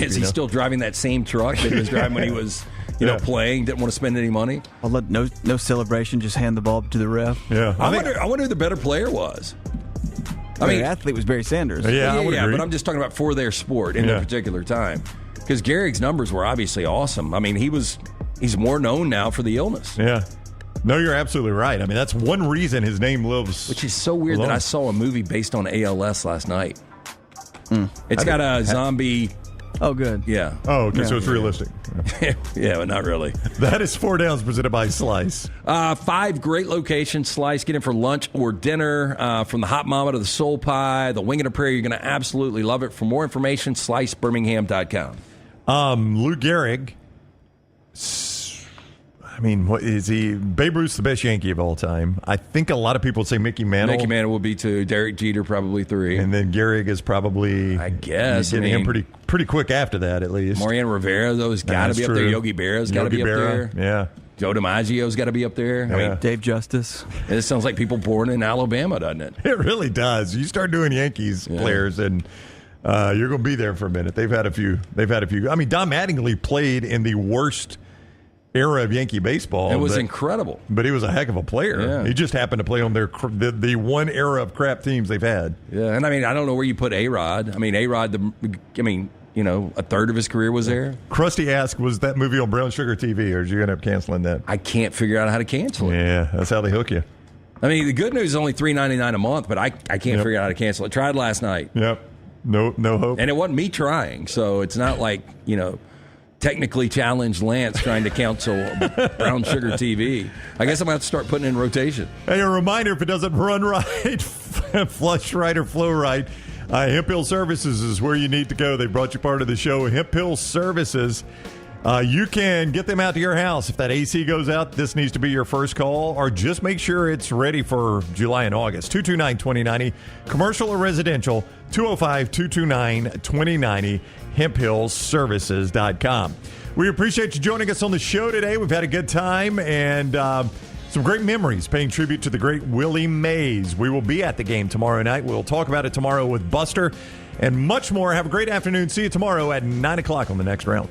Is he still driving that same truck that he was driving when he was, playing? Didn't want to spend any money. I'll let no celebration. Just hand the ball to the ref. Yeah, I wonder who the better player was. The athlete was Barry Sanders. Yeah, but I'm just talking about for their sport in their particular time. Because Gehrig's numbers were obviously awesome. I mean, he's more known now for the illness. Yeah. No, you're absolutely right. I mean, that's one reason his name lives. Which is so weird that I saw a movie based on ALS last night. It's got a zombie. Oh, good. Yeah. Oh, okay, so it's realistic. Yeah, but not really. That is 4 Downs presented by Slice. 5 great locations. Slice, get in for lunch or dinner. From the Hot Mama to the Soul Pie, the Wing and a Prayer, you're going to absolutely love it. For more information, slicebirmingham.com. Lou Gehrig, I mean, what is he? Babe Ruth's the best Yankee of all time. I think a lot of people would say Mickey Mantle. Mickey Mantle will be 2. Derek Jeter probably 3. And then Gehrig is probably, I guess, getting him pretty quick after that, at least. Mariano Rivera, those got to be up there. Yogi Berra's got to be up there. Yeah. Joe DiMaggio's got to be up there. Yeah. I mean, Dave Justice. It sounds like people born in Alabama, doesn't it? It really does. You start doing Yankees players, and you're going to be there for a minute. They've had a few. I mean, Don Mattingly played in the worst era of Yankee baseball. It was incredible. But he was a heck of a player. Yeah. He just happened to play on the one era of crap teams they've had. Yeah, and I mean, I don't know where you put A-Rod. I mean, A-Rod, a third of his career was there. Krusty asked, was that movie on Brown Sugar TV, or did you end up canceling that? I can't figure out how to cancel it. Yeah, that's how they hook you. I mean, the good news is only $3.99 a month, but I can't figure out how to cancel it. Tried last night. Yep. No hope. And it wasn't me trying, so it's not like, technically challenged Lance trying to cancel Brown Sugar TV. I guess I'm going to have to start putting it in rotation. Hey, a reminder, if it doesn't run right, flush right, or flow right, Hemp Hill Services is where you need to go. They brought you part of the show. Hemp Hill Services. You can get them out to your house. If that AC goes out, this needs to be your first call, or just make sure it's ready for July and August. 229-2090, commercial or residential, 205-229-2090, hemphillservices.com. We appreciate you joining us on the show today. We've had a good time and some great memories paying tribute to the great Willie Mays. We will be at the game tomorrow night. We'll talk about it tomorrow with Buster and much more. Have a great afternoon. See you tomorrow at 9 o'clock on the Next Round.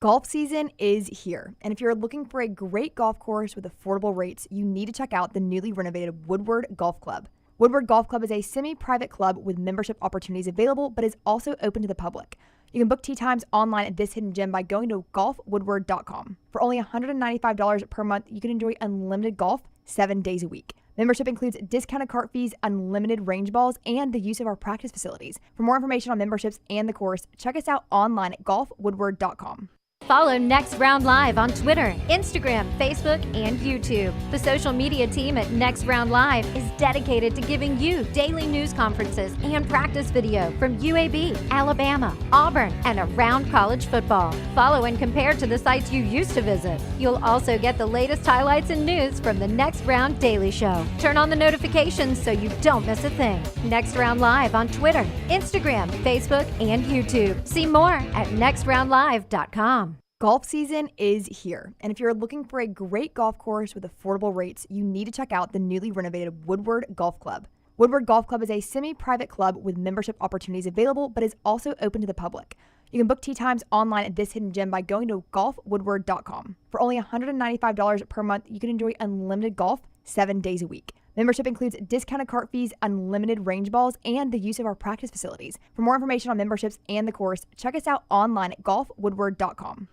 Golf season is here, and if you're looking for a great golf course with affordable rates, you need to check out the newly renovated Woodward Golf Club. Woodward Golf Club is a semi-private club with membership opportunities available, but is also open to the public. You can book tee times online at this hidden gem by going to golfwoodward.com. For only $195 per month, you can enjoy unlimited golf 7 days a week. Membership includes discounted cart fees, unlimited range balls, and the use of our practice facilities. For more information on memberships and the course, check us out online at golfwoodward.com. Follow Next Round Live on Twitter, Instagram, Facebook, and YouTube. The social media team at Next Round Live is dedicated to giving you daily news conferences and practice video from UAB, Alabama, Auburn, and around college football. Follow and compare to the sites you used to visit. You'll also get the latest highlights and news from the Next Round Daily Show. Turn on the notifications so you don't miss a thing. Next Round Live on Twitter, Instagram, Facebook, and YouTube. See more at nextroundlive.com. Golf season is here, and if you're looking for a great golf course with affordable rates, you need to check out the newly renovated Woodward Golf Club. Woodward Golf Club is a semi-private club with membership opportunities available, but is also open to the public. You can book tee times online at this hidden gem by going to golfwoodward.com. For only $195 per month, you can enjoy unlimited golf 7 days a week. Membership includes discounted cart fees, unlimited range balls, and the use of our practice facilities. For more information on memberships and the course, check us out online at golfwoodward.com.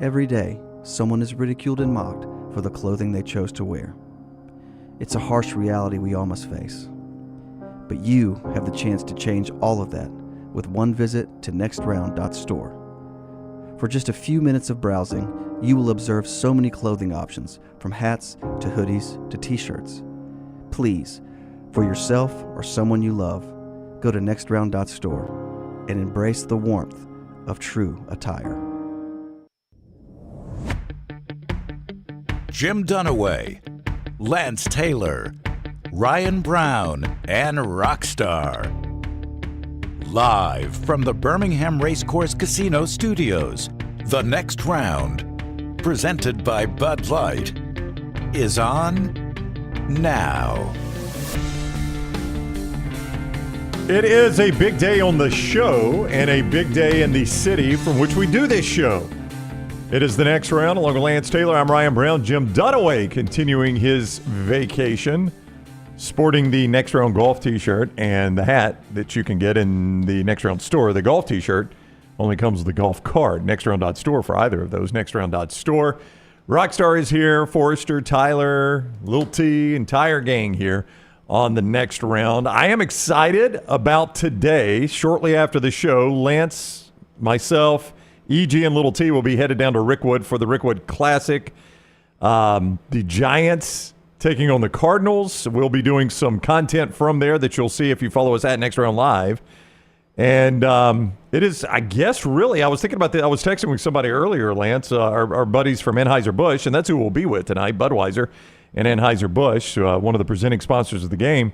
Every day, someone is ridiculed and mocked for the clothing they chose to wear. It's a harsh reality we all must face. But you have the chance to change all of that with one visit to nextround.store. For just a few minutes of browsing, you will observe so many clothing options, from hats to hoodies to t-shirts. Please, for yourself or someone you love, go to nextround.store. and embrace the warmth of true attire. Jim Dunaway, Lance Taylor, Ryan Brown, and Rockstar. Live from the Birmingham Racecourse Casino Studios, the next round, presented by Bud Light, is on now. It is a big day on the show and a big day in the city from which we do this show. It is the next round. Along with Lance Taylor, I'm Ryan Brown. Jim Dunaway continuing his vacation, sporting the Next Round golf t-shirt and the hat that you can get in the Next Round store. The golf t-shirt only comes with the golf card. Nextround.store for either of those. Nextround.store. Rockstar is here. Forrester, Tyler, Lil T, entire gang here on the next round. I am excited about today. Shortly after the show, Lance, myself, EG, and Little T will be headed down to Rickwood for the Rickwood Classic. The Giants taking on the Cardinals. We'll be doing some content from there that you'll see if you follow us at Next Round Live. And it is, I guess, really, I was thinking about that. I was texting with somebody earlier, Lance, our buddies from Anheuser-Busch, and that's who we'll be with tonight, Budweiser and Anheuser-Busch, one of the presenting sponsors of the game.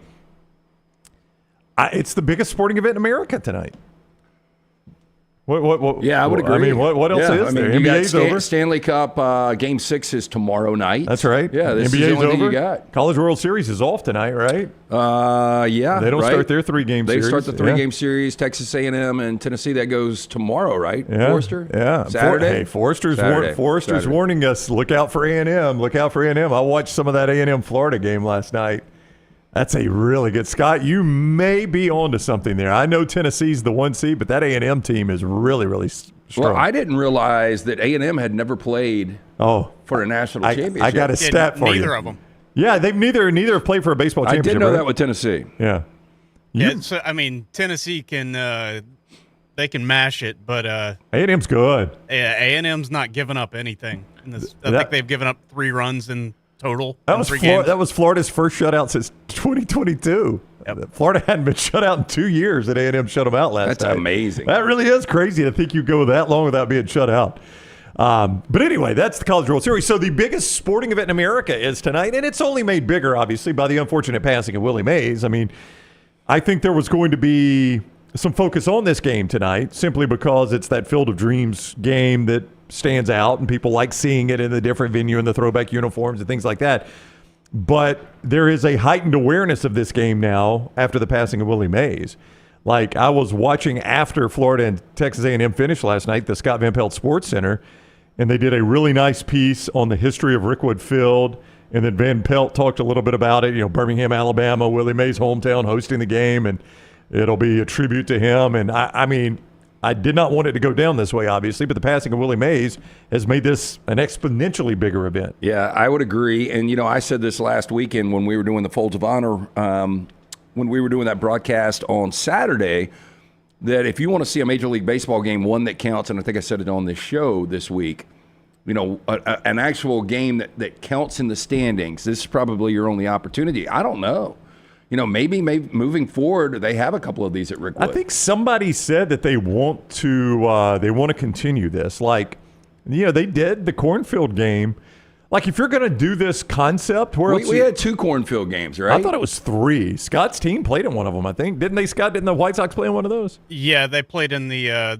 It's the biggest sporting event in America tonight. What, yeah, I would agree. I mean, what else is there? NBA's over. Stanley Cup Game 6 is tomorrow night. That's right. Yeah, this NBA's is the only thing over. you got. College World Series is off tonight, right? Yeah. They don't start their three-game series. They start the three-game series. Texas A&M and Tennessee, that goes tomorrow, right? Yeah. Forrester? Yeah. Saturday? Forrester's Saturday. warning us, look out for A&M. Look out for A&M. I watched some of that A&M Florida game last night. That's a really good. Scott, you may be onto something there. I know Tennessee's the 1 seed, but that A&M team is really, really strong. Well, I didn't realize that A&M had never played for a national championship. I got a stat for you. Neither of them. Yeah, they've neither have played for a baseball championship. I did know right? that with Tennessee. Yeah. Yeah, so, I mean, Tennessee can they can mash it, but A&M's good. Yeah, A&M's not giving up anything. I think they've given up 3 runs in total. That was Florida's first shutout since 2022. Yep. Florida hadn't been shut out in 2 years, and A&M shut them out last night. That's amazing. That really is crazy to think you go that long without being shut out. But anyway, that's the College World Series. So the biggest sporting event in America is tonight, and it's only made bigger, obviously, by the unfortunate passing of Willie Mays. I mean, I think there was going to be some focus on this game tonight simply because it's that Field of Dreams game that stands out, and people like seeing it in a different venue in the throwback uniforms and things like that. But there is a heightened awareness of this game now after the passing of Willie Mays. Like, I was watching after Florida and Texas A&M finished last night, the Scott Van Pelt Sports Center, and they did a really nice piece on the history of Rickwood Field. And then Van Pelt talked a little bit about it, Birmingham, Alabama, Willie Mays' hometown, hosting the game, and it'll be a tribute to him. And I mean, I did not want it to go down this way, obviously, but the passing of Willie Mays has made this an exponentially bigger event. Yeah, I would agree. And, I said this last weekend when we were doing the Folds of Honor, when we were doing that broadcast on Saturday, that if you want to see a Major League Baseball game, one that counts, and I think I said it on this show this week, an actual game that counts in the standings, this is probably your only opportunity. I don't know. Maybe moving forward, they have a couple of these at Rickwood. I think somebody said that they want to continue this. Like, they did the Cornfield game. Like, if you're going to do this concept, we had 2 Cornfield games, right? I thought it was 3. Scott's team played in one of them, I think. Didn't they, Scott? Didn't the White Sox play in one of those? Yeah, they played in the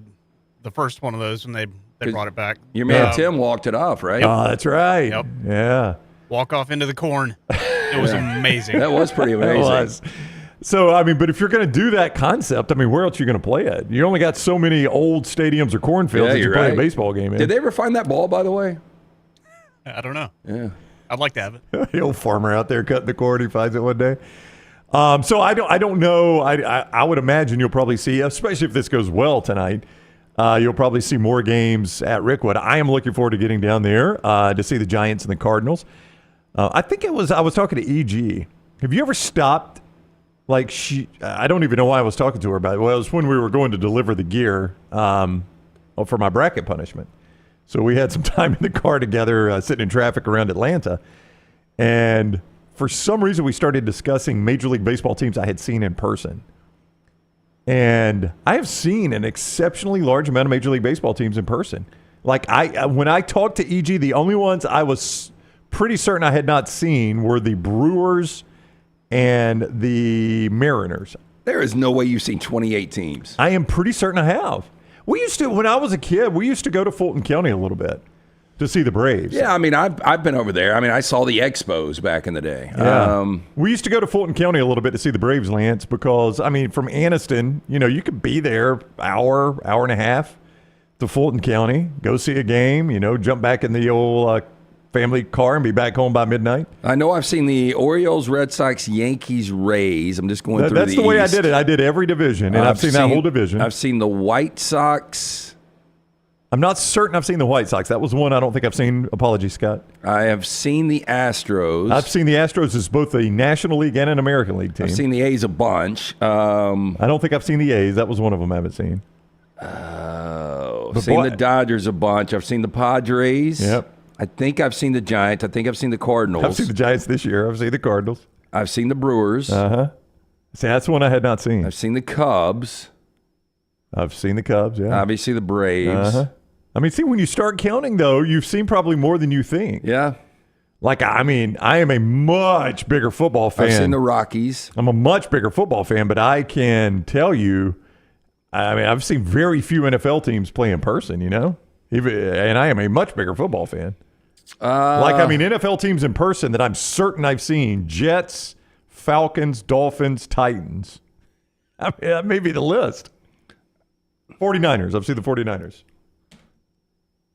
first one of those when they brought it back. Your man Tim walked it off, right? Oh, that's right. Yep. Yeah. Walk off into the corn. It was amazing. That was pretty amazing. It was. So, I mean, but if you're going to do that concept, I mean, where else are you going to play it? You only got so many old stadiums or cornfields that you play a baseball game in. Did they ever find that ball, by the way? I don't know. Yeah. I'd like to have it. The old farmer out there cutting the corn, he finds it one day. So I don't know. I would imagine you'll probably see, especially if this goes well tonight, you'll probably see more games at Rickwood. I am looking forward to getting down there to see the Giants and the Cardinals. I think I was talking to EG. Have you ever stopped? Like, I don't even know why I was talking to her about it. Well, it was when we were going to deliver the gear for my bracket punishment. So we had some time in the car together, sitting in traffic around Atlanta. And for some reason, we started discussing Major League Baseball teams I had seen in person. And I have seen an exceptionally large amount of Major League Baseball teams in person. Like when I talked to EG, the only ones I was pretty certain I had not seen were the Brewers and the Mariners. There is no way you've seen 28 teams. I am pretty certain I have. We used to, when I was a kid, we used to go to Fulton County a little bit to see the Braves. Yeah, I mean, I've been over there. I mean, I saw the Expos back in the day. Yeah. We used to go to Fulton County a little bit to see the Braves, Lance, because, I mean, from Anniston, you could be there hour and a half to Fulton County, go see a game, jump back in the old family car and be back home by midnight. I know I've seen the Orioles, Red Sox, Yankees, Rays. I'm just going through the East. That's the way I did it. I did every division, and I've seen that whole division. I've seen the White Sox. I'm not certain I've seen the White Sox. That was one I don't think I've seen. Apologies, Scott. I have seen the Astros. I've seen the Astros as both a National League and an American League team. I've seen the A's a bunch. I don't think I've seen the A's. That was one of them I haven't seen. I've seen the Dodgers a bunch. I've seen the Padres. Yep. I think I've seen the Giants. I think I've seen the Cardinals. I've seen the Giants this year. I've seen the Cardinals. I've seen the Brewers. See, that's one I had not seen. I've seen the Cubs. I've seen the Cubs, yeah. Obviously the Braves. I mean, see, when you start counting, though, you've seen probably more than you think. Yeah. Like, I mean, I am a much bigger football fan. I've seen the Rockies. I'm a much bigger football fan, but I can tell you, I mean, I've seen very few NFL teams play in person, and I am a much bigger football fan. NFL teams in person that I'm certain I've seen: Jets, Falcons, Dolphins, Titans. I mean, that may be the list. 49ers. I've seen the 49ers.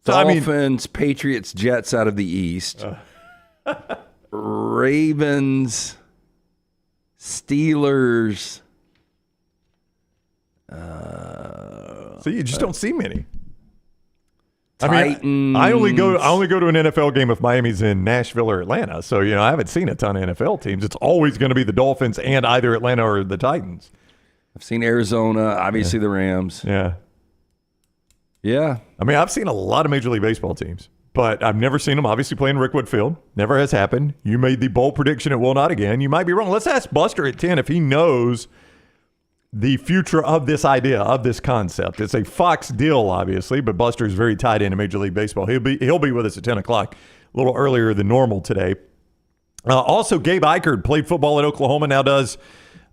So, Dolphins, Patriots, Jets out of the East. Ravens, Steelers. So you just don't see many. Titans. I only go to an NFL game if Miami's in Nashville or Atlanta. So, I haven't seen a ton of NFL teams. It's always going to be the Dolphins and either Atlanta or the Titans. I've seen Arizona, obviously the Rams. Yeah. Yeah. I mean, I've seen a lot of Major League Baseball teams, but I've never seen them obviously playing Rickwood Field. Never has happened. You made the bold prediction it will not again. You might be wrong. Let's ask Buster at 10 if he knows the future of this idea, of this concept. It's a Fox deal, obviously, but Buster's very tied into Major League Baseball. He'll be with us at 10 o'clock, a little earlier than normal today. Also, Gabe Ikard played football at Oklahoma, now does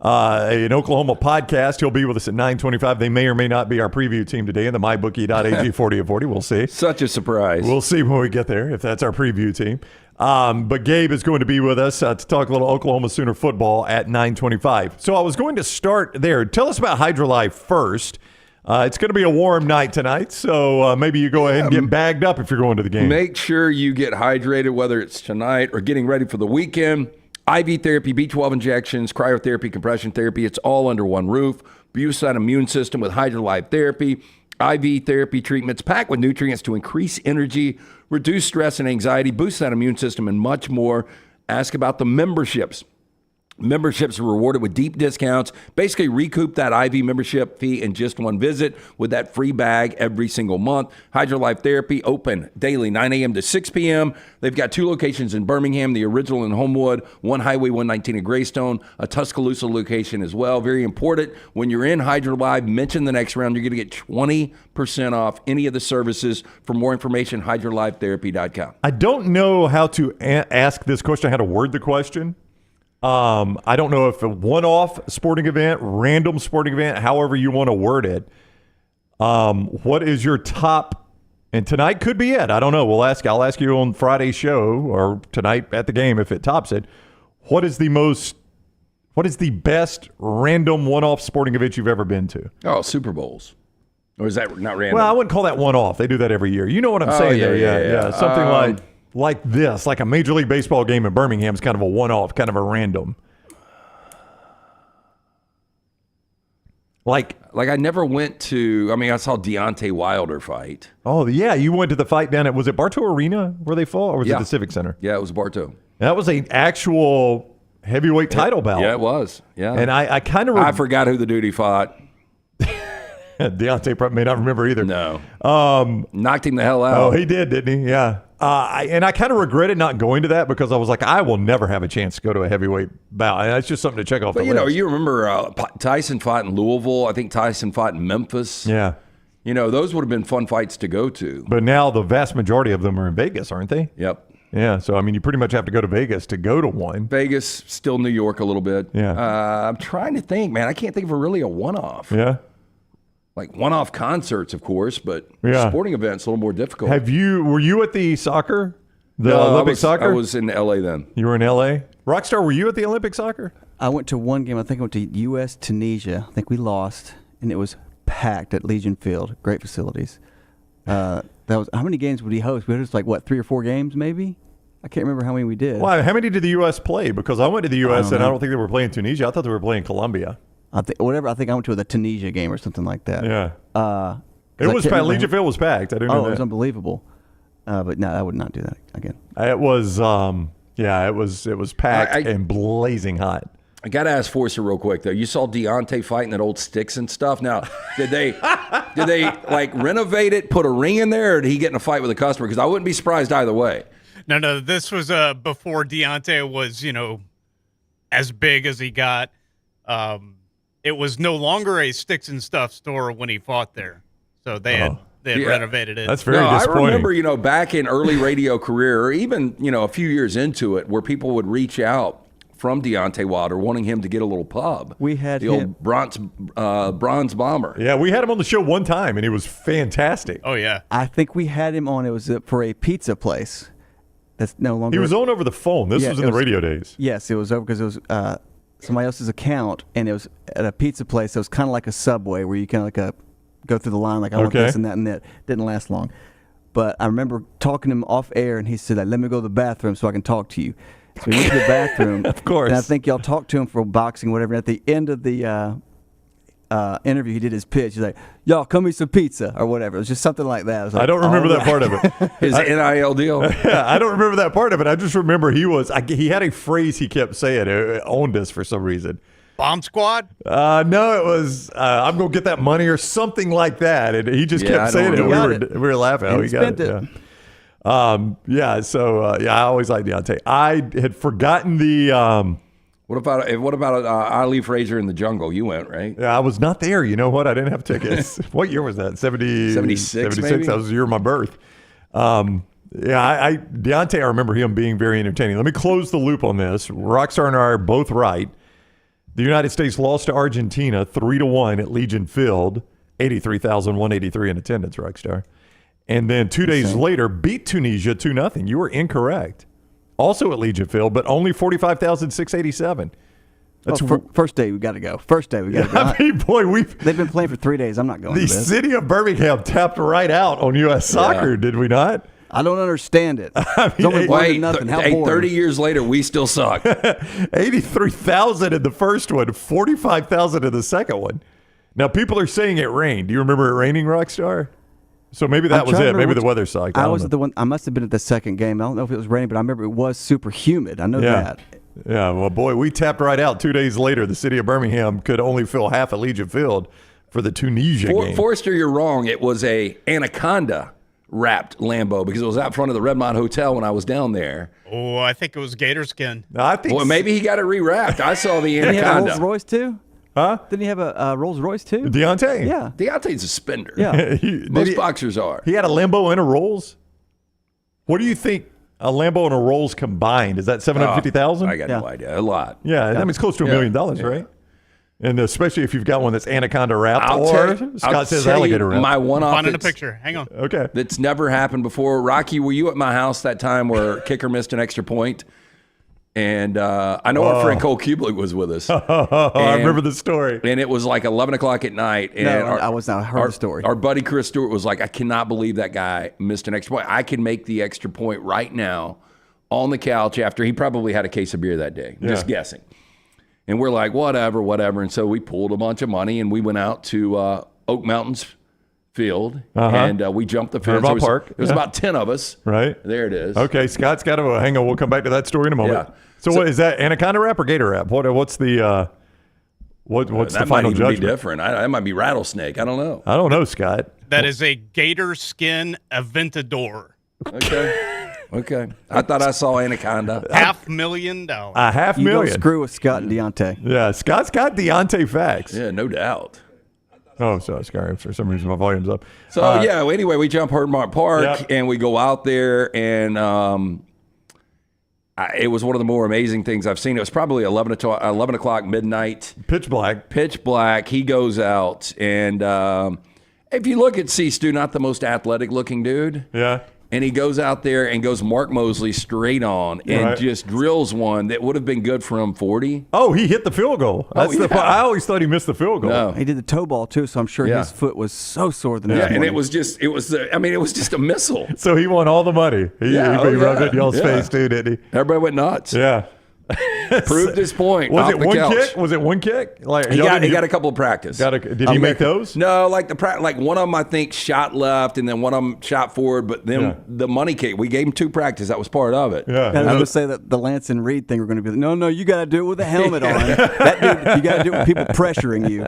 an Oklahoma podcast. He'll be with us at 9:25. They may or may not be our preview team today in the mybookie.ag 40 of 40. We'll see. Such a surprise. We'll see when we get there if that's our preview team. But Gabe is going to be with us to talk a little Oklahoma Sooner football at 9:25. So I was going to start there. Tell us about HydroLife first. It's going to be a warm night tonight, so maybe you go ahead and get bagged up if you're going to the game. Make sure you get hydrated, whether it's tonight or getting ready for the weekend. IV therapy, B12 injections, cryotherapy, compression therapy, it's all under one roof. Boost that immune system with HydroLife therapy. IV therapy treatments packed with nutrients to increase energy, reduce stress and anxiety, boost that immune system, and much more. Ask about the memberships. Memberships are rewarded with deep discounts. Basically, recoup that IV membership fee in just one visit with that free bag every single month. HydroLife Therapy, open daily, 9 a.m. to 6 p.m. They've got 2 locations in Birmingham, the original in Homewood, 1 Highway 119 in Greystone, a Tuscaloosa location as well. Very important. When you're in HydroLife, mention the next round. You're going to get 20% off any of the services. For more information, hydrolifetherapy.com. I don't know how to ask this question, how to word the question. I don't know if a one-off sporting event, random sporting event, however you want to word it. What is your top? And tonight could be it. I don't know. I'll ask you on Friday's show or tonight at the game if it tops it. What is the best random one-off sporting event you've ever been to? Oh, Super Bowls. Or is that not random? Well, I wouldn't call that one-off. They do that every year. You know what I'm saying there. Yeah. Something like this, like a Major League Baseball game in Birmingham is kind of a one-off, kind of a random. Like I never went to, I saw Deontay Wilder fight. Oh, yeah. You went to the fight down at, was it Bartow Arena where they fought, or was it the Civic Center? Yeah, it was Bartow. That was an actual heavyweight title bout. Yeah, it was. Yeah. And I kind of... I forgot who the dude he fought. Deontay may not remember either. No. Knocked him the hell out. Oh, he did, didn't he? Yeah. And I kind of regretted not going to that because I was like, I will never have a chance to go to a heavyweight bout. And that's just something to check off But the list. you remember Tyson fought in Louisville. I think Tyson fought in Memphis. Yeah. Those would have been fun fights to go to. But now the vast majority of them are in Vegas, aren't they? Yep. Yeah. So, I mean, you pretty much have to go to Vegas to go to one. Vegas, still New York a little bit. Yeah. I'm trying to think, man. I can't think of a one-off. Yeah. Like one-off concerts, of course, but Yeah. sporting events a little more difficult. Were you at the soccer? The No, Olympic soccer? I was in LA then. You were in LA? Rockstar, were you at the Olympic soccer? I went to one game. I think I went to U.S. Tunisia. I think we lost, and it was packed at Legion Field. Great facilities. That was how many games would he host? We hosted like 3 or 4 games, maybe. I can't remember how many we did. Wow, how many did the U.S. play? Because I went to the U.S. don't and I know. don't think they were playing Tunisia. I thought they were playing Colombia. I think I went to the Tunisia game or something like that. Yeah. It 'cause I was can't packed. remember Legion how- Field was packed. I didn't know Oh, that. it was unbelievable. But no, I would not do that again. It was, it was packed and blazing hot. I got to ask Forster real quick, though. You saw Deontay fighting that old sticks and stuff. Now, did they like renovate it, put a ring in there, or did he get in a fight with a customer? Because I wouldn't be surprised either way. No, this was before Deontay was, as big as he got. It was no longer a sticks and stuff store when he fought there. So they had renovated it. That's very I disappointing. remember, back in early radio career, or even, a few years into it, where people would reach out from Deontay Wilder wanting him to get a little pub. We had the him. old bronze bomber. Yeah, we had him on the show one time, and he was fantastic. Oh, yeah. I think we had him on. It was for a pizza place. That's no longer. He was on over the phone. This was in the radio days. Yes, it was over because it was somebody else's account, and it was at a pizza place. So it was kind of like a Subway where you kind of go through the line like I want this and that and that. Didn't last long, but I remember talking to him off air, and he said, "Let me go to the bathroom so I can talk to you." So we went to the bathroom. Of course. And I think y'all talked to him for boxing, whatever. And at the end of the interview, he did his pitch. He's like, "Y'all, come eat some pizza," or whatever. It was just something like that. I was like, I don't remember all that part of it. His NIL deal. Yeah, I don't remember that part of it. I just remember he had a phrase he kept saying. It owned us for some reason. Bomb Squad? No, it was I'm gonna get that money or something like that, and he just I kept saying don't it. know. We were laughing. And Oh, he he got spent it. it. Yeah. I always liked Deontay. I had forgotten the. What about Ali Frazier in the jungle? You went, right? Yeah, I was not there. You know what? I didn't have tickets. What year was that? 76, maybe? That was the year of my birth. Deontay, I remember him being very entertaining. Let me close the loop on this. Rockstar and I are both right. The United States lost to Argentina 3-1 at Legion Field, 83,183 in attendance, Rockstar. And then 2 days later, beat Tunisia 2-0. You were incorrect. Also at Legion Field, but only 45,687. That's first day we got to go. First day we got to go. I mean, boy, They've been playing for 3 days. I'm not going the to this. city of Birmingham tapped right out on U.S. soccer, did we not? I don't understand it. It's only Wait, 1-0. How 30 boring. years later, we still suck. 83,000 in the first one, 45,000 in the second one. Now, people are saying it rained. Do you remember it raining, Rockstar? So maybe that I'm was trying to it. Maybe remember the weather sucked. I don't was know. at the one. I must have been at the second game. I don't know if it was raining, but I remember it was super humid. I know Yeah. that. Yeah, well, boy, we tapped right out 2 days later. The city of Birmingham could only fill half a Legion Field for the Tunisia game. Forster, you're wrong. It was a anaconda wrapped Lambo because it was out front of the Redmond Hotel when I was down there. Oh, I think it was gator skin. I think Well, maybe he got it rewrapped. I saw the Didn't he have a Rolls anaconda. Royce too? Huh? Didn't he have a Rolls Royce too? Deontay? Yeah. Deontay's a spender. Yeah. Most boxers are. He had a Lambo and a Rolls? What do you think a Lambo and a Rolls combined? Is that 750,000? I got no idea. A lot. Yeah, that means close to $1 million, right? And especially if you've got one that's anaconda wrapped Scott says alligator wrapped. My one-off Finding a picture. Hang on. Okay. that's never happened before. Rocky, were you at my house that time where kicker missed an extra point? And I know our friend Cole Kublik was with us. I remember the story. And it was like 11 o'clock at night. And No, I was not. I heard the story. Our buddy Chris Stewart was like, I cannot believe that guy missed an extra point. I can make the extra point right now on the couch after he probably had a case of beer that day. Just guessing. And we're like, whatever. And so we pulled a bunch of money and we went out to Oak Mountains Field. And we jumped the fence. Fairmont Park. There was about 10 of us. Right. There it is. Okay, Scott's got to hang on. We'll come back to that story in a moment. Yeah. So what is that? Anaconda wrap or gator wrap? What's the what's the That final might even judgment? be different. That might be rattlesnake. I don't know. I don't know, Scott. That is a gator skin Aventador. Okay. Okay. I thought I saw Anaconda. $500,000. $500,000. You don't screw with Scott and Deontay. Yeah, Scott's got Deontay facts. Yeah, no doubt. Oh, sorry. For some reason, my volume's up. So, anyway, we jump Herdmont Park, and we go out there, and it was one of the more amazing things I've seen. It was probably 11 o'clock, midnight. Pitch black. Pitch black. He goes out, and if you look at C-Stu, not the most athletic-looking dude. Yeah. And he goes out there and goes Mark Mosley straight on and just drills one that would have been good for him 40. Oh, he hit the field goal. That's the part. I always thought he missed the field goal. No. He did the toe ball too, so I'm sure his foot was so sore the next morning. And it was just a missile. So he won all the money. He rubbed it in y'all's face too, didn't he? Everybody went nuts. Yeah. Proved his point. Was off it the one couch. kick? Was it one kick? Like He got a couple of practice. Did he make those? No, like one of them I think shot left, and then one of them shot forward. But then the money kick, we gave him 2 practice. That was part of it. Yeah, I was going to say that the Lance and Reed thing. We're going to be like, no, you got to do it with a helmet on. That dude, you got to do it with people pressuring you.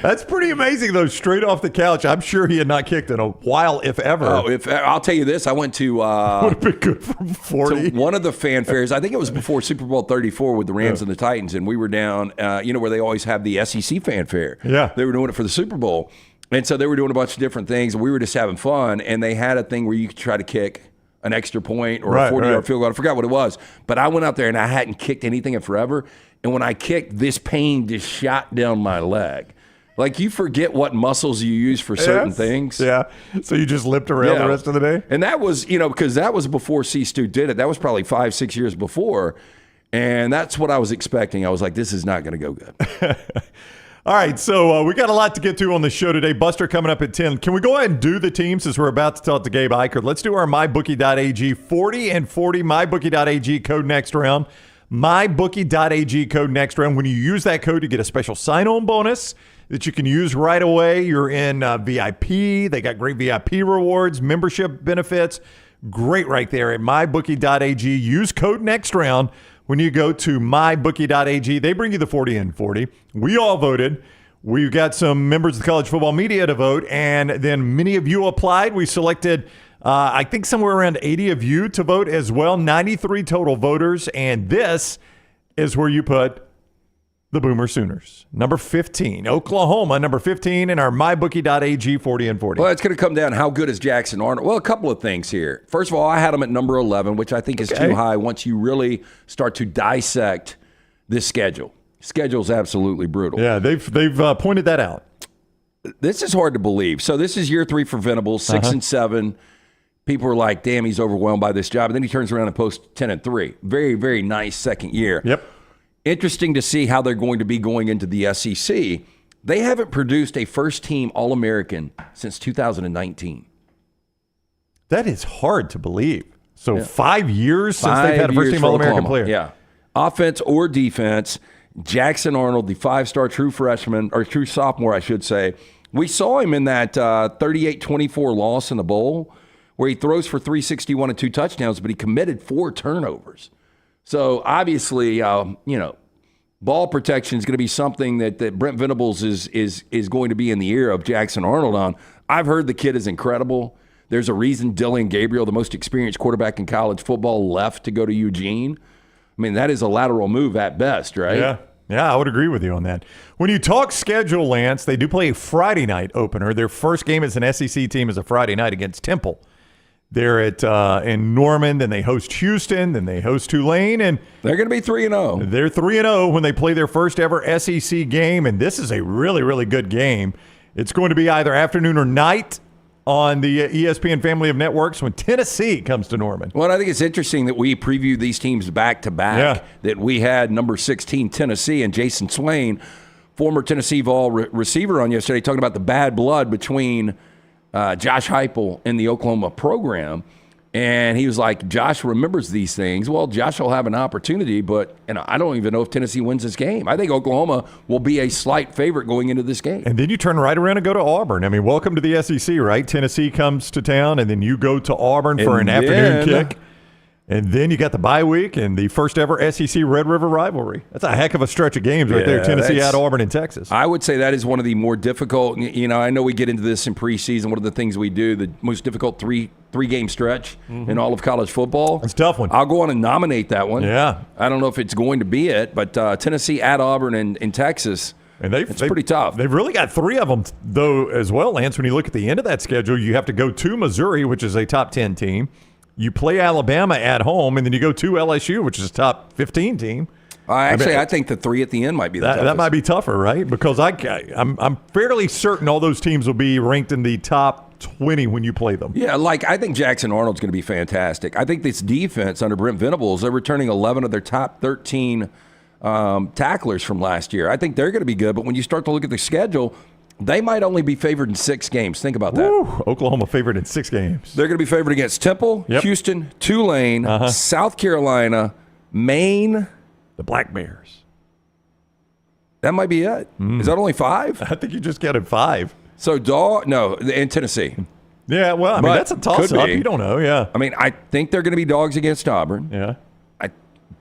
That's pretty amazing though. Straight off the couch. I'm sure he had not kicked in a while, if ever. Oh, I'll tell you this, I went to would have been good from 40. to one of the fanfares. I think it was before Super Bowl 34 with the Rams and the Titans, and we were down, where they always have the SEC fanfare. Yeah. They were doing it for the Super Bowl. And so they were doing a bunch of different things, and we were just having fun, and they had a thing where you could try to kick an extra point or a 40-yard field goal. I forgot what it was. But I went out there, and I hadn't kicked anything in forever, and when I kicked, this pain just shot down my leg. Like, you forget what muscles you use for certain things. Yeah. So you just limped around the rest of the day? And that was, because that was before C-Stu did it. That was probably 5-6 years before. And that's what I was expecting. I was like, this is not going to go good. All right, so we got a lot to get to on the show today. Buster coming up at 10. Can we go ahead and do the teams as we're about to talk to Gabe Ikard? Let's do our MyBookie.ag 40 and 40. MyBookie.ag code next round. MyBookie.ag code next round. When you use that code, you get a special sign-on bonus that you can use right away. You're in VIP. They got great VIP rewards, membership benefits. Great right there at MyBookie.ag. Use code next round. When you go to mybookie.ag, they bring you the 40 and 40. We all voted. We've got some members of the college football media to vote, and then many of you applied. We selected, I think, somewhere around 80 of you to vote as well, 93 total voters, and this is where you put the Boomer Sooners. Number 15, Oklahoma, number 15, in our mybookie.ag 40 and 40. Well, it's going to come down how good is Jackson Arnold. Well, a couple of things here. First of all, I had him at number 11, which I think is too high once you really start to dissect this schedule. Schedule's absolutely brutal. Yeah, they've pointed that out. This is hard to believe. So this is year 3 for Venables, 6 and 7. People are like, damn, he's overwhelmed by this job. And then he turns around and posts 10 and 3. Very, very nice second year. Yep. Interesting to see how they're going to be going into the SEC. They haven't produced a first-team All-American since 2019. That is hard to believe. So 5 years since they've had a first-team All-American player. Yeah. Offense or defense, Jackson Arnold, the 5-star true freshman, or true sophomore, I should say. We saw him in that 38-24 loss in the bowl where he throws for 361 and 2 touchdowns, but he committed 4 turnovers. So obviously, ball protection is going to be something that Brent Venables is going to be in the ear of Jackson Arnold on. I've heard the kid is incredible. There's a reason Dylan Gabriel, the most experienced quarterback in college football, left to go to Eugene. I mean, that is a lateral move at best, right? Yeah, I would agree with you on that. When you talk schedule, Lance, they do play a Friday night opener. Their first game as an SEC team is a Friday night against Temple. They're at in Norman, then they host Houston, then they host Tulane, and they're going to be 3-0. They're 3-0 when they play their first ever SEC game, and this is a really, really good game. It's going to be either afternoon or night on the ESPN family of networks when Tennessee comes to Norman. Well, I think it's interesting that we preview these teams back to back. That we had number 16 Tennessee and Jason Swain, former Tennessee Vol receiver, on yesterday talking about the bad blood between Josh Heupel in the Oklahoma program, and he was like, Josh remembers these things. Well, Josh will have an opportunity, but I don't even know if Tennessee wins this game. I think Oklahoma will be a slight favorite going into this game. And then you turn right around and go to Auburn. I mean, welcome to the SEC, right? Tennessee comes to town, and then you go to Auburn for an afternoon kick. And then you got the bye week and the first ever SEC Red River rivalry. That's a heck of a stretch of games right there. Tennessee at Auburn in Texas. I would say that is one of the more difficult. I know we get into this in preseason. One of the things we do, the most difficult 3 3-game stretch in all of college football. It's a tough one. I'll go on and nominate that one. Yeah. I don't know if it's going to be it, but Tennessee at Auburn in Texas, And it's pretty tough. They've really got 3 of them, though, as well, Lance. When you look at the end of that schedule, you have to go to Missouri, which is a top 10 team. You play Alabama at home, and then you go to LSU, which is a top 15 team. I think the 3 at the end might be the toughest. That might be tougher, right? Because I'm fairly certain all those teams will be ranked in the top 20 when you play them. Yeah, I think Jackson Arnold's going to be fantastic. I think this defense under Brent Venables, they're returning 11 of their top 13 tacklers from last year. I think they're going to be good, but when you start to look at the schedule, they might only be favored in 6 games. Think about that. Woo, Oklahoma favored in 6 games. They're going to be favored against Temple, Houston, Tulane, South Carolina, Maine. The Black Bears. That might be it. Is that only 5? I think you just counted 5. So, in Tennessee. Yeah, well, I mean, that's a toss-up. You don't know, yeah. I mean, I think they're going to be dogs against Auburn. Yeah. I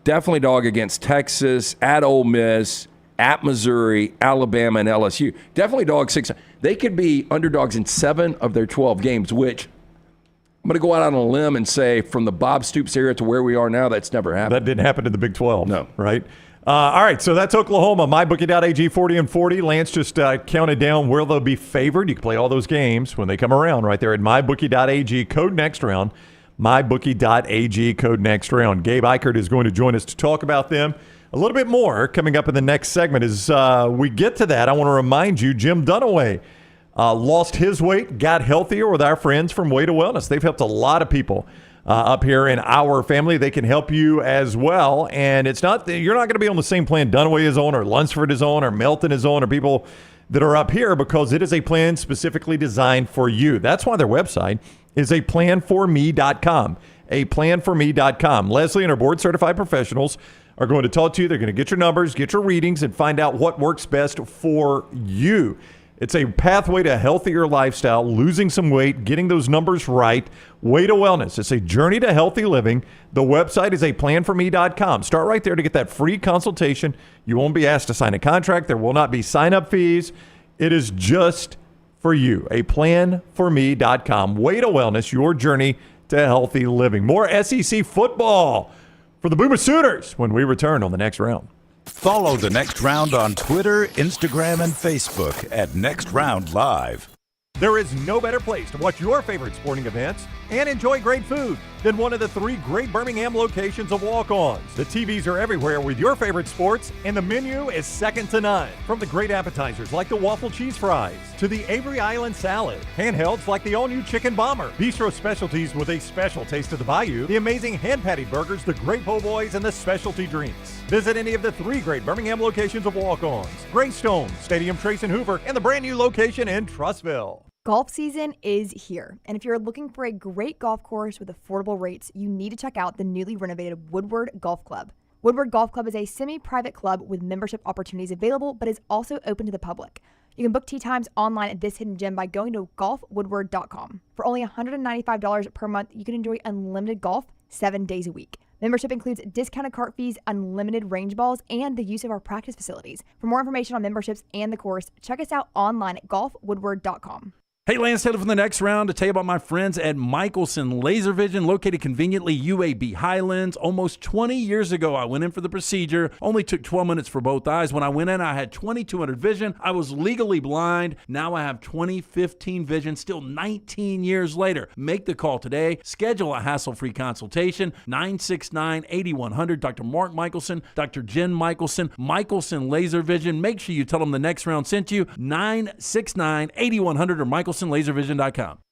definitely dog against Texas, at Ole Miss, at Missouri, Alabama, and LSU. Definitely dog 6. They could be underdogs in 7 of their 12 games, which I'm going to go out on a limb and say from the Bob Stoops era to where we are now, that's never happened. That didn't happen in the Big 12. No. Right? All right, so that's Oklahoma. MyBookie.ag 40-40. Lance just counted down where they'll be favored. You can play all those games when they come around right there at MyBookie.ag. Code next round. MyBookie.ag. Code next round. Gabe Ikard is going to join us to talk about them a little bit more coming up in the next segment. As we get to that, I want to remind you, Jim Dunaway lost his weight, got healthier with our friends from Way to Wellness. They've helped a lot of people up here in our family. They can help you as well. And it's not you're not going to be on the same plan Dunaway is on, or Lunceford is on, or Melton is on, or people that are up here, because it is a plan specifically designed for you. That's why their website is aplanforme.com. aplanforme.com. Leslie and her board-certified professionals are going to talk to you. They're going to get your numbers, get your readings, and find out what works best for you. It's a pathway to a healthier lifestyle, losing some weight, getting those numbers right. Way to Wellness. It's a journey to healthy living. The website is aplanforme.com. Start right there to get that free consultation. You won't be asked to sign a contract. There will not be sign-up fees. It is just for you. aplanforme.com. Way to Wellness, your journey to healthy living. More SEC football for the Boomer Sooners when we return on the next round. Follow The Next Round on Twitter, Instagram, and Facebook at Next Round Live. There is no better place to watch your favorite sporting events and enjoy great food than one of the 3 great Birmingham locations of Walk-Ons. The TVs are everywhere with your favorite sports, and the menu is second to none. From the great appetizers like the waffle cheese fries to the Avery Island salad, handhelds like the all-new chicken bomber, bistro specialties with a special taste of the bayou, the amazing hand-patty burgers, the great po' boys, and the specialty drinks. Visit any of the 3 great Birmingham locations of Walk-Ons: Greystone, Stadium Trace and Hoover, and the brand new location in Trussville. Golf season is here, and if you're looking for a great golf course with affordable rates, you need to check out the newly renovated Woodward Golf Club. Woodward Golf Club is a semi-private club with membership opportunities available, but is also open to the public. You can book tee times online at this hidden gem by going to golfwoodward.com. For only $195 per month, you can enjoy unlimited golf 7 days a week. Membership includes discounted cart fees, unlimited range balls, and the use of our practice facilities. For more information on memberships and the course, check us out online at golfwoodward.com. Hey, Lance Taylor from the next round to tell you about my friends at Michelson Laser Vision, located conveniently UAB Highlands. Almost 20 years ago, I went in for the procedure. Only took 12 minutes for both eyes. When I went in, I had 2200 vision. I was legally blind. Now I have 20/15 vision, still 19 years later. Make the call today. Schedule a hassle-free consultation. 969-8100. Dr. Mark Michelson, Dr. Jen Michelson, Michelson Laser Vision. Make sure you tell them the next round sent you. 969-8100 or MichelsonLaserVision.com.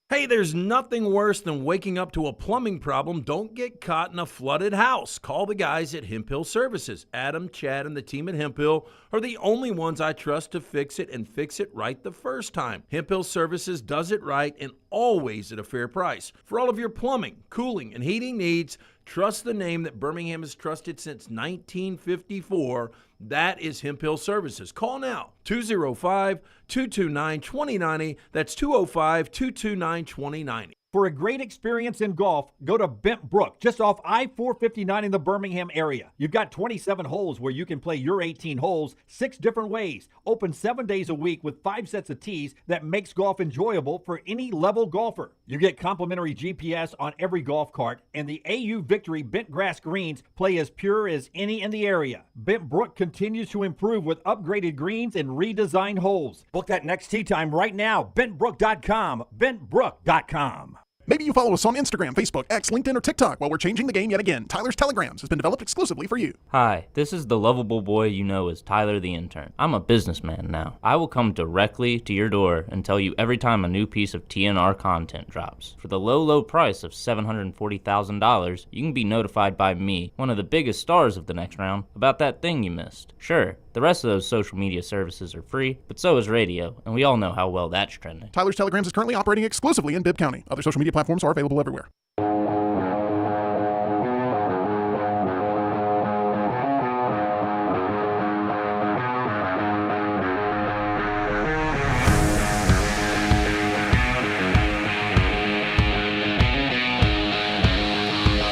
Hey, there's nothing worse than waking up to a plumbing problem. Don't get caught in a flooded house. Call the guys at Hemp Hill Services. Adam, Chad, and the team at Hemp Hill are the only ones I trust to fix it and fix it right the first time. Hemp Hill Services does it right and always at a fair price. For all of your plumbing, cooling, and heating needs, trust the name that Birmingham has trusted since 1954. That is Hemp Hill Services. Call now, 205-229-2090. That's 205-229-2090. For a great experience in golf, go to Bent Brook, just off I-459 in the Birmingham area. You've got 27 holes where you can play your 18 holes 6 different ways. Open 7 days a week with 5 sets of tees that makes golf enjoyable for any level golfer. You get complimentary GPS on every golf cart, and the AU Victory bent grass greens play as pure as any in the area. Bent Brook continues to improve with upgraded greens and redesigned holes. Book that next tee time right now. BentBrook.com. BentBrook.com. Maybe you follow us on Instagram, Facebook, X, LinkedIn, or TikTok. While we're changing the game yet again, Tyler's Telegrams has been developed exclusively for you. Hi, this is the lovable boy you know as Tyler the Intern. I'm a businessman now. I will come directly to your door and tell you every time a new piece of TNR content drops. For the low, low price of $740,000, you can be notified by me, one of the biggest stars of the next round, about that thing you missed. Sure, the rest of those social media services are free, but so is radio, and we all know how well that's trending. Tyler's Telegrams is currently operating exclusively in Bibb County. Other social media platforms are available everywhere.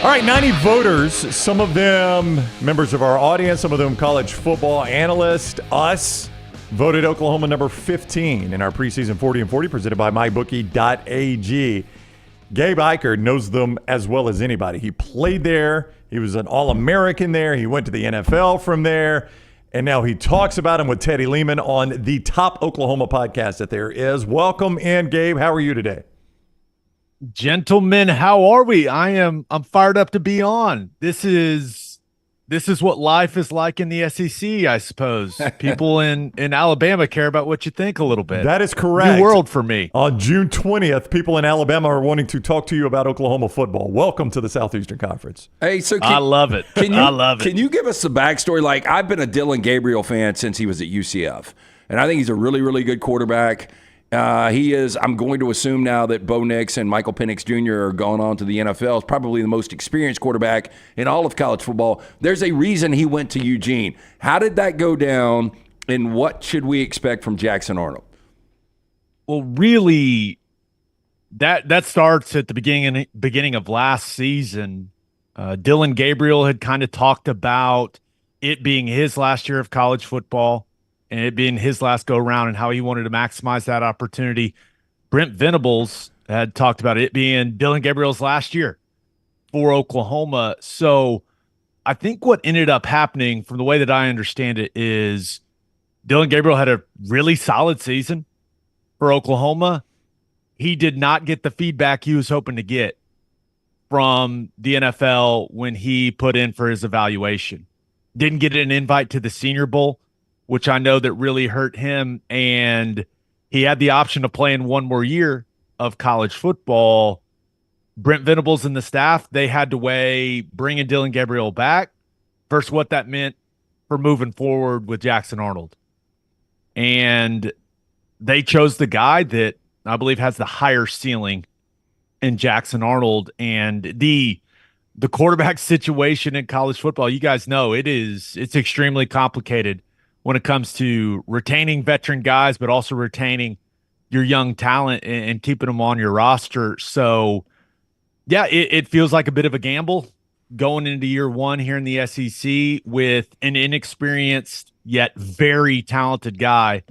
All right, 90 voters, some of them members of our audience, some of them college football analysts, us, voted Oklahoma number 15 in our preseason 40 and 40 presented by mybookie.ag. Gabe Ikard knows them as well as anybody. He played there. He was an All-American there. He went to the NFL from there. And now he talks about him with Teddy Lehman on the top Oklahoma podcast that there is. Welcome in, Gabe. How are you today? Gentlemen, how are we? I'm fired up to be on. This is what life is like in the SEC, I suppose. People in Alabama care about what you think a little bit. That is correct. New world for me. On June 20th, people in Alabama are wanting to talk to you about Oklahoma football. Welcome to the Southeastern Conference. Hey, so I love it. I love it. Can you give us the backstory? Like, I've been a Dylan Gabriel fan since he was at UCF, and I think he's a really, really good quarterback. He is, I'm going to assume now that Bo Nix and Michael Penix Jr. are going on to the NFL, is probably the most experienced quarterback in all of college football. There's a reason he went to Eugene. How did that go down, and what should we expect from Jackson Arnold? Well, really, that starts at the beginning of last season. Dylan Gabriel had kind of talked about it being his last year of college football, and it being his last go-around and how he wanted to maximize that opportunity. Brent Venables had talked about it being Dylan Gabriel's last year for Oklahoma. So I think what ended up happening, from the way that I understand it, is Dylan Gabriel had a really solid season for Oklahoma. He did not get the feedback he was hoping to get from the NFL when he put in for his evaluation. Didn't get an invite to the Senior Bowl, which I know that really hurt him, and he had the option to play in one more year of college football. Brent Venables and the staff, they had to weigh bringing Dylan Gabriel back versus what that meant for moving forward with Jackson Arnold. And they chose the guy that I believe has the higher ceiling in Jackson Arnold. And the quarterback situation in college football, you guys know it's extremely complicated when it comes to retaining veteran guys, but also retaining your young talent and keeping them on your roster. So, yeah, it feels like a bit of a gamble going into year one here in the SEC with an inexperienced yet very talented guy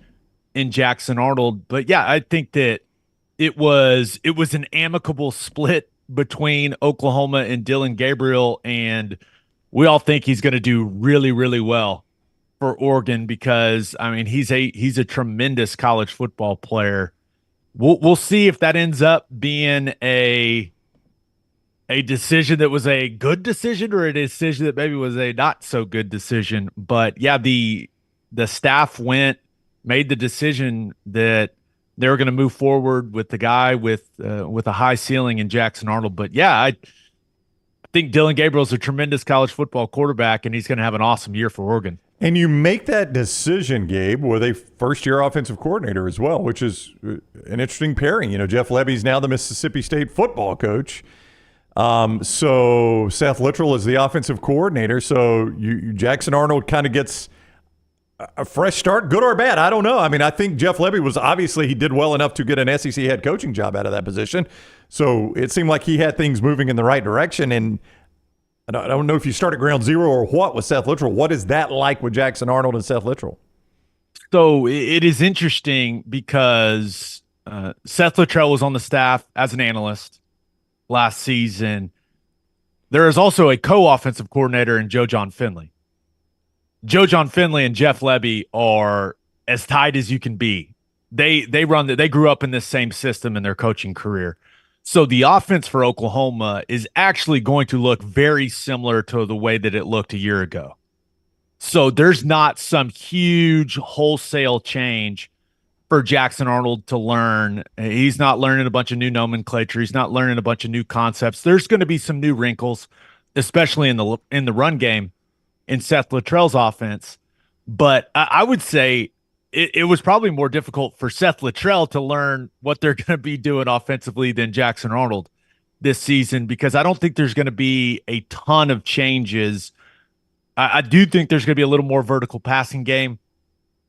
in Jackson Arnold. But, yeah, I think that it was an amicable split between Oklahoma and Dylan Gabriel, and we all think he's going to do really, really well for Oregon because, I mean, he's a tremendous college football player. We'll see if that ends up being a decision that was a good decision or a decision that maybe was a not so good decision. But yeah, the staff made the decision that they were going to move forward with the guy with a high ceiling in Jackson Arnold. But yeah, I think Dylan Gabriel's a tremendous college football quarterback, and he's going to have an awesome year for Oregon. And you make that decision, Gabe, with a first-year offensive coordinator as well, which is an interesting pairing. You know, Jeff Lebby's now the Mississippi State football coach. So Seth Littrell is the offensive coordinator. So Jackson Arnold kind of gets a fresh start, good or bad? I don't know. I mean, I think Jeff Lebby was obviously he did well enough to get an SEC head coaching job out of that position. So it seemed like he had things moving in the right direction. And I don't know if you start at ground zero or what with Seth Littrell. What is that like with Jackson Arnold and Seth Littrell? So it is interesting because Seth Littrell was on the staff as an analyst last season. There is also a co-offensive coordinator in Jon Finley. Jon Finley and Jeff Lebby are as tight as you can be. They grew up in this same system in their coaching career. So the offense for Oklahoma is actually going to look very similar to the way that it looked a year ago. So there's not some huge wholesale change for Jackson Arnold to learn. He's not learning a bunch of new nomenclature. He's not learning a bunch of new concepts. There's going to be some new wrinkles, especially in the run game in Seth Littrell's offense. But I would say it was probably more difficult for Seth Littrell to learn what they're going to be doing offensively than Jackson Arnold this season, because I don't think there's going to be a ton of changes. I do think there's going to be a little more vertical passing game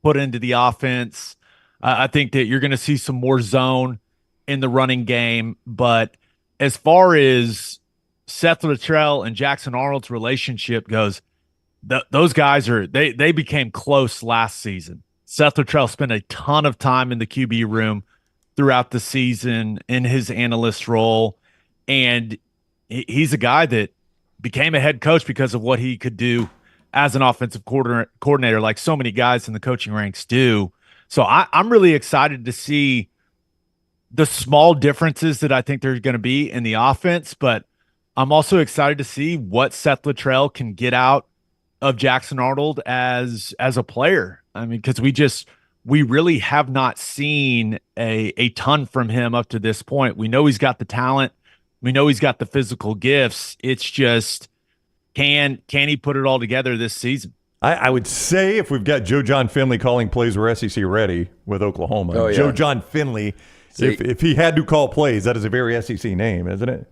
put into the offense. I think that you're going to see some more zone in the running game. But as far as Seth Littrell and Jackson Arnold's relationship goes, those guys they became close last season. Seth Littrell spent a ton of time in the QB room throughout the season in his analyst role, and he's a guy that became a head coach because of what he could do as an offensive coordinator, like so many guys in the coaching ranks do. So I'm really excited to see the small differences that I think there's going to be in the offense, but I'm also excited to see what Seth Littrell can get out of Jackson Arnold as a player. I mean, because we really have not seen a ton from him up to this point. We know he's got the talent. We know he's got the physical gifts. It's just, can he put it all together this season? I would say if we've got Jon Finley calling plays, we're SEC ready with Oklahoma. Oh, yeah. Jon Finley, if he had to call plays, that is a very SEC name, isn't it?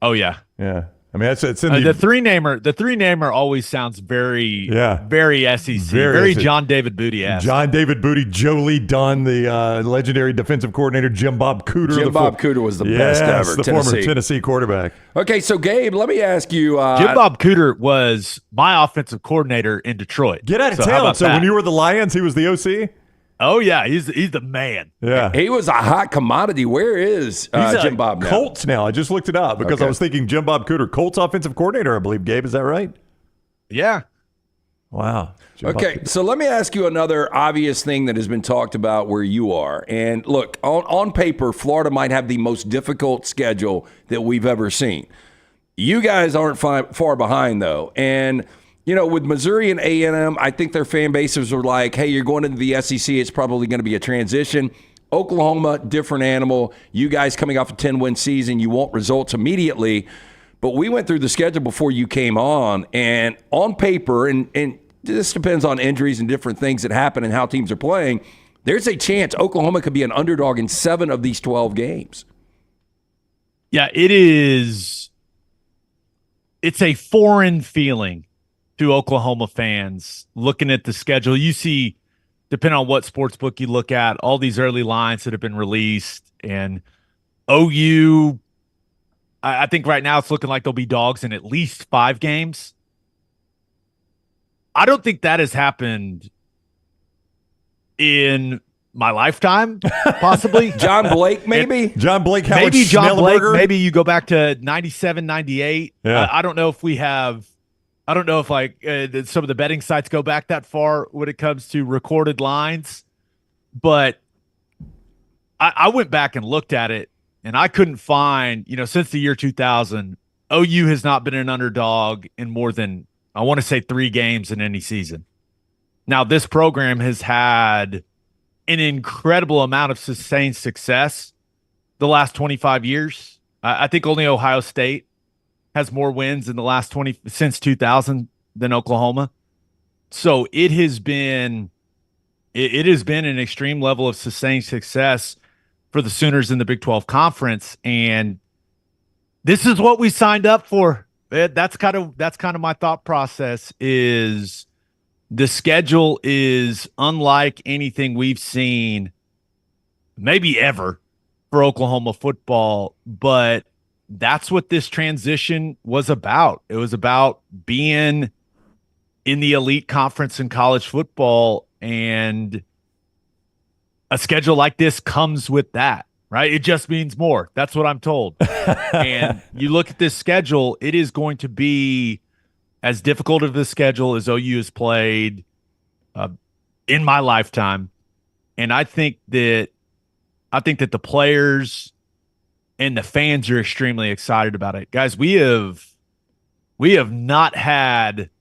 Oh, yeah. Yeah. I mean, it's in the three namer. The three namer always sounds very SEC, very John David Booty-esque. John David Booty, Joe Lee Dunn, the legendary defensive coordinator, Jim Bob Cooter. Jim Bob Cooter was the best ever. The former Tennessee quarterback. Okay, so Gabe, let me ask you. Jim Bob Cooter was my offensive coordinator in Detroit. Get out of town. So when you were the Lions, he was the OC? Oh, yeah, he's the man. Yeah. He was a hot commodity. Where is Jim Bob now? Colts now. I just looked it up because I was thinking Jim Bob Cooter, Colts offensive coordinator, I believe. Gabe, is that right? Yeah. Wow. Okay, so let me ask you another obvious thing that has been talked about where you are. And look, on paper, Florida might have the most difficult schedule that we've ever seen. You guys aren't far behind, though. And you know, with Missouri and A&M, I think their fan bases are like, hey, you're going into the SEC, it's probably going to be a transition. Oklahoma, different animal. You guys coming off a 10-win season, you want results immediately. But we went through the schedule before you came on, and on paper, and this depends on injuries and different things that happen and how teams are playing, there's a chance Oklahoma could be an underdog in 7 of these 12 games. Yeah, it is. It's a foreign feeling to Oklahoma fans looking at the schedule. You see, depending on what sports book you look at, all these early lines that have been released, and OU, I think right now it's looking like they'll be dogs in at least 5 games. I don't think that has happened in my lifetime, possibly. John Blake, maybe? John Blake, Howard maybe John Blake. Schnellenberger? Maybe you go back to 97, 98. Yeah. I don't know if we have – I don't know if some of the betting sites go back that far when it comes to recorded lines, but I went back and looked at it, and I couldn't find, since the year 2000, OU has not been an underdog in more than, I want to say, 3 games in any season. Now, this program has had an incredible amount of sustained success the last 25 years. I think only Ohio State has more wins in the last since 2000 than Oklahoma. So it has been an extreme level of sustained success for the Sooners in the Big 12 Conference, and this is what we signed up for. That's kind of my thought process is The schedule is unlike anything we've seen maybe ever for Oklahoma football, but that's what this transition was about. It was about being in the elite conference in college football, and a schedule like this comes with that, right? It just means more. That's what I'm told. And you look at this schedule, it is going to be as difficult of a schedule as OU has played in my lifetime. And I think that the players and the fans are extremely excited about it. Guys, we have not had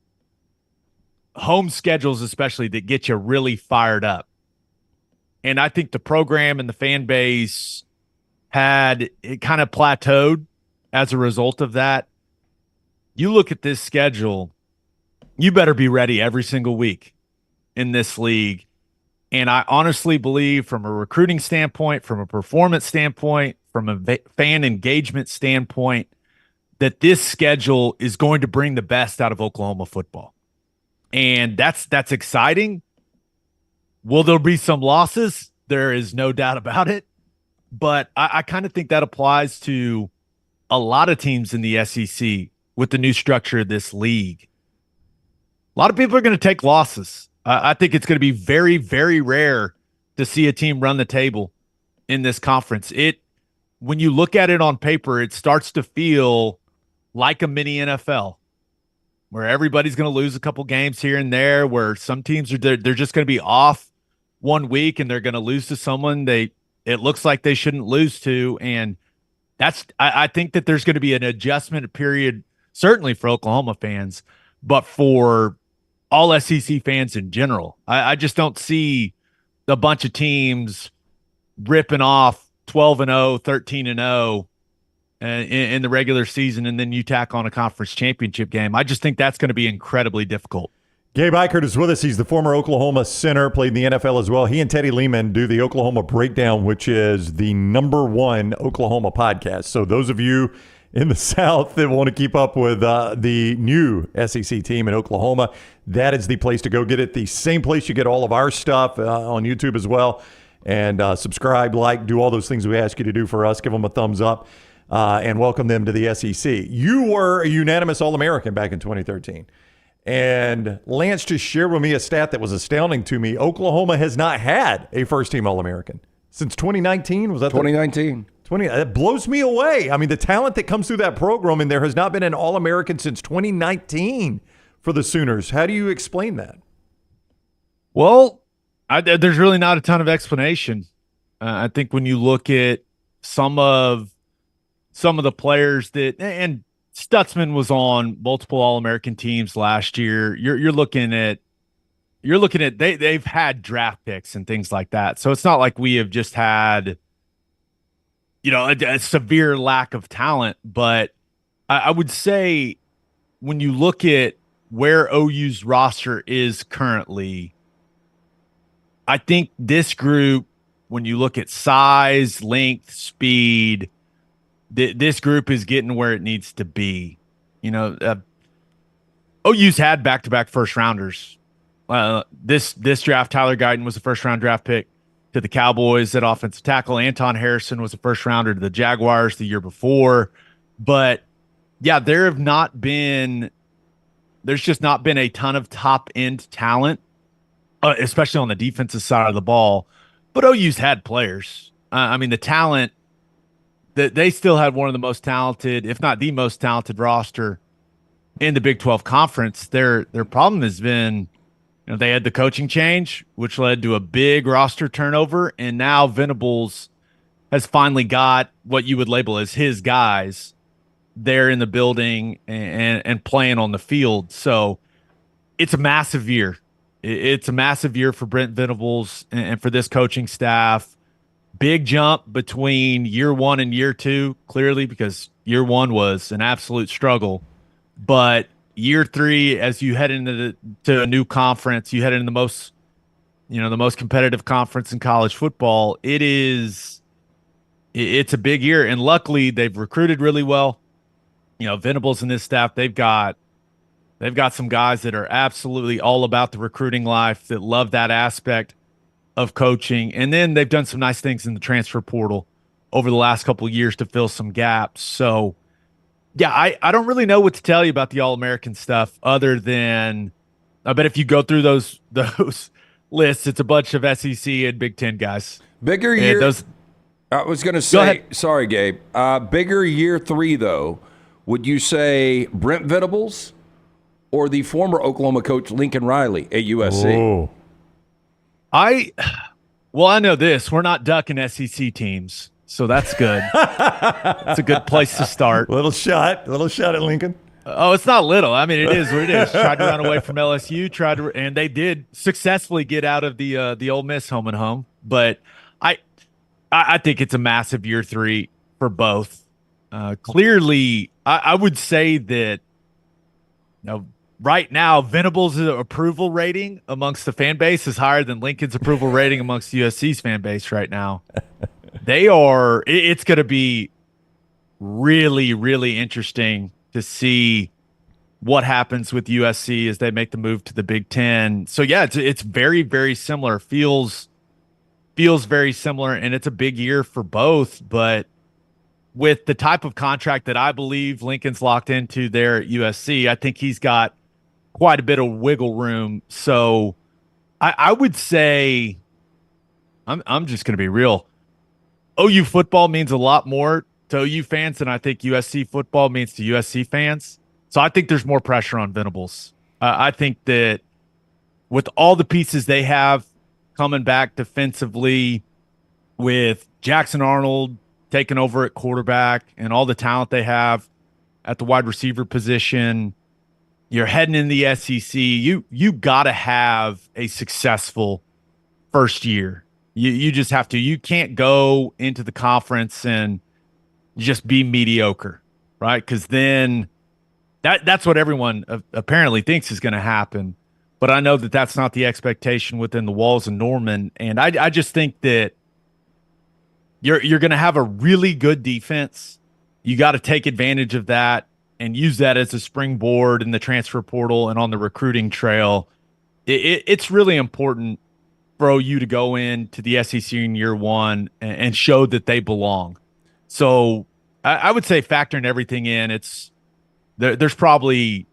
home schedules, especially, that get you really fired up. And I think the program and the fan base it kind of plateaued as a result of that. You look at this schedule, you better be ready every single week in this league. And I honestly believe, from a recruiting standpoint, from a performance standpoint, from a fan engagement standpoint, that this schedule is going to bring the best out of Oklahoma football. And that's exciting. Will there be some losses? There is no doubt about it. But I kind of think that applies to a lot of teams in the SEC with the new structure of this league. A lot of people are going to take losses. I think it's going to be very, very rare to see a team run the table in this conference. When you look at it on paper, it starts to feel like a mini NFL, where everybody's going to lose a couple games here and there, where some teams they're just going to be off one week and they're going to lose to someone it looks like they shouldn't lose to. And I think that there's going to be an adjustment period, certainly for Oklahoma fans, but for all SEC fans in general. I just don't see a bunch of teams ripping off 12-0, 13-0 in the regular season, and then you tack on a conference championship game. I just think that's going to be incredibly difficult. Gabe Ikard is with us. He's the former Oklahoma center, played in the NFL as well. He and Teddy Lehman do the Oklahoma Breakdown, which is the #1 Oklahoma podcast. So those of you in the South that want to keep up with the new SEC team in Oklahoma, that is the place to go get it. The same place you get all of our stuff on YouTube as well. And subscribe, like, do all those things we ask you to do for us. Give them a thumbs up and welcome them to the SEC. You were a unanimous All-American back in 2013. And Lance just shared with me a stat that was astounding to me. Oklahoma has not had a first-team All-American since 2019. Was that 2019? That blows me away. I mean, the talent that comes through that program, and there has not been an All-American since 2019 for the Sooners. How do you explain that? Well, there's really not a ton of explanation. I think when you look at some of the players and Stutzman was on multiple All-American teams last year. You're looking at they've had draft picks and things like that. So it's not like we have just had a severe lack of talent. But I would say when you look at where OU's roster is currently, I think this group, when you look at size, length, speed, this group is getting where it needs to be. OU's had back-to-back first-rounders. This draft, Tyler Guyton was a first-round draft pick to the Cowboys at offensive tackle. Anton Harrison was a first-rounder to the Jaguars the year before. But, yeah, there's just not been a ton of top-end talent, especially on the defensive side of the ball. But OU's had players. The talent, that they still had one of the most talented, if not the most talented roster in the Big 12 Conference. Their problem has been, they had the coaching change, which led to a big roster turnover, and now Venables has finally got what you would label as his guys there in the building and playing on the field. So it's a massive year. It's a massive year for Brent Venables and for this coaching staff. Big jump between year one and year two, clearly, because year one was an absolute struggle. But year three, as you head into a new conference, you head into the most competitive conference in college football. It's a big year, and luckily they've recruited really well. Venables and his staff, they've got They've got some guys that are absolutely all about the recruiting life, that love that aspect of coaching. And then they've done some nice things in the transfer portal over the last couple of years to fill some gaps. So, yeah, I don't really know what to tell you about the All-American stuff other than I bet if you go through those lists, it's a bunch of SEC and Big Ten guys. Bigger year. I was going to say, sorry, Gabe. Bigger year 3, though. Would you say Brent Venables or the former Oklahoma coach Lincoln Riley at USC? Oh. I know this. We're not ducking SEC teams, so that's good. That's a good place to start. Little shot at Lincoln. Oh, it's not little. I mean, it is what it is. Tried to run away from LSU. And they did successfully get out of the Ole Miss home and home. But I think it's a massive year 3 for both. Clearly, I would say that right now, Venables' approval rating amongst the fan base is higher than Lincoln's approval rating amongst USC's fan base right now. It's going to be really, really interesting to see what happens with USC as they make the move to the Big Ten. So, yeah, it's very, very similar. Feels very similar, and it's a big year for both. But with the type of contract that I believe Lincoln's locked into there at USC, I think he's got quite a bit of wiggle room. So I would say I'm just going to be real. OU football means a lot more to OU fans than I think USC football means to USC fans. So I think there's more pressure on Venables. I think that with all the pieces they have coming back defensively, with Jackson Arnold taking over at quarterback and all the talent they have at the wide receiver position, you're heading in the SEC. You got to have a successful first year. You just have to. You can't go into the conference and just be mediocre, right? Because then that's what everyone apparently thinks is going to happen. But I know that that's not the expectation within the walls of Norman. And I just think that you're going to have a really good defense. You got to take advantage of that and use that as a springboard in the transfer portal and on the recruiting trail. It's really important for OU to go into the SEC in year 1 and show that they belong. So I would say factoring everything in, there's probably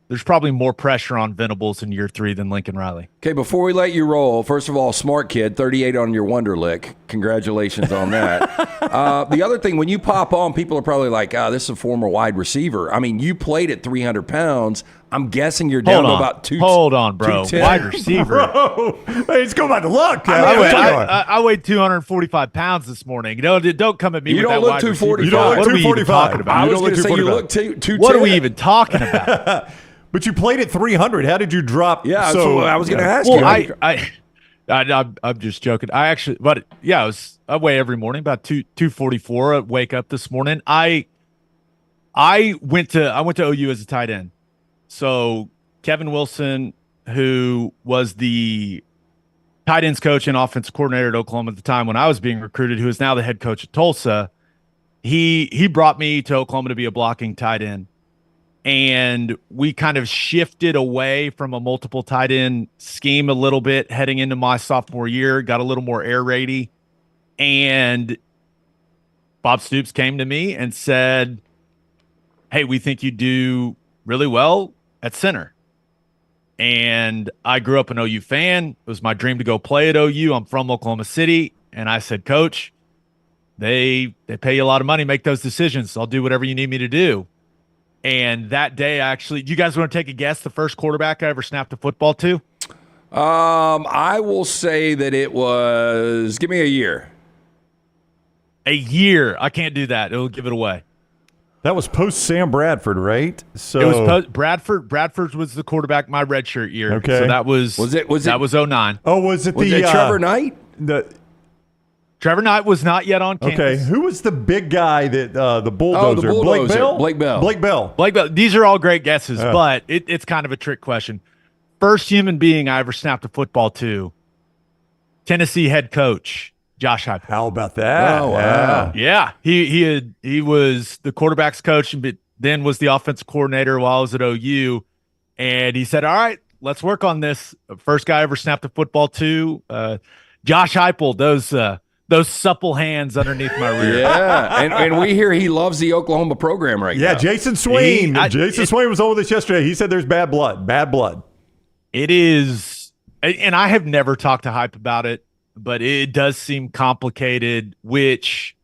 more pressure on Venables in year 3 than Lincoln Riley. Okay, before we let you roll, first of all, smart kid, 38 on your Wonderlic. Congratulations on that. The other thing, when you pop on, people are probably like, this is a former wide receiver. I mean, you played at 300 pounds. I'm guessing you're down to about 2. Hold on, bro. Wide receiver. Bro. Hey, it's going back to luck. I weighed 245 pounds this morning. Don't come at me with that wide receiver. You don't look 245. I was going to say you look 210. What are we even talking about? But you played at 300. How did you drop? Yeah, so I was going to ask you. I'm just joking. I weigh every morning about 244. I wake up this morning. I went to OU as a tight end. So Kevin Wilson, who was the tight ends coach and offensive coordinator at Oklahoma at the time when I was being recruited, who is now the head coach at Tulsa, he brought me to Oklahoma to be a blocking tight end. And we kind of shifted away from a multiple tight end scheme a little bit heading into my sophomore year, got a little more air raidy. And Bob Stoops came to me and said, hey, we think you do really well at center. And I grew up an OU fan. It was my dream to go play at OU. I'm from Oklahoma City. And I said, Coach, they pay you a lot of money, make those decisions. I'll do whatever you need me to do. And that day, do you guys want to take a guess the first quarterback I ever snapped a football to? I will say that it was, give me a year. A year. I can't do that. It'll give it away. That was post Sam Bradford, right? So it was post Bradford. Bradford was the quarterback my redshirt year. Okay. So that was 09. Oh, was it Trevor Knight? Trevor Knight was not yet on campus. Okay, who was the big guy that the bulldozer? Blake Bell. Blake Bell. These are all great guesses, but it's kind of a trick question. First human being I ever snapped a football to, Tennessee head coach Josh Heupel. How about that? Oh, wow. Yeah, he was the quarterback's coach, but then was the offensive coordinator while I was at OU. And he said, all right, let's work on this. First guy ever snapped a football too. Josh Heupel, those supple hands underneath my rear. Yeah, and we hear he loves the Oklahoma program right now. Yeah, Jason Swain. Swain was on with us yesterday. He said there's bad blood. Bad blood. It is, and I have never talked to Hype about it, but it does seem complicated, which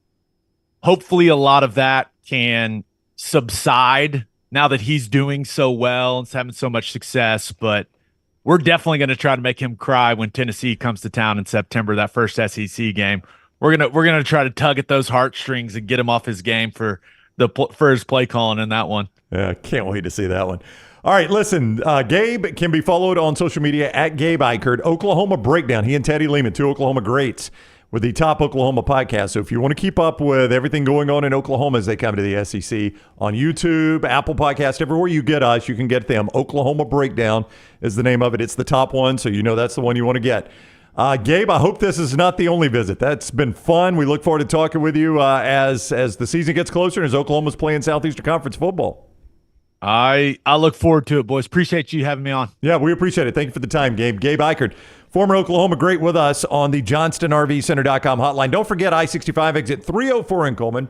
hopefully a lot of that can subside now that he's doing so well and having so much success. But we're definitely going to try to make him cry when Tennessee comes to town in September, that first SEC game. We're gonna try to tug at those heartstrings and get him off his game for his play calling in that one. Yeah, can't wait to see that one. All right, listen, Gabe can be followed on social media at Gabe Ikard. Oklahoma Breakdown. He and Teddy Lehman, two Oklahoma greats, with the Top Oklahoma podcast. So if you want to keep up with everything going on in Oklahoma as they come to the SEC, on YouTube, Apple Podcast, everywhere you get us, you can get them. Oklahoma Breakdown is the name of it. It's the top one, so you know that's the one you want to get. Gabe, I hope this is not the only visit. That's been fun. We look forward to talking with you as the season gets closer and as Oklahoma's playing Southeastern Conference football. I look forward to it, boys. Appreciate you having me on. Yeah, we appreciate it. Thank you for the time, Gabe. Gabe Ikard, former Oklahoma great, with us on the JohnstonRVCenter.com hotline. Don't forget I-65 exit 304 in Coleman,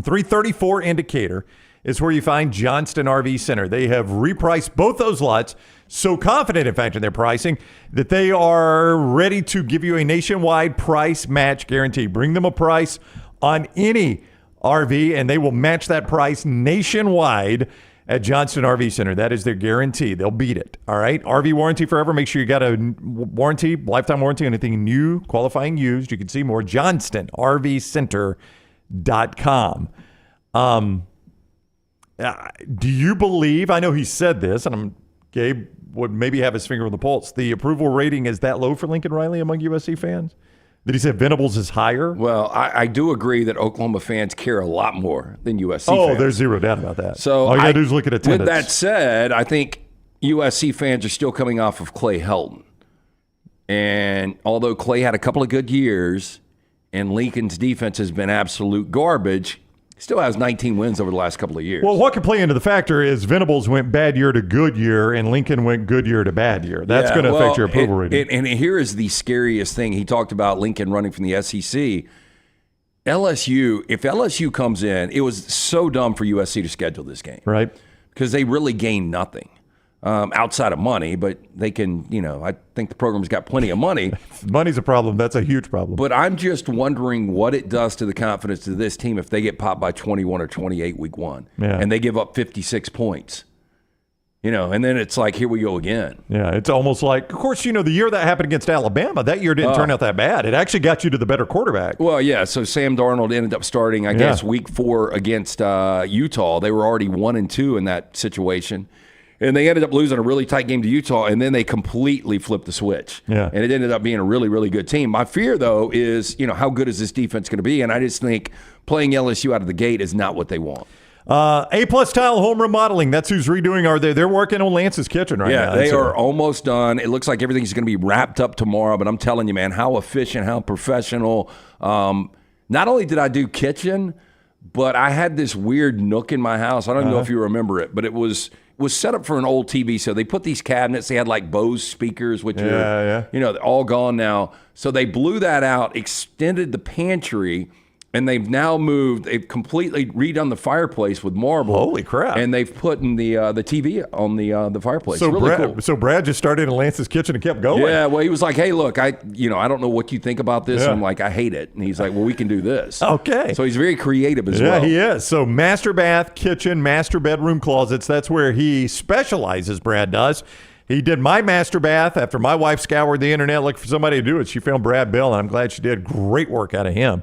334 in Decatur is where you find Johnston RV Center. They have repriced both those lots, so confident, in fact, in their pricing that they are ready to give you a nationwide price match guarantee. Bring them a price on any RV, and they will match that price nationwide at Johnston RV Center. That is their guarantee. They'll beat it. All right. RV warranty forever. Make sure you got a warranty, lifetime warranty, anything new, qualifying, used. You can see more. JohnstonRVCenter.com. Do you believe, I know he said this, and Gabe would maybe have his finger on the pulse, the approval rating is that low for Lincoln Riley among USC fans? Did he say Venables is higher? Well, I do agree that Oklahoma fans care a lot more than USC fans. Oh, there's zero doubt about that. So all you got to do is look at attendance. With that said, I think USC fans are still coming off of Clay Helton. And although Clay had a couple of good years and Lincoln's defense has been absolute garbage, still has 19 wins over the last couple of years. Well, what can play into the factor is Venables went bad year to good year, and Lincoln went good year to bad year. That's going to affect your approval rating. And here is the scariest thing. He talked about Lincoln running from the SEC. LSU, if LSU comes in, it was so dumb for USC to schedule this game. Right. Because they really gain nothing outside of money, but they can, I think the program's got plenty of money. Money's a problem. That's a huge problem. But I'm just wondering what it does to the confidence of this team if they get popped by 21 or 28 week one and they give up 56 points. And then it's like, here we go again. Yeah, it's almost like, of course, the year that happened against Alabama, that year didn't turn out that bad. It actually got you to the better quarterback. Well, yeah, so Sam Darnold ended up starting, I guess, week 4 against Utah. They were already 1-2 in that situation. And they ended up losing a really tight game to Utah, and then they completely flipped the switch. Yeah. And it ended up being a really, really good team. My fear, though, is, how good is this defense going to be? And I just think playing LSU out of the gate is not what they want. A-plus Tile Home Remodeling. That's who's redoing they're working on Lance's kitchen right now. Yeah, they are almost done. It looks like everything's going to be wrapped up tomorrow, but I'm telling you, man, how efficient, how professional. Not only did I do kitchen, but I had this weird nook in my house. I don't know if you remember it, but it was set up for an old TV. So they put these cabinets. They had like Bose speakers, which are, they're all gone now. So they blew that out, extended the pantry, and they've now they've completely redone the fireplace with marble. Holy crap. And they've put in the TV on the fireplace. So really cool. So Brad just started in Lance's kitchen and kept going. Yeah, well, he was like, hey, look, I don't know what you think about this. And I'm like, I hate it. And he's like, well, we can do this. Okay. So he's very creative as well. Yeah, he is. So master bath, kitchen, master bedroom closets, that's where he specializes, Brad does. He did my master bath after my wife scoured the internet looking for somebody to do it. She found Brad Bell, and I'm glad she did. Great work out of him.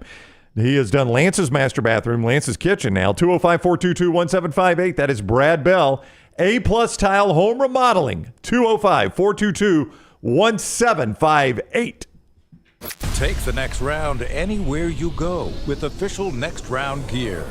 He has done Lance's master bathroom, Lance's kitchen now. 205-422-1758. That is Brad Bell. A-plus Tile Home Remodeling. 205-422-1758. Take the next round anywhere you go with official Next Round gear.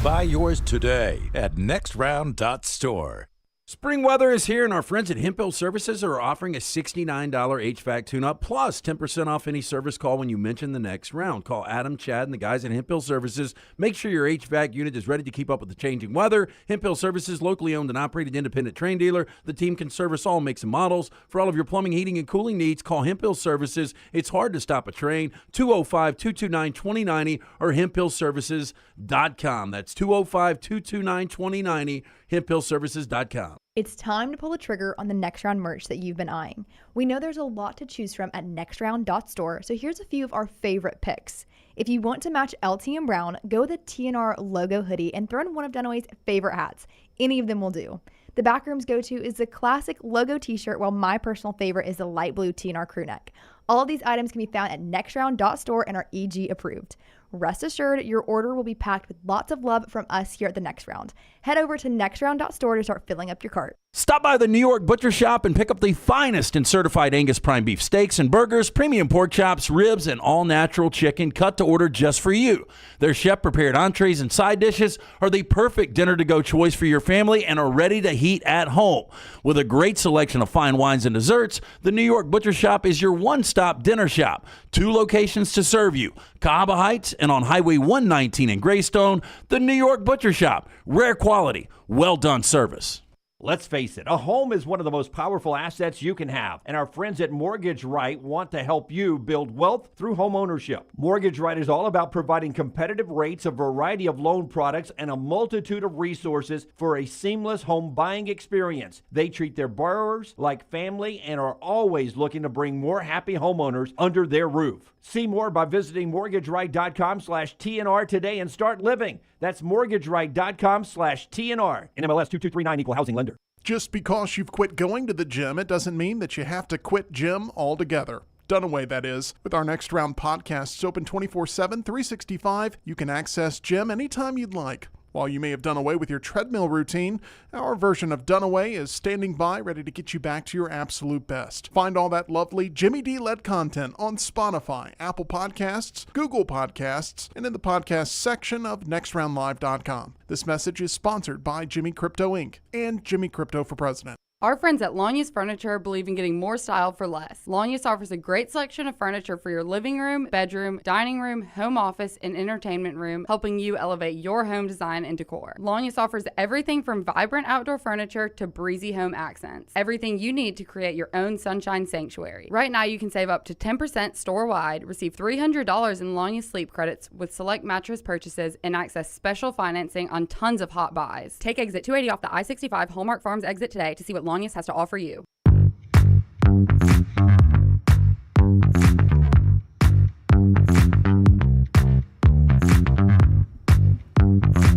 Buy yours today at nextround.store. Spring weather is here, and our friends at Hemp Hill Services are offering a $69 HVAC tune-up plus 10% off any service call when you mention the next round. Call Adam, Chad, and the guys at Hemp Hill Services. Make sure your HVAC unit is ready to keep up with the changing weather. Hemp Hill Services, locally owned and operated independent train dealer. The team can service all makes and models. For all of your plumbing, heating, and cooling needs, call Hemp Hill Services. It's hard to stop a train. 205-229-2090 or hemphillservices.com. That's 205-229-2090, hemphillservices.com. It's time to pull the trigger on the Next Round merch that you've been eyeing. We know there's a lot to choose from at nextround.store, so here's a few of our favorite picks. If you want to match LT and Brown, go with the TNR logo hoodie and throw in one of Dunaway's favorite hats. Any of them will do. The Backroom's go-to is the classic logo t-shirt, while my personal favorite is the light blue TNR crew neck. All of these items can be found at nextround.store and are EG approved. Rest assured, your order will be packed with lots of love from us here at the Next Round. Head over to nextround.store to start filling up your cart. Stop by the New York Butcher Shop and pick up the finest in certified Angus prime beef steaks and burgers, premium pork chops, ribs, and all-natural chicken cut to order just for you. Their chef-prepared entrees and side dishes are the perfect dinner-to-go choice for your family and are ready to heat at home. With a great selection of fine wines and desserts, the New York Butcher Shop is your one-stop dinner shop. 2 locations to serve you, Cahaba Heights and on Highway 119 in Greystone. The New York Butcher Shop. Rare quality, well-done service. Let's face it, a home is one of the most powerful assets you can have, and our friends at Mortgage Right want to help you build wealth through home ownership. Mortgage Right is all about providing competitive rates, a variety of loan products, and a multitude of resources for a seamless home buying experience. They treat their borrowers like family and are always looking to bring more happy homeowners under their roof. See more by visiting mortgageright.com/TNR today and start living. That's mortgageright.com/TNR. NMLS 2239, equal housing lender. Just because you've quit going to the gym, it doesn't mean that you have to quit gym altogether. Dunaway, that is. With our Next Round podcasts open 24/7, 365, you can access gym anytime you'd like. While you may have done away with your treadmill routine, our version of Dunaway is standing by, ready to get you back to your absolute best. Find all that lovely Jimmy D-led content on Spotify, Apple Podcasts, Google Podcasts, and in the podcast section of nextroundlive.com. This message is sponsored by Jimmy Crypto Inc. and Jimmy Crypto for President. Our friends at Long Use Furniture believe in getting more style for less. Long Use offers a great selection of furniture for your living room, bedroom, dining room, home office, and entertainment room, helping you elevate your home design and decor. Long Use offers everything from vibrant outdoor furniture to breezy home accents. Everything you need to create your own sunshine sanctuary. Right now, you can save up to 10% store-wide, receive $300 in Long Use sleep credits with select mattress purchases, and access special financing on tons of hot buys. Take exit 280 off the I-65 Hallmark Farms exit today to see what Long Use has to offer you.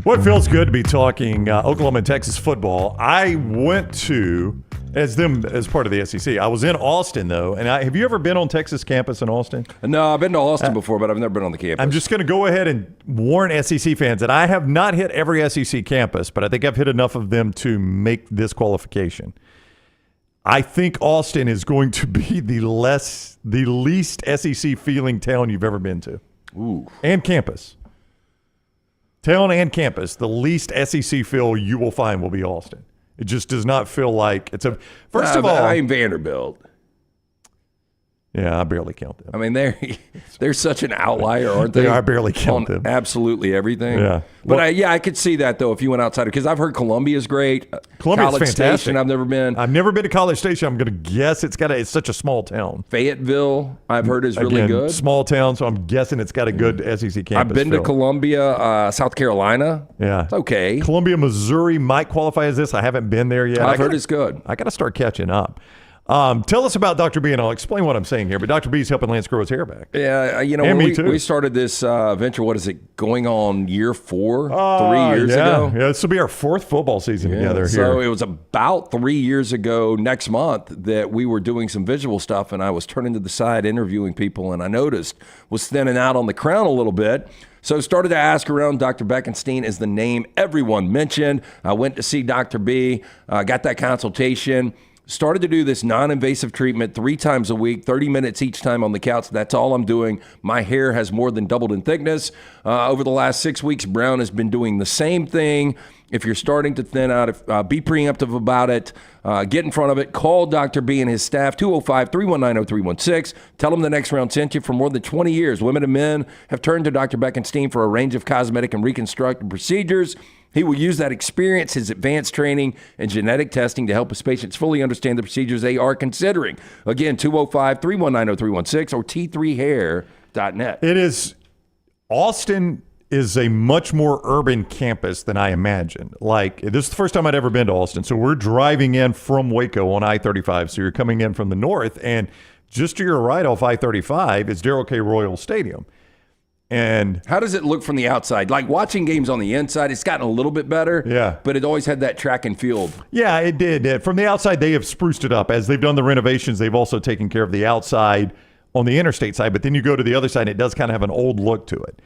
Well, it feels good to be talking Oklahoma and Texas football. I went to, as part of the SEC, I was in Austin, though. And have you ever been on Texas campus in Austin? No, I've been to Austin before, but I've never been on the campus. I'm just going to go ahead and warn SEC fans that I have not hit every SEC campus, but I think I've hit enough of them to make this qualification. I think Austin is going to be the least SEC feeling town you've ever been to. Ooh. And campus. Town and campus, the least SEC feel you will find will be Austin. It just does not feel like it's a. First of all, I'm Vanderbilt. Yeah, I barely count them. I mean, they're such an outlier, aren't they? I barely count them. Absolutely everything. Yeah. But I could see that, though, if you went outside. Because I've heard Columbia's great. Columbia's College fantastic. Station, I've never been. I've never been to College Station. I'm going to guess it's such a small town. Fayetteville, I've heard, is really good. Small town, so I'm guessing it's got a good SEC campus. I've been to Columbia, South Carolina. Yeah. It's okay. Columbia, Missouri might qualify as this. I haven't been there yet. I've heard it's good. I got to start catching up. Tell us about Dr. B, and I'll explain what I'm saying here. But Dr. B is helping Lance grow his hair back. Yeah, and me too. We started this venture, what is it, going on year 4, 3 years ago? Yeah, this will be our 4th football season together here. So it was about 3 years ago next month that we were doing some visual stuff, and I was turning to the side interviewing people, and I noticed was thinning out on the crown a little bit. So started to ask around. Dr. Beckenstein is the name everyone mentioned. I went to see Dr. B, got that consultation. Started to do this non-invasive treatment 3 times a week, 30 minutes each time on the couch. That's all I'm doing. My hair has more than doubled in thickness. Over the last 6 weeks, Brown has been doing the same thing. If you're starting to thin out, be preemptive about it. Get in front of it. Call Dr. B and his staff, 205-319-0316. Tell them the Next Round sent you. For more than 20 years, women and men have turned to Dr. Beckenstein for a range of cosmetic and reconstructive procedures. He will use that experience, his advanced training, and genetic testing to help his patients fully understand the procedures they are considering. Again, 205-319-0316 or t3hair.net. It is Austin is a much more urban campus than I imagined. Like, this is the first time I'd ever been to Austin. So we're driving in from Waco on I-35. So you're coming in from the north, and just to your right off I-35 is Darrell K. Royal Stadium. And how does it look from the outside? Like watching games on the inside, it's gotten a little bit better. Yeah. But it always had that track and field. Yeah, it did. From the outside, they have spruced it up. As they've done the renovations, they've also taken care of the outside on the interstate side. But then you go to the other side, and it does kind of have an old look to it.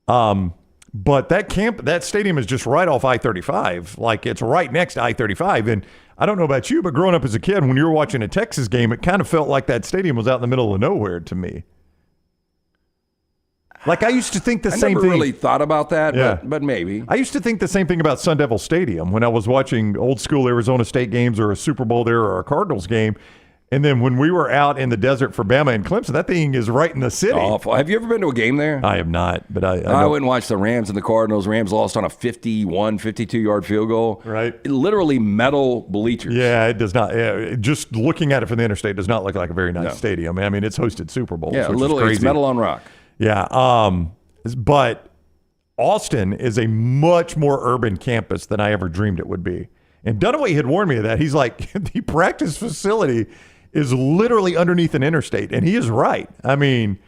But that stadium is just right off I-35. Like, it's right next to I-35. And I don't know about you, but growing up as a kid, when you were watching a Texas game, it kind of felt like that stadium was out in the middle of nowhere to me. Like, I used to think the same thing. I never really thought about that, but maybe. I used to think the same thing about Sun Devil Stadium when I was watching old school Arizona State games or a Super Bowl there or a Cardinals game. And then when we were out in the desert for Bama and Clemson, that thing is right in the city. Awful. Have you ever been to a game there? I have not, but I went and watched the Rams and the Cardinals. Rams lost on a 52-yard field goal. Right. Literally metal bleachers. Yeah, it does not. Just looking at it from the interstate does not look like a very nice stadium. I mean, it's hosted Super Bowls. Yeah, which literally, is crazy. it's metal on rock. Yeah. But Austin is a much more urban campus than I ever dreamed it would be. And Dunaway had warned me of that. He's like, the practice facility is literally underneath an interstate, and he is right. I mean,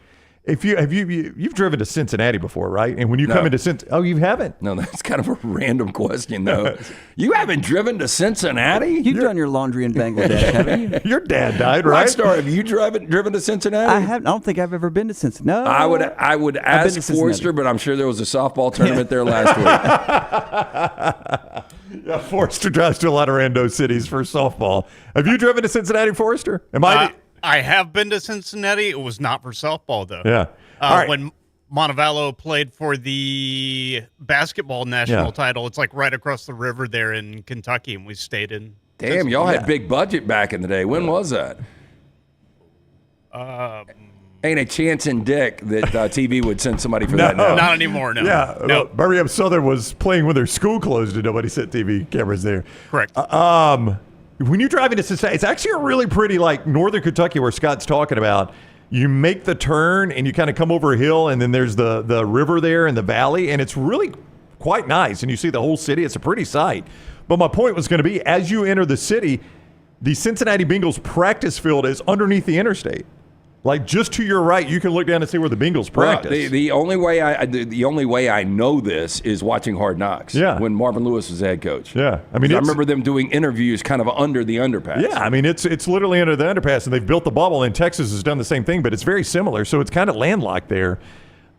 if you've driven to Cincinnati before, right? And when you come into Cincinnati, you haven't? No, that's kind of a random question, though. You haven't driven to Cincinnati? You've done your laundry in Bangladesh, haven't you? Your dad died, right? Rockstar, have you driven to Cincinnati? I haven't. I don't think I've ever been to Cincinnati. No, I would ask Forrester, but I'm sure there was a softball tournament there last week. Yeah, Forrester drives to a lot of rando cities for softball. Have you driven to Cincinnati, Forrester? I have been to Cincinnati. It was not for softball, though. Yeah. All right. When Montevallo played for the basketball national title, it's like right across the river there in Kentucky, and we stayed in. Damn, y'all had big budget back in the day. When was that? Ain't a chance in dick that TV would send somebody for that now. Not anymore, no. Yeah, no. Birmingham Southern was playing with their school closed and nobody set TV cameras there. Correct. When you drive into Cincinnati, it's actually a really pretty, like, northern Kentucky where Scott's talking about. You make the turn and you kind of come over a hill, and then there's the river there and the valley, and it's really quite nice. And you see the whole city. It's a pretty sight. But my point was going to be, as you enter the city, the Cincinnati Bengals practice field is underneath the interstate. Like, just to your right, you can look down and see where the Bengals practice. Well, the only way I know this is watching Hard Knocks. Yeah. When Marvin Lewis was head coach. Yeah, I mean, I remember them doing interviews kind of under the underpass. Yeah, I mean, it's literally under the underpass, and they've built the bubble. And Texas has done the same thing, but it's very similar. So it's kind of landlocked there.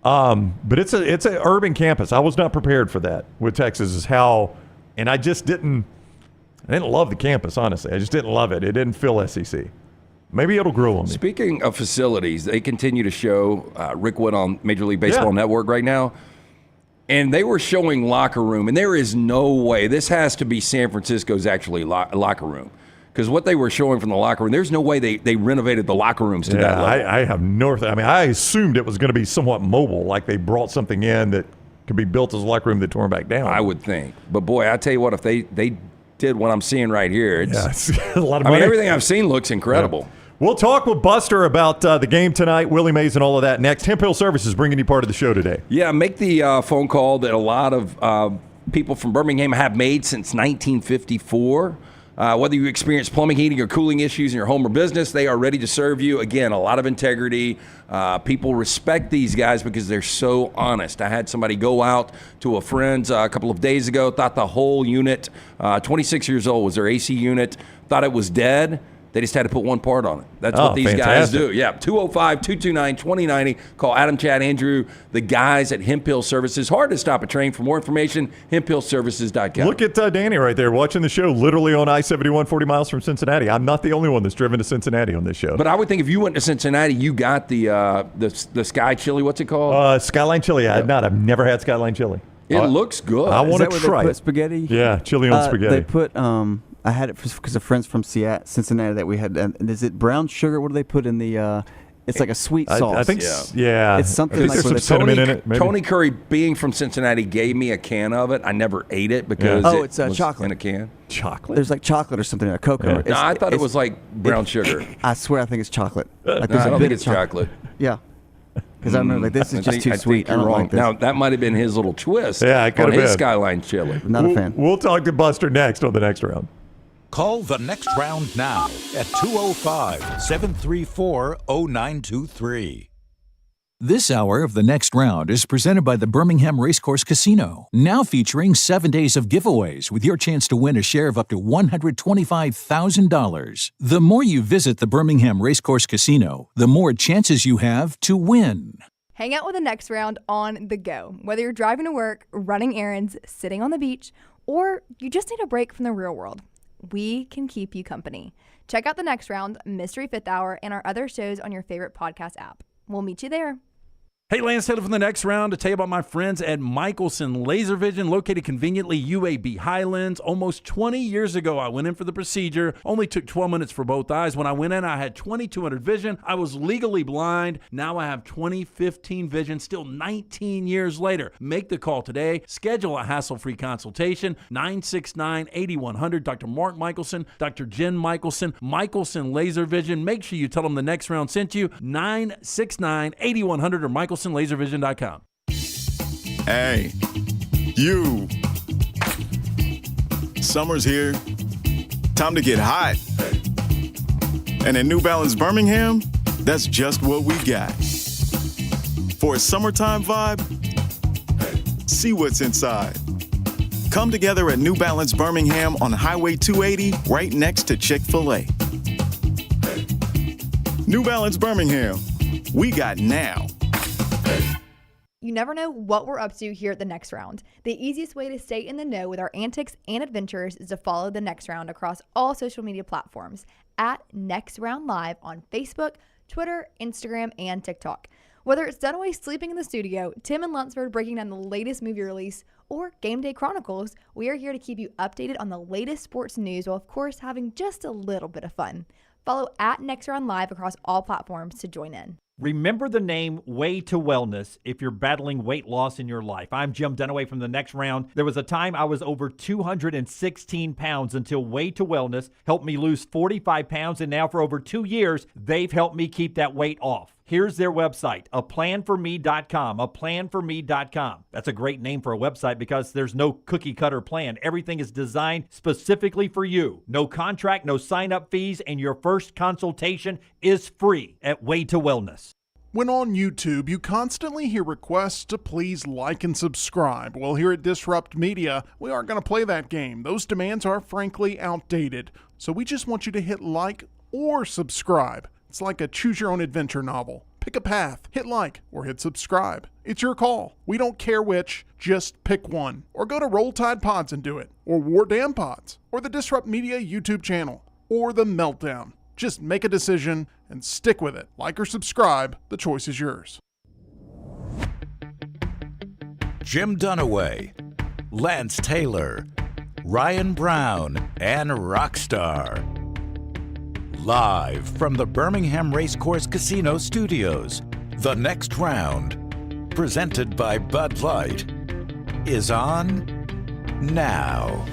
But it's an urban campus. I was not prepared for that with Texas. Is how, and I didn't love the campus. Honestly, I just didn't love it. It didn't feel SEC. Maybe it'll grow on me. Speaking of facilities, they continue to show Rick Wood on Major League Baseball Network right now. And they were showing locker room. And there is no way. This has to be San Francisco's actually locker room. Because what they were showing from the locker room, there's no way they renovated the locker rooms to that level. I have no. I mean, I assumed it was going to be somewhat mobile, like they brought something in that could be built as a locker room that tore them back down. I would think. But, boy, I tell you what, if they did what I'm seeing right here, it's a lot of money. I mean, everything I've seen looks incredible. Yeah. We'll talk with Buster about the game tonight, Willie Mays, and all of that next. Hemp Hill Services bringing you part of the show today. Yeah, make the phone call that a lot of people from Birmingham have made since 1954. Whether you experience plumbing, heating, or cooling issues in your home or business, they are ready to serve you. Again, a lot of integrity. People respect these guys because they're so honest. I had somebody go out to a friend's a couple of days ago, thought the whole unit, 26 years old, was their AC unit, thought it was dead. They just had to put one part on it. That's what these guys do. Yeah, 205-229-2090. Call Adam, Chad, Andrew, the guys at Hemp Hill Services. Hard to stop a train. For more information, hemphillservices.com. Look at Danny right there watching the show, literally on I-71, 40 miles from Cincinnati. I'm not the only one that's driven to Cincinnati on this show. But I would think if you went to Cincinnati, you got the Sky Chili. What's it called? Skyline Chili. I had not. I've never had Skyline Chili. It looks good. I want to where try they put it. spaghetti? Yeah, chili on spaghetti. They put I had it because of friends from Cincinnati that we had. Is it brown sugar? What do they put in the? It's like a sweet sauce. I think, yeah. It's something I think like there's some cinnamon in it. Maybe. Tony Curry, being from Cincinnati, gave me a can of it. I never ate it because it's was chocolate in a can. Chocolate? There's like chocolate or something in a cocoa. No, I thought it was like brown sugar. I swear I think it's chocolate. Like No, there's I a don't bit think of it's chocolate. Yeah. Because I remember, like, this is just too I sweet. think I you're don't wrong. like this. Now, that might have been his little twist Yeah, it could on have his been. Skyline chili. Not a fan. We'll talk to Buster next on the next round. Call the next round now at 205-734-0923. This hour of The Next Round is presented by the Birmingham Racecourse Casino, now featuring 7 days of giveaways with your chance to win a share of up to $125,000. The more you visit the Birmingham Racecourse Casino, the more chances you have to win. Hang out with the next round on the go. Whether you're driving to work, running errands, sitting on the beach, or you just need a break from the real world, we can keep you company. Check out the next round, Mystery Fifth Hour, and our other shows on your favorite podcast app. We'll meet you there. Hey, Lance Taylor from the next round to tell you about my friends at Michelson Laser Vision, located conveniently UAB Highlands. Almost 20 years ago, I went in for the procedure. Only took 12 minutes for both eyes. When I went in, I had 2200 vision. I was legally blind. Now I have 20/15 vision, still 19 years later. Make the call today. Schedule a hassle-free consultation. 969-8100. Dr. Mark Michelson, Dr. Jen Michelson, Michelson Laser Vision. Make sure you tell them the next round sent you. 969-8100 or MichelsonLaserVision.com. Hey, you. Summer's here. Time to get hot. And at New Balance Birmingham, that's just what we got. For a summertime vibe, see what's inside. Come together at New Balance Birmingham on Highway 280, right next to Chick-fil-A. New Balance Birmingham, we got now. You never know what we're up to here at the next round. The easiest way to stay in the know with our antics and adventures is to follow the next round across all social media platforms at Next Round Live on Facebook, Twitter, Instagram, and TikTok. Whether it's Dunaway sleeping in the studio, Tim and Lunceford breaking down the latest movie release, or Game Day Chronicles, we are here to keep you updated on the latest sports news while, of course, having just a little bit of fun. Follow at Next Round Live across all platforms to join in. Remember the name Way to Wellness if you're battling weight loss in your life. I'm Jim Dunaway from the next round. There was a time I was over 216 pounds until Way to Wellness helped me lose 45 pounds, and now for over 2 years, they've helped me keep that weight off. Here's their website, aplanforme.com, aplanforme.com. That's a great name for a website because there's no cookie cutter plan. Everything is designed specifically for you. No contract, no sign-up fees, and your first consultation is free at Way to Wellness. When on YouTube, you constantly hear requests to please like and subscribe. Well, here at Disrupt Media, we aren't going to play that game. Those demands are frankly outdated. So we just want you to hit like or subscribe. It's like a choose-your-own-adventure novel. Pick a path, hit like, or hit subscribe. It's your call. We don't care which, just pick one. Or go to Roll Tide Pods and do it. Or War Damn Pods. Or the Disrupt Media YouTube channel. Or the Meltdown. Just make a decision and stick with it. Like or subscribe, the choice is yours. Jim Dunaway, Lance Taylor, Ryan Brown, and Rockstar. Live from the Birmingham Racecourse Casino Studios, the next round, presented by Bud Light, is on now.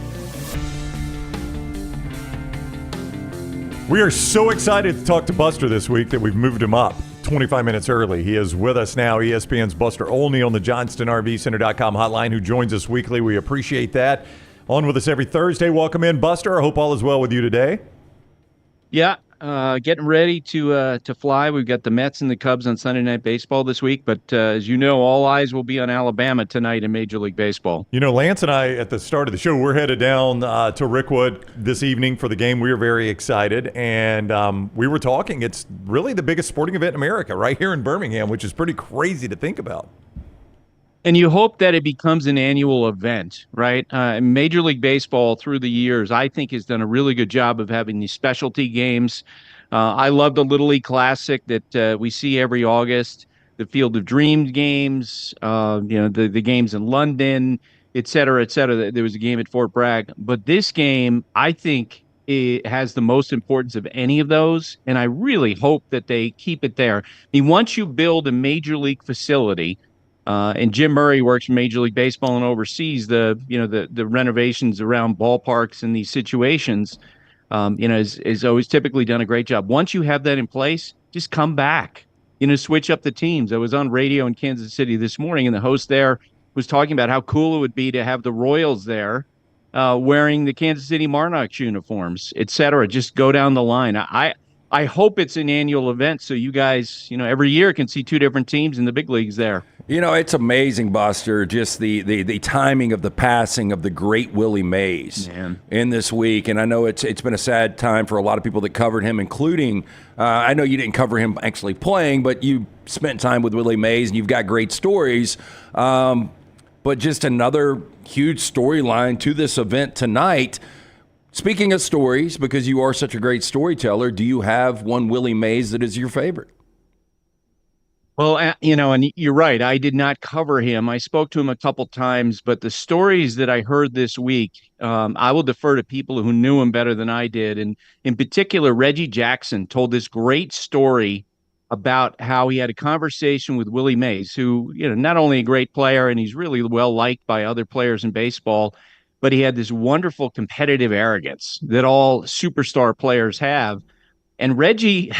We are so excited to talk to Buster this week that we've moved him up 25 minutes early. He is with us now, ESPN's Buster Olney on the JohnstonRVCenter.com hotline, who joins us weekly. We appreciate that. On with us every Thursday. Welcome in, Buster. I hope all is well with you today. Yeah, getting ready to fly. We've got the Mets and the Cubs on Sunday Night Baseball this week, but as you know, all eyes will be on Alabama tonight in Major League Baseball. You know, Lance and I, at the start of the show, we're headed down to Rickwood this evening for the game. We are very excited, and we were talking. It's really the biggest sporting event in America right here in Birmingham, which is pretty crazy to think about. And you hope that it becomes an annual event, right? Major League Baseball through the years, I think, has done a really good job of having these specialty games. I love the Little League Classic that we see every August. the Field of Dreams games, the games in London, et cetera, et cetera. There was a game at Fort Bragg. But this game, I think, it has the most importance of any of those, and I really hope that they keep it there. I mean, once you build a major league facility, and Jim Murray works for Major League Baseball and oversees the renovations around ballparks and these situations, has always typically done a great job. Once you have that in place, just come back, switch up the teams. I was on radio in Kansas City this morning, and the host there was talking about how cool it would be to have the Royals there wearing the Kansas City Monarchs uniforms, et cetera. Just go down the line. I hope it's an annual event so you guys, every year can see two different teams in the big leagues there. It's amazing, Buster, just the timing of the passing of the great Willie Mays in this week. And I know it's been a sad time for a lot of people that covered him, including, I know you didn't cover him actually playing, but you spent time with Willie Mays and you've got great stories. But just another huge storyline to this event tonight. Speaking of stories, because you are such a great storyteller, do you have one Willie Mays that is your favorite? Well, and you're right. I did not cover him. I spoke to him a couple times, but the stories that I heard this week, I will defer to people who knew him better than I did. And in particular, Reggie Jackson told this great story about how he had a conversation with Willie Mays, who, not only a great player, and he's really well liked by other players in baseball, but he had this wonderful competitive arrogance that all superstar players have. And Reggie,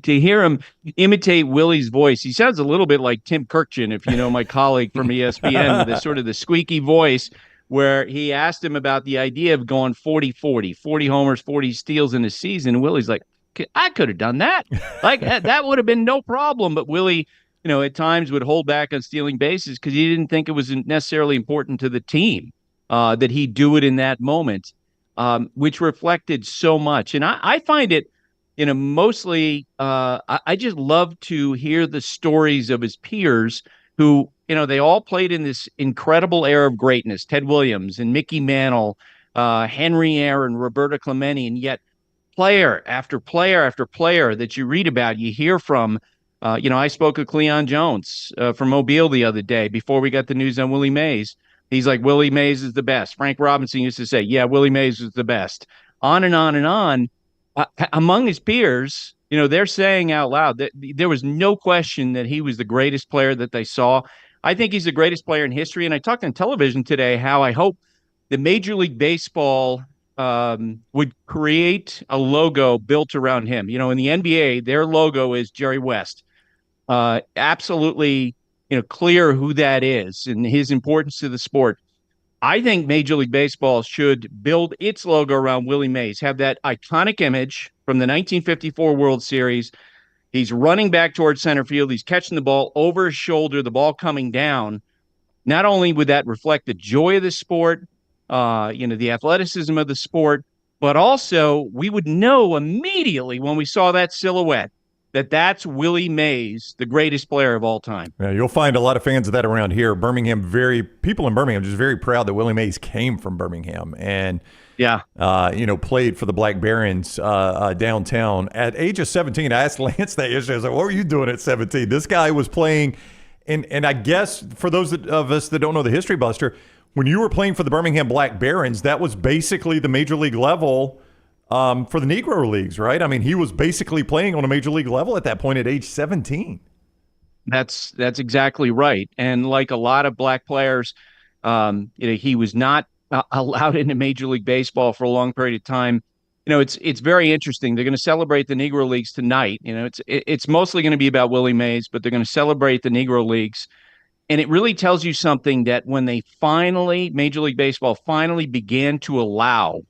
to hear him imitate Willie's voice, he sounds a little bit like Tim Kirkjian, if you know my colleague from ESPN, with this sort of the squeaky voice, where he asked him about the idea of going 40-40, 40 homers, 40 steals in a season. And Willie's like, I could have done that. Like, that would have been no problem. But Willie, at times would hold back on stealing bases because he didn't think it was necessarily important to the team that he do it in that moment, which reflected so much. And I find it, mostly I just love to hear the stories of his peers who, they all played in this incredible era of greatness. Ted Williams and Mickey Mantle, Henry Aaron, Roberto Clemente, and yet player after player after player that you read about, you hear from. I spoke with Cleon Jones from Mobile the other day before we got the news on Willie Mays. He's like, Willie Mays is the best. Frank Robinson used to say, yeah, Willie Mays is the best. On and on and on. Among his peers, they're saying out loud that there was no question that he was the greatest player that they saw. I think he's the greatest player in history. And I talked on television today how I hope the Major League Baseball would create a logo built around him. In the NBA, their logo is Jerry West. Absolutely, clear who that is and his importance to the sport. I think Major League Baseball should build its logo around Willie Mays, have that iconic image from the 1954 World Series. He's running back towards center field. He's catching the ball over his shoulder, the ball coming down. Not only would that reflect the joy of the sport, the athleticism of the sport, but also we would know immediately when we saw that silhouette that that's Willie Mays, the greatest player of all time. Yeah, you'll find a lot of fans of that around here. People in Birmingham just very proud that Willie Mays came from Birmingham and played for the Black Barons downtown. At age of 17, I asked Lance that yesterday. I was like, what were you doing at 17? This guy was playing, and I guess for those of us that don't know the history, Buster, when you were playing for the Birmingham Black Barons, that was basically the major league level for the Negro Leagues, right? I mean, he was basically playing on a major league level at that point at age 17. That's exactly right. And like a lot of black players, he was not allowed into Major League Baseball for a long period of time. It's very interesting. They're going to celebrate the Negro Leagues tonight. It's mostly going to be about Willie Mays, but they're going to celebrate the Negro Leagues. And it really tells you something that when Major League Baseball finally began to allow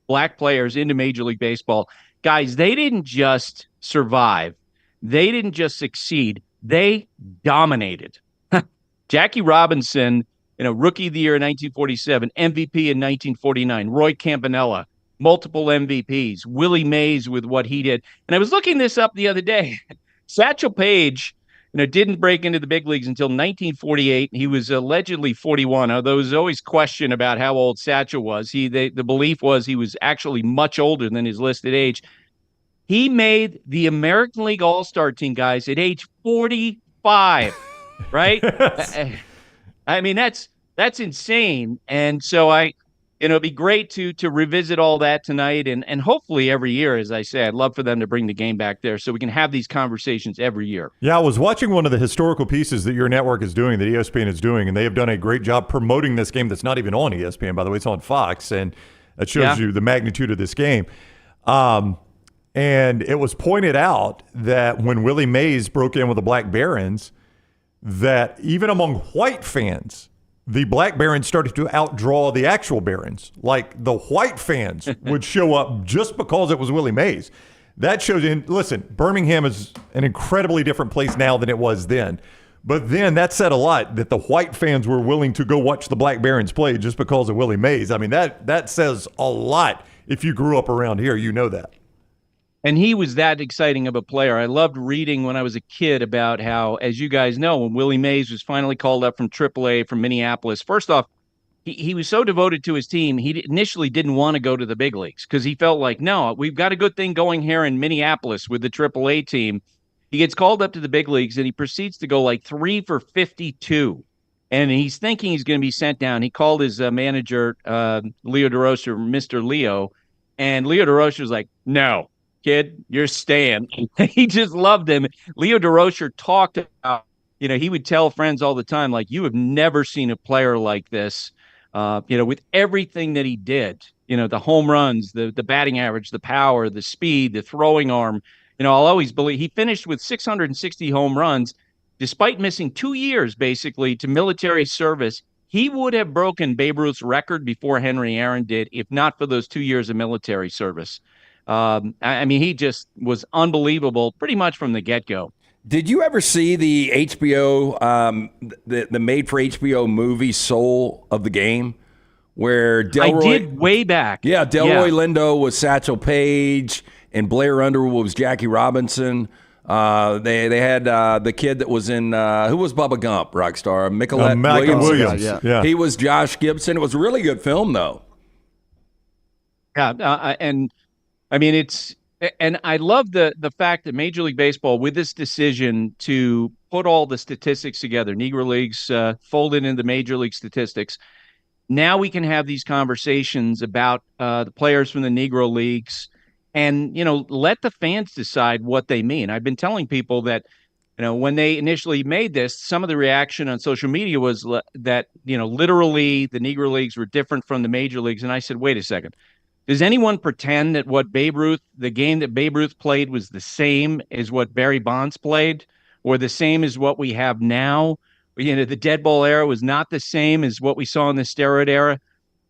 black players into Major League Baseball, guys, they didn't just survive. They didn't just succeed. They dominated. Jackie Robinson, Rookie of the Year in 1947, MVP in 1949, Roy Campanella, multiple MVPs, Willie Mays with what he did. And I was looking this up the other day. Satchel Paige, didn't break into the big leagues until 1948. He was allegedly 41, although there's always question about how old Satchel was. The belief was he was actually much older than his listed age. He made the American League All-Star team, guys, at age 45, right? I mean, that's insane. And so it'd be great to revisit all that tonight and hopefully every year, as I say. I'd love for them to bring the game back there so we can have these conversations every year. Yeah, I was watching one of the historical pieces that your network is doing, that ESPN is doing, and they have done a great job promoting this game that's not even on ESPN, by the way. It's on Fox, and it shows you the magnitude of this game. And it was pointed out that when Willie Mays broke in with the Black Barons, that even among white fans, the Black Barons started to outdraw the actual Barons. Like the white fans would show up just because it was Willie Mays. That shows you, listen, Birmingham is an incredibly different place now than it was then. But then that said a lot, that the white fans were willing to go watch the Black Barons play just because of Willie Mays. I mean, that says a lot. If you grew up around here, you know that. And he was that exciting of a player. I loved reading when I was a kid about how, as you guys know, when Willie Mays was finally called up from AAA from Minneapolis, first off, he was so devoted to his team, he initially didn't want to go to the big leagues because he felt like, no, we've got a good thing going here in Minneapolis with the AAA team. He gets called up to the big leagues, and he proceeds to go like 3 for 52. And he's thinking he's going to be sent down. He called his manager, Leo DeRocher, Mr. Leo, and Leo DeRocher was like, no. Kid, you're staying. He just loved him. Leo DeRocher talked about, he would tell friends all the time, like, you have never seen a player like this, with everything that he did, the home runs, the batting average, the power, the speed, the throwing arm. I'll always believe he finished with 660 home runs, despite missing 2 years, basically, to military service. He would have broken Babe Ruth's record before Henry Aaron did, if not for those 2 years of military service. I mean, he just was unbelievable pretty much from the get-go. Did you ever see the HBO, the made-for-HBO movie Soul of the Game, where Delroy... I did way back. Yeah, Delroy Lindo was Satchel Paige, and Blair Underwood was Jackie Robinson. They had the kid that was in, who was Bubba Gump, Rockstar? Michael Williams. Yeah. He was Josh Gibson. It was a really good film, though. Yeah, and... I mean, and I love the fact that Major League Baseball, with this decision to put all the statistics together, Negro Leagues folded into Major League statistics, now we can have these conversations about the players from the Negro Leagues and, let the fans decide what they mean. I've been telling people that, when they initially made this, some of the reaction on social media was that, literally the Negro Leagues were different from the Major Leagues. And I said, wait a second. Does anyone pretend that the game that Babe Ruth played was the same as what Barry Bonds played or the same as what we have now? The dead ball era was not the same as what we saw in the steroid era.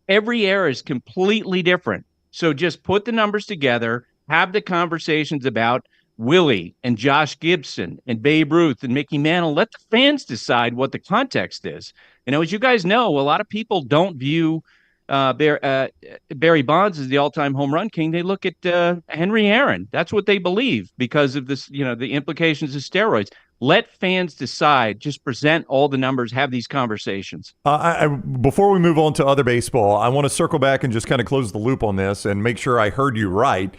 Every era is completely different. So just put the numbers together, have the conversations about Willie and Josh Gibson and Babe Ruth and Mickey Mantle. Let the fans decide what the context is. As you guys know, a lot of people don't view Barry Bonds is the all-time home run king. They look at Henry Aaron. That's what they believe because of this, the implications of steroids. Let fans decide. Just present all the numbers. Have these conversations. Before we move on to other baseball, I want to circle back and just kind of close the loop on this and make sure I heard you right.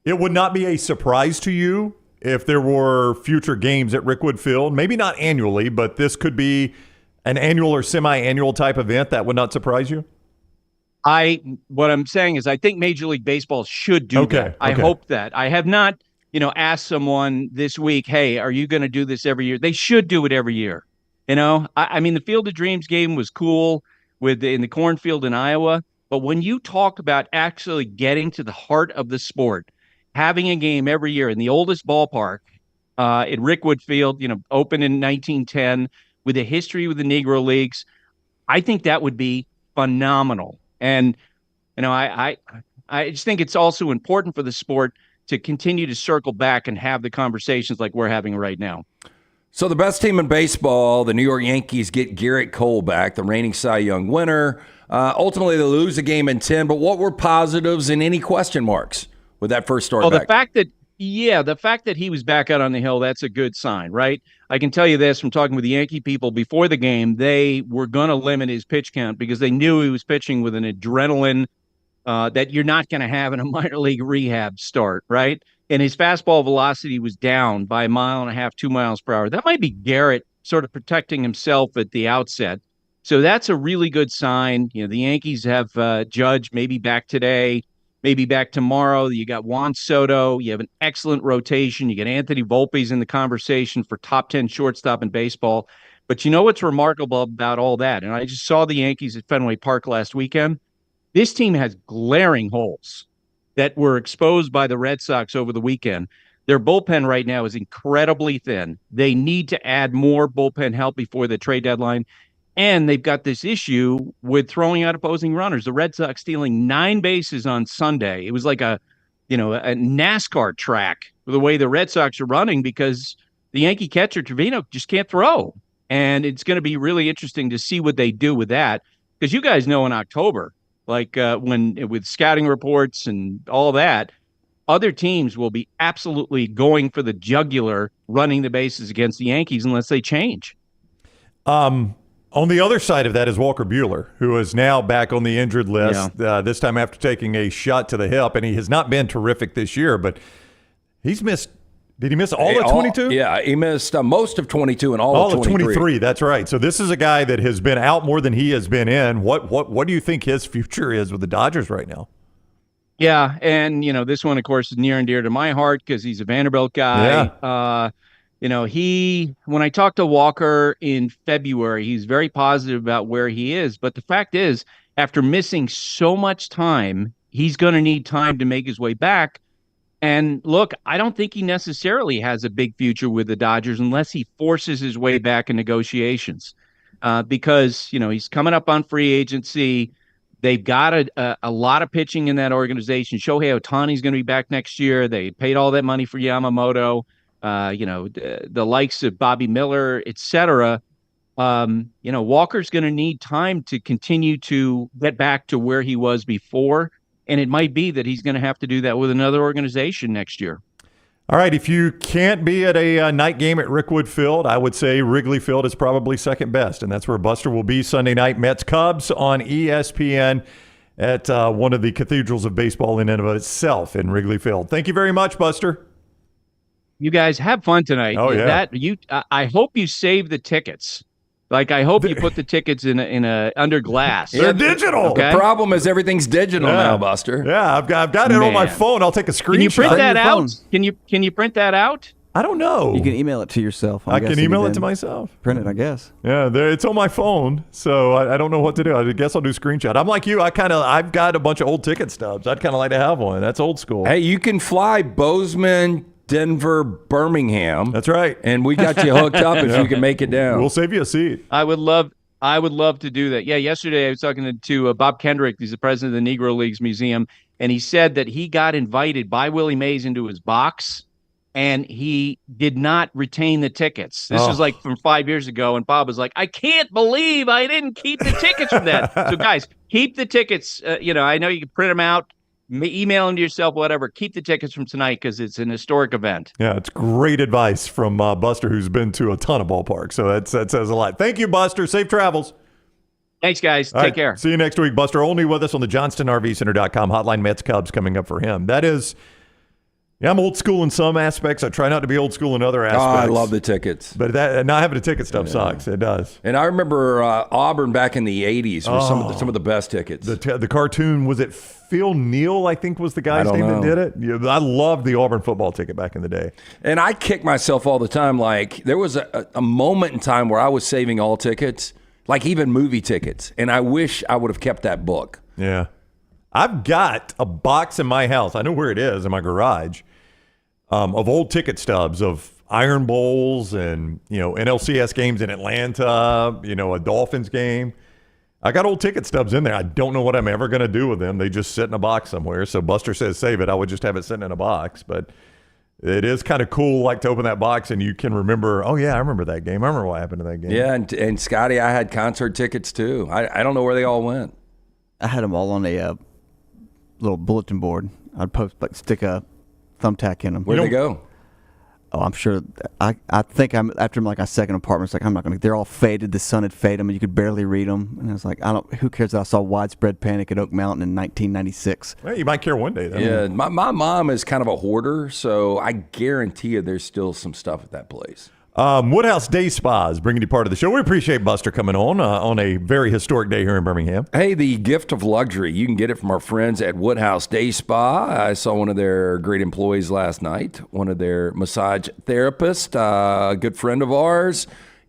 It would not be a surprise to you if there were future games at Rickwood Field. Maybe not annually, but this could be an annual or semi-annual type event. That would not surprise you? What I'm saying is I think Major League Baseball should do that. I hope that. I have not, asked someone this week, hey, are you going to do this every year? They should do it every year. I mean, the Field of Dreams game was cool in the cornfield in Iowa. But when you talk about actually getting to the heart of the sport, having a game every year in the oldest ballpark at Rickwood Field, opened in 1910 with a history with the Negro Leagues, I think that would be phenomenal. And, I just think it's also important for the sport to continue to circle back and have the conversations like we're having right now. So the best team in baseball, the New York Yankees, get Garrett Cole back, the reigning Cy Young winner. Ultimately, they lose a game in 10, but what were positives and any question marks with that first start back? The fact that he was back out on the hill, that's a good sign, right? I can tell you this from talking with the Yankee people before the game, they were going to limit his pitch count because they knew he was pitching with an adrenaline that you're not going to have in a minor league rehab start, right? and his fastball velocity was down by 1.5 miles, 2 miles per hour. That might be Garrett sort of protecting himself at the outset. So that's a really good sign. You know, the Yankees have Judge maybe back today, maybe back tomorrow. You got Juan Soto. You have an excellent rotation. You get Anthony Volpe's in the conversation for top 10 shortstop in baseball. But you know what's remarkable about all that? And I just saw the Yankees at Fenway Park last weekend. This team has glaring holes that were exposed by the Red Sox over the weekend. Their bullpen right now is incredibly thin. They need to add more bullpen help before the trade deadline. And they've got this issue with throwing out opposing runners. The Red Sox stealing 9 bases on Sunday. It was like a NASCAR track the way the Red Sox are running because the Yankee catcher Trevino just can't throw. And it's going to be really interesting to see what they do with that. Because you guys know in October, like when with scouting reports and all that, other teams will be absolutely going for the jugular running the bases against the Yankees unless they change. On the other side of that is Walker Buehler, who is now back on the injured list, this time after taking a shot to the hip. And he has not been terrific this year, but he's missed. Did he miss all of 22? Yeah, he missed most of 22 and all of 23. That's right. So this is a guy that has been out more than he has been in. What do you think his future is with the Dodgers right now? Yeah, and, this one, of course, is near and dear to my heart because he's a Vanderbilt guy. Yeah. When I talked to Walker in February, he's very positive about where he is. But the fact is, after missing so much time, he's going to need time to make his way back. And look, I don't think he necessarily has a big future with the Dodgers unless he forces his way back in negotiations because, he's coming up on free agency. They've got a lot of pitching in that organization. Shohei Ohtani's going to be back next year. They paid all that money for Yamamoto. The likes of Bobby Miller, et cetera. Walker's going to need time to continue to get back to where he was before. And it might be that he's going to have to do that with another organization next year. All right, if you can't be at a night game at Rickwood Field, I would say Wrigley Field is probably second best, and that's where Buster will be Sunday night. Mets-Cubs on ESPN at one of the cathedrals of baseball in and of itself in Wrigley Field. Thank you very much, Buster. You guys have fun tonight. Oh, yeah. I hope you save the tickets. Like, I hope you put the tickets in a under glass. They're digital. Okay? The problem is everything's digital now, Buster. Yeah, I've got it on my phone. I'll take a screenshot. Can you print that out? Can you print that out? I don't know. You can email it to yourself. I can email it to myself. Print it, I guess. Yeah, it's on my phone, so I don't know what to do. I guess I'll do screenshot. I'm like you. I've got a bunch of old ticket stubs. I'd kind of like to have one. That's old school. Hey, you can fly Bozeman, Denver, Birmingham. That's right. And we got you hooked up if you can make it down. We'll save you a seat. I would love to do that. Yeah, yesterday I was talking to Bob Kendrick. He's the president of the Negro Leagues Museum, and he said that he got invited by Willie Mays into his box, and he did not retain the tickets. This was like from 5 years ago, and Bob was like, I can't believe I didn't keep the tickets from that. So, guys, keep the tickets. I know you can print them out. Email them to yourself, whatever. Keep the tickets from tonight because it's an historic event. Yeah, it's great advice from Buster, who's been to a ton of ballparks. So that says a lot. Thank you, Buster. Safe travels. Thanks, guys. All Take right, care. See you next week. Buster Olney with us on the JohnstonRVCenter.com hotline. Mets Cubs coming up for him. That is, I'm old school in some aspects. I try not to be old school in other aspects. Oh, I love the tickets. But not having a ticket stub sucks. It does. And I remember Auburn back in the 80s was some of the best tickets. The cartoon, was it Phil Neal, I think was the guy's name that did it? Yeah, I loved the Auburn football ticket back in the day. And I kick myself all the time. Like, there was a moment in time where I was saving all tickets, like even movie tickets. And I wish I would have kept that book. Yeah. I've got a box in my house. I know where it is, in my garage, of old ticket stubs of Iron Bowls and, NLCS games in Atlanta, a Dolphins game. I got old ticket stubs in there. I don't know what I'm ever going to do with them. They just sit in a box somewhere. So Buster says save it. I would just have it sitting in a box. But it is kind of cool, like, to open that box and you can remember, oh, yeah, I remember that game. I remember what happened to that game. Yeah, and Scotty, I had concert tickets too. I don't know where they all went. I had them all on a little bulletin board. I'd stick a thumbtack in them. Where'd they go? Oh, I'm sure. I think I'm after like my second apartment. It's like I'm not gonna. They're all faded. The sun had faded them, and you could barely read them. And I was like, I don't. Who cares that I saw widespread panic at Oak Mountain in 1996? Well, you might care one day, though. Yeah, my mom is kind of a hoarder, so I guarantee you there's still some stuff at that place. Woodhouse Day Spa is bringing you part of the show. We appreciate Buster coming on a very historic day here in Birmingham. Hey, the gift of luxury. You can get it from our friends at Woodhouse Day Spa. I saw one of their great employees last night, one of their massage therapists, a good friend of ours.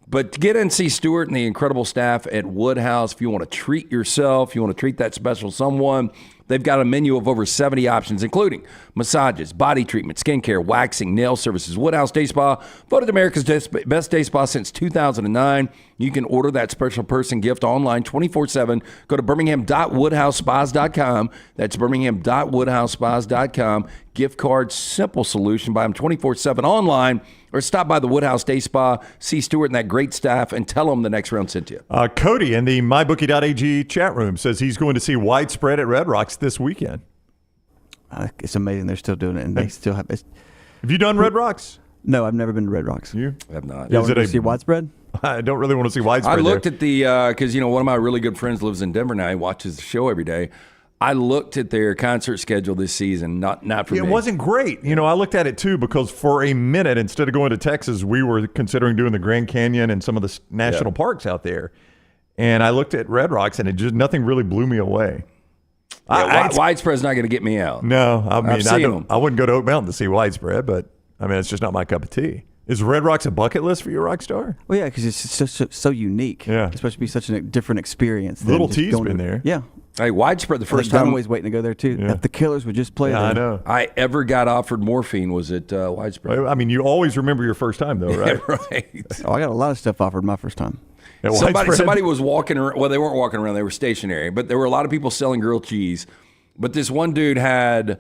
But to get in and see Stuart and the incredible staff at Woodhouse, if you want to treat yourself, you want to treat that special someone, they've got a menu of over 70 options, including massages, body treatment, skincare, waxing, nail services. Woodhouse Day Spa, voted America's best day spa since 2009. You can order that special person gift online 24/7. Go to birmingham.woodhousespas.com. That's birmingham.woodhousespas.com. Gift card, simple solution. Buy them 24/7 online, or stop by the Woodhouse Day Spa, see Stuart and that great staff, and tell them the next round sent you. Cody in the mybookie.ag chat room says he's going to see Widespread at Red Rocks this weekend. It's amazing they're still doing it, and they still have. Have you done Red Rocks? No, I've never been to Red Rocks. You have not. Y'all want to see Widespread? I don't really want to see Widespread. I looked at the because one of my really good friends lives in Denver now. He watches the show every day. I looked at their concert schedule this season. Not for me. It wasn't great. I looked at it too because for a minute, instead of going to Texas, we were considering doing the Grand Canyon and some of the national parks out there. And I looked at Red Rocks, and nothing really blew me away. Yeah, Widespread's not going to get me out. No, I wouldn't go to Oak Mountain to see Widespread, but it's just not my cup of tea. Is Red Rocks a bucket list for you, Rockstar? Well, yeah, because it's so unique. Yeah. It's supposed to be such a different experience. Little T's been there. Yeah. Hey, Widespread, the first time. Dunaway's waiting to go there, too. Yeah. If the Killers would just play there. I know. I ever got offered morphine was at Widespread. You always remember your first time, though, right? Right. Oh, I got a lot of stuff offered my first time. Somebody was walking around. Well, they weren't walking around. They were stationary. But there were a lot of people selling grilled cheese. But this one dude had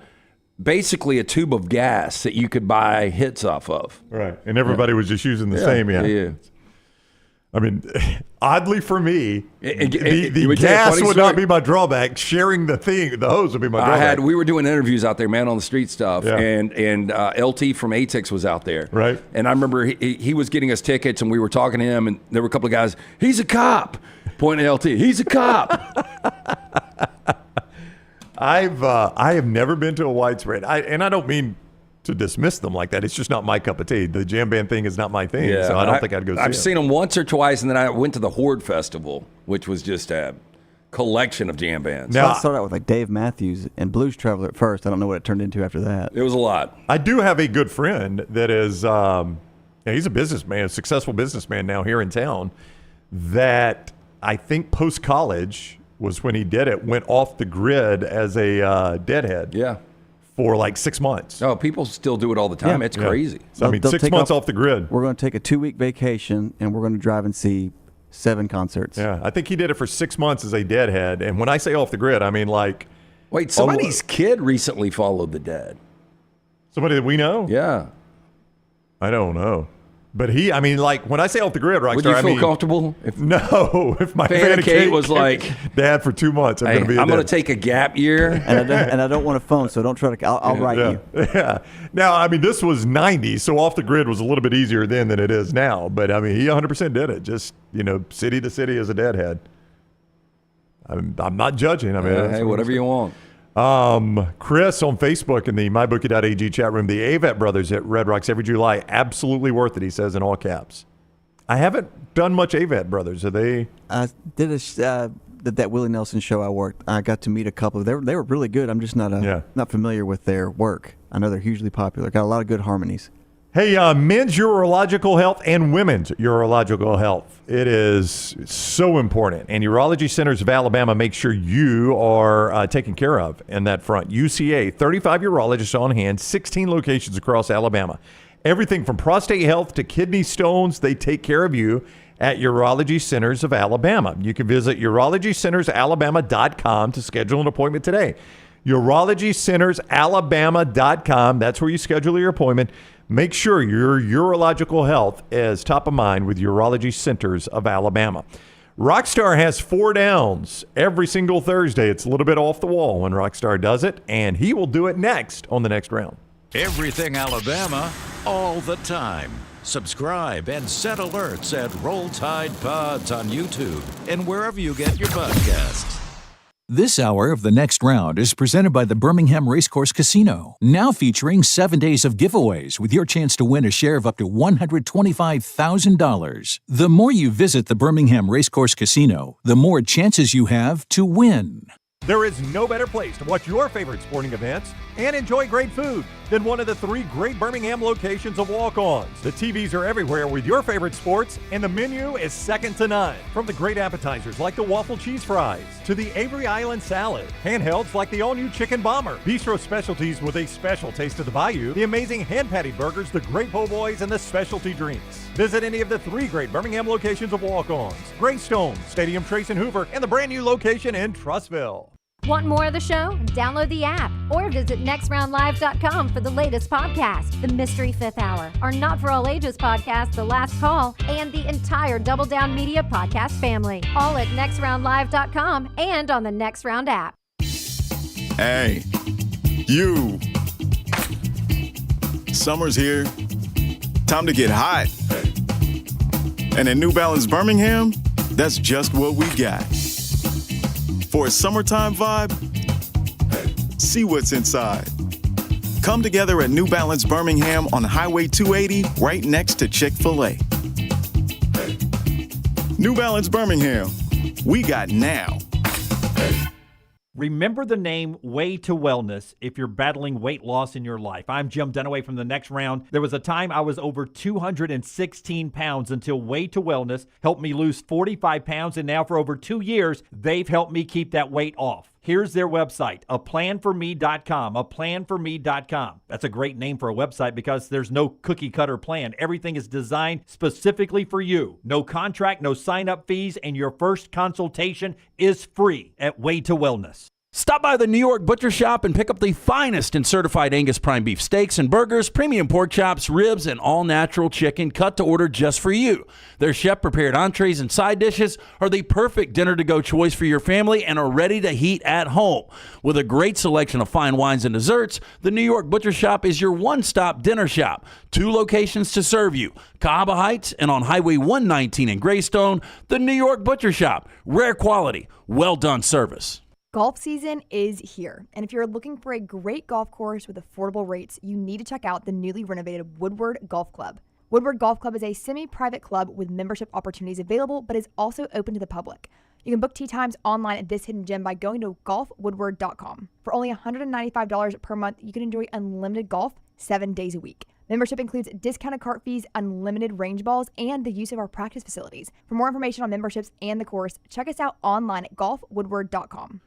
basically a tube of gas that you could buy hits off of. Right. And everybody was just using the same. Yeah. Oddly for me, the gas would not be my drawback. Sharing the hose would be my drawback. We were doing interviews out there, man, on the street stuff, and LT from ATIX was out there. Right. And I remember he was getting us tickets, and we were talking to him, and there were a couple of guys, he's a cop, pointing at LT, he's a cop. I have never been to a Widespread, and I don't mean to dismiss them like that. It's just not my cup of tea. The jam band thing is not my thing, so I don't think I'd go see I've seen them once or twice, and then I went to the Horde Festival, which was just a collection of jam bands. Now, I started out with like Dave Matthews and Blues Traveler at first. I don't know what it turned into after that. It was a lot. I do have a good friend that is, he's a businessman, a successful businessman now here in town, that I think post-college was when he did it, went off the grid as a deadhead. Yeah. For like 6 months. Oh, people still do it all the time. It's crazy. So, 6 months off the grid. We're going to take a 2-week vacation, and we're going to drive and see 7 concerts. Yeah, I think he did it for 6 months as a deadhead. And when I say off the grid, I mean like... Wait, somebody's kid recently followed the Dead. Somebody that we know? Yeah. I don't know. But when I say off the grid, Rockstar, would you feel comfortable? If my Fan Kate was like, Dad, for 2 months, I'm going to take a gap year. and I don't want a phone, so don't try to, I'll write you. Yeah. Now, this was 90, so off the grid was a little bit easier then than it is now. But, he 100% did it. Just, city to city as a deadhead. I'm not judging. Hey, whatever you want. Chris on Facebook in the mybookie.ag chat room, the Avett brothers at Red Rocks every July, absolutely worth it, he says in all caps. I haven't done much Avett brothers. Are they? I did that Willie Nelson show I worked. I got to meet a couple. They were really good. I'm just not familiar with their work. I know they're hugely popular. Got a lot of good harmonies. Hey, men's urological health and women's urological health. It is so important. And Urology Centers of Alabama make sure you are taken care of in that front. UCA, 35 urologists on hand, 16 locations across Alabama. Everything from prostate health to kidney stones, they take care of you at Urology Centers of Alabama. You can visit urologycentersalabama.com to schedule an appointment today. urologycentersalabama.com. That's where you schedule your appointment. Make sure your urological health is top of mind with Urology Centers of Alabama. Rockstar has 4 downs every single Thursday. It's a little bit off the wall when Rockstar does it, and he will do it next on the next round. Everything Alabama, all the time. Subscribe and set alerts at Roll Tide Pods on YouTube and wherever you get your podcasts. This hour of The Next Round is presented by the Birmingham Racecourse Casino, now featuring 7 days of giveaways with your chance to win a share of up to $125,000. The more you visit the Birmingham Racecourse Casino, the more chances you have to win. There is no better place to watch your favorite sporting events and enjoy great food than one of the 3 great Birmingham locations of Walk-Ons. The TVs are everywhere with your favorite sports, and the menu is second to none. From the great appetizers like the waffle cheese fries to the Avery Island salad, handhelds like the all-new chicken bomber, bistro specialties with a special taste of the bayou, the amazing hand-patty burgers, the great po' boys, and the specialty drinks. Visit any of the 3 great Birmingham locations of Walk-Ons: Greystone, Stadium Trace and Hoover, and the brand new location in Trussville. Want more of the show? Download the app or visit nextroundlive.com for the latest podcast, The Mystery Fifth Hour, our Not For All Ages podcast, The Last Call, and the entire Double Down Media podcast family. All at nextroundlive.com and on the Next Round app. Hey, you. Summer's here. Time to get hot. And at New Balance Birmingham, that's just what we got. For a summertime vibe, see what's inside. Come together at New Balance Birmingham on Highway 280, right next to Chick-fil-A. New Balance Birmingham, we got now. Remember the name Way to Wellness if you're battling weight loss in your life. I'm Jim Dunaway from The Next Round. There was a time I was over 216 pounds until Way to Wellness helped me lose 45 pounds, and now for over 2 years, they've helped me keep that weight off. Here's their website, aplanforme.com, aplanforme.com. That's a great name for a website because there's no cookie-cutter plan. Everything is designed specifically for you. No contract, no sign-up fees, and your first consultation is free at Way to Wellness. Stop by the New York Butcher Shop and pick up the finest in certified Angus prime beef steaks and burgers, premium pork chops, ribs, and all-natural chicken cut to order just for you. Their chef-prepared entrees and side dishes are the perfect dinner-to-go choice for your family and are ready to heat at home. With a great selection of fine wines and desserts, the New York Butcher Shop is your one-stop dinner shop. 2 locations to serve you, Cahaba Heights and on Highway 119 in Greystone. The New York Butcher Shop, rare quality, well-done service. Golf season is here, and if you're looking for a great golf course with affordable rates, you need to check out the newly renovated Woodward Golf Club. Woodward Golf Club is a semi-private club with membership opportunities available, but is also open to the public. You can book tee times online at this hidden gem by going to golfwoodward.com. For only $195 per month, you can enjoy unlimited golf 7 days a week. Membership includes discounted cart fees, unlimited range balls, and the use of our practice facilities. For more information on memberships and the course, check us out online at golfwoodward.com.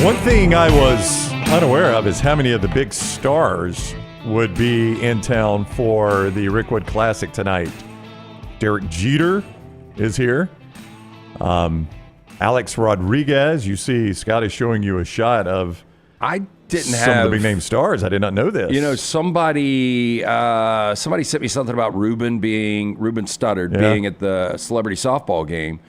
One thing I was unaware of is how many of the big stars would be in town for the Rickwood Classic tonight. Derek Jeter is here. Alex Rodriguez. You see, Scott is showing you a shot of some of the big name stars. I did not know this. You know, somebody sent me something about Ruben Studdard being at the celebrity softball game.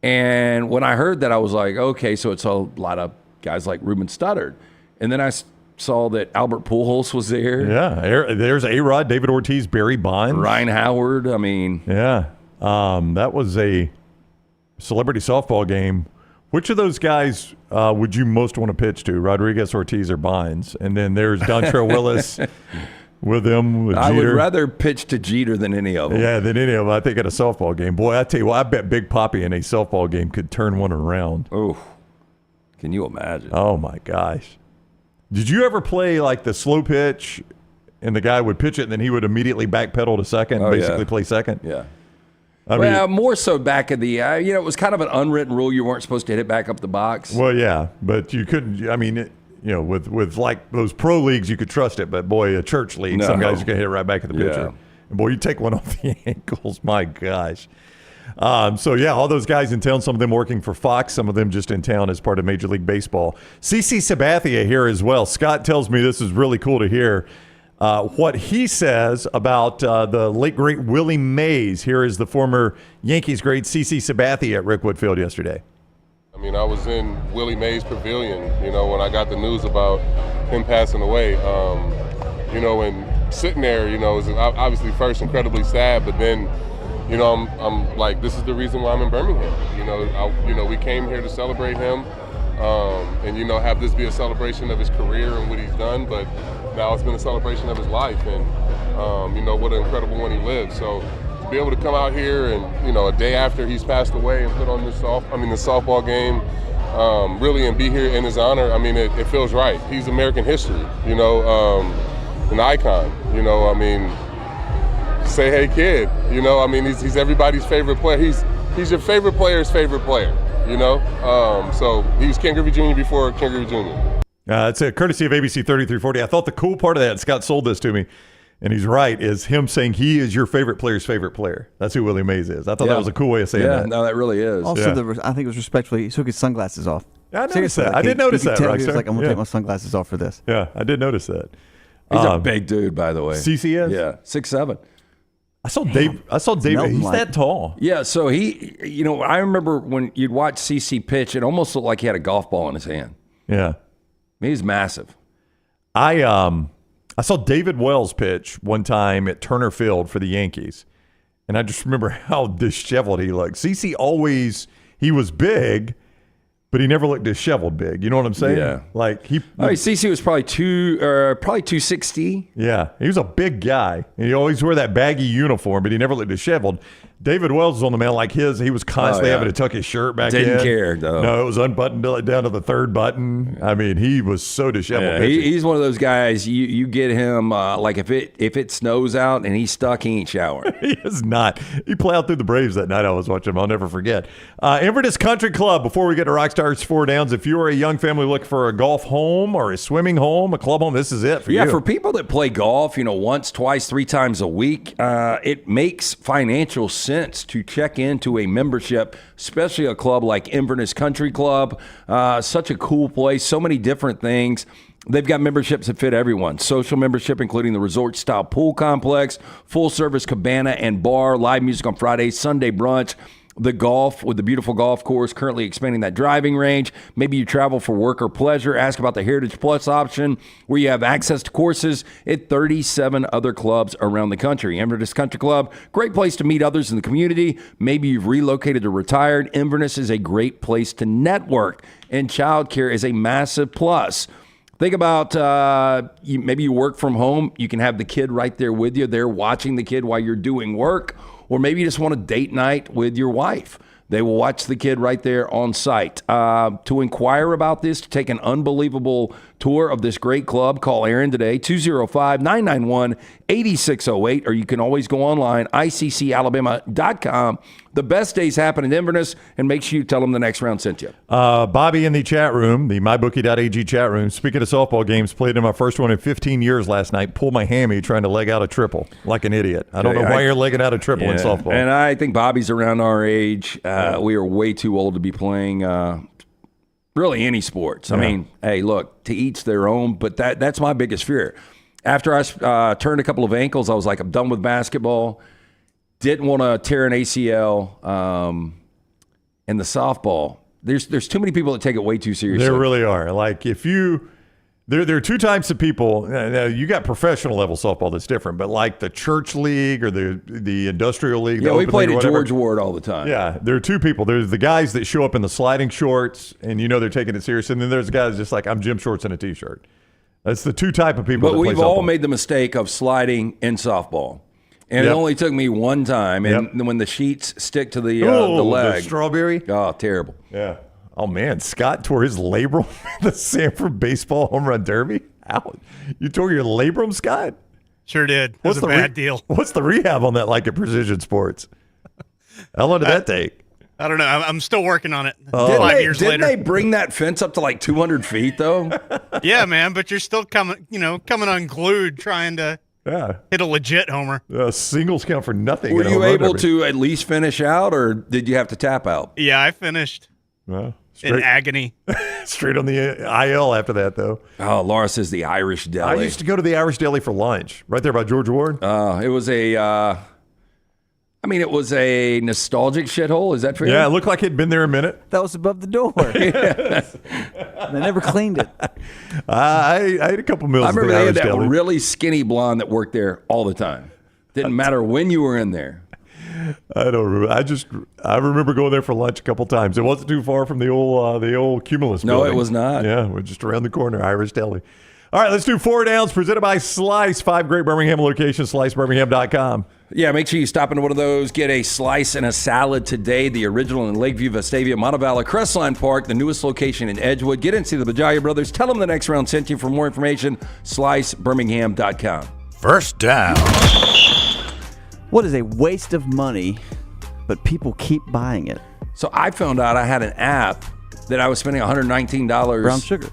And when I heard that, I was like, okay, so it's a lot of guys like Ruben Studdard. And then I saw that Albert Pujols was there. Yeah, there's A-Rod, David Ortiz, Barry Bonds. Ryan Howard, I mean. Yeah, that was a celebrity softball game. Which of those guys would you most want to pitch to, Rodriguez, Ortiz, or Bonds? And then there's Dontrelle Willis with them, with Jeter. I would rather pitch to Jeter than any of them. Yeah, than any of them. I think at a softball game. Boy, I tell you what, I bet Big Papi in a softball game could turn one around. Oh, can you imagine? Oh, my gosh. Did you ever play like the slow pitch and the guy would pitch it and then he would immediately backpedal to second, basically play second? Yeah. I mean, more so back in the, it was kind of an unwritten rule. You weren't supposed to hit it back up the box. Well, yeah, but you couldn't. I mean, with like those pro leagues, you could trust it. But boy, a church league, some guys you can hit it right back at the pitcher. Yeah. And boy, you take one off the ankles. My gosh. So yeah, all those guys in town. Some of them working for Fox. Some of them just in town as part of Major League Baseball. CC Sabathia here as well. Scott tells me this is really cool to hear. what he says about the late, great Willie Mays. Here is the former Yankees great C.C. Sabathia at Rick Wood Field yesterday. I mean, I was in Willie Mays' pavilion, when I got the news about him passing away. And sitting there, it was obviously first incredibly sad, but then, I'm like, this is the reason why I'm in Birmingham. We came here to celebrate him, and have this be a celebration of his career and what he's done, but now it's been a celebration of his life, and what an incredible one he lived. So to be able to come out here and a day after he's passed away and put on the softball game, really, and be here in his honor, I mean, it feels right. He's American history, an icon. Say hey kid, he's everybody's favorite player. He's your favorite player's favorite player, So he was Ken Griffey Jr. before Ken Griffey Jr. It's a courtesy of ABC 3340. I thought the cool part of that, and Scott sold this to me, and he's right, is him saying he is your favorite player's favorite player. That's who Willie Mays is. I thought that was a cool way of saying that. Yeah, no, that really is. Also, I think it was respectfully, he took his sunglasses off. Yeah, I noticed that. I did notice that, He Rockstar. was like, I'm going to take my sunglasses off for this. Yeah, I did notice that. He's a big dude, by the way. CCS? Yeah, 6'7". I saw Dave. He's that tall. Yeah, so he, I remember when you'd watch CC pitch, it almost looked like he had a golf ball in his hand. Yeah. He's massive. I saw David Wells pitch one time at Turner Field for the Yankees, and I just remember how disheveled he looked. CC he was big, but he never looked disheveled big. You know what I'm saying? Yeah. Like CC was probably 260. Yeah, he was a big guy. And he always wore that baggy uniform, but he never looked disheveled. David Wells was on the mound like he was constantly having to tuck his shirt back in. Didn't care, though. No, it was unbuttoned down to the third button. I mean, he was so disheveled. Yeah, he's one of those guys, you get him, like if it snows out and he's stuck, he ain't showering. He is not. He plowed through the Braves that night I was watching him. I'll never forget. Inverness Country Club, before we get to Rockstar's Four Downs, if you're a young family looking for a golf home or a swimming home, a club home, this is it for you. Yeah, for people that play golf, once, twice, 3 times a week, it makes financial sense to check into a membership, especially a club like Inverness Country Club. Such a cool place, so many different things. They've got memberships that fit everyone. Social membership, including the resort-style pool complex, full-service cabana and bar, live music on Fridays, Sunday brunch, the golf with the beautiful golf course, currently expanding that driving range. Maybe you travel for work or pleasure. Ask about the Heritage Plus option, where you have access to courses at 37 other clubs around the country. Inverness Country Club, great place to meet others in the community. Maybe you've relocated or retired. Inverness is a great place to network, and childcare is a massive plus. Think about maybe you work from home. You can have the kid right there with you. They're watching the kid while you're doing work. Or maybe you just want a date night with your wife. They will watch the kid right there on site. To inquire about this, to take an unbelievable tour of this great club, call Aaron today, 205-991-8608, or you can always go online, iccalabama.com. The best days happen in Inverness, and make sure you tell them the next round sent you. Bobby in the chat room, the mybookie.ag chat room, speaking of softball games, played in my first one in 15 years last night, pulled my hammy trying to leg out a triple like an idiot. I don't know why you're legging out a triple in softball. And I think Bobby's around our age. We are way too old to be playing really any sports. I mean, hey, look, to each their own, but that's my biggest fear. After I turned a couple of ankles, I was like, I'm done with basketball. Didn't want to tear an ACL. And the softball, there's too many people that take it way too seriously. There really are. Like if you... There are two types of people. You got professional level softball that's different, but like the church league or the industrial league. Yeah, we played at George Ward all the time. Yeah, there are two people. There's the guys that show up in the sliding shorts, and they're taking it serious, and then there's guys just like, I'm gym shorts and a t-shirt. That's the two type of people. But that we've play all softball. made the mistake of sliding in softball. And it only took me one time, and when the sheets stick to the leg. The strawberry? Oh, terrible. Yeah. Oh, man, Scott tore his labrum in the Sanford Baseball Home Run Derby. Ow. You tore your labrum, Scott? Sure did. It was a bad deal. What's the rehab on that like at Precision Sports? How long did that take? I don't know. I'm still working on it. 5 years later. Didn't they bring that fence up to like 200 feet, though? Yeah, man, but you're still coming unglued trying to hit a legit homer. Singles count for nothing. Were you able to at least finish out, or did you have to tap out? Yeah, I finished. Well, in agony. Straight on the IL after that, though. Oh, Laura says the Irish Deli. I used to go to the Irish Deli for lunch, right there by George Ward. It was it was a nostalgic shithole. Is that true? Yeah, it looked like it'd been there a minute. That was above the door. They never cleaned it. I ate a couple meals. I remember at the they Irish had that Deli. really skinny blonde that worked there all the time. Didn't matter when you were in there. I don't remember. I remember going there for lunch a couple times. It wasn't too far from the old Cumulus No, building. it was not. Yeah, we're just around the corner, Irish Deli. All right, let's do 4 Downs, presented by Slice. 5 great Birmingham locations, slicebirmingham.com. Yeah, make sure you stop into one of those. Get a slice and a salad today. The original in Lakeview, Vestavia, Montevallo, Crestline Park, the newest location in Edgewood. Get in, see the Bajaya Brothers. Tell them the next round sent you. For more information, slicebirmingham.com. First down. What is a waste of money, but people keep buying it? So I found out I had an app that I was spending $119. Brown sugar.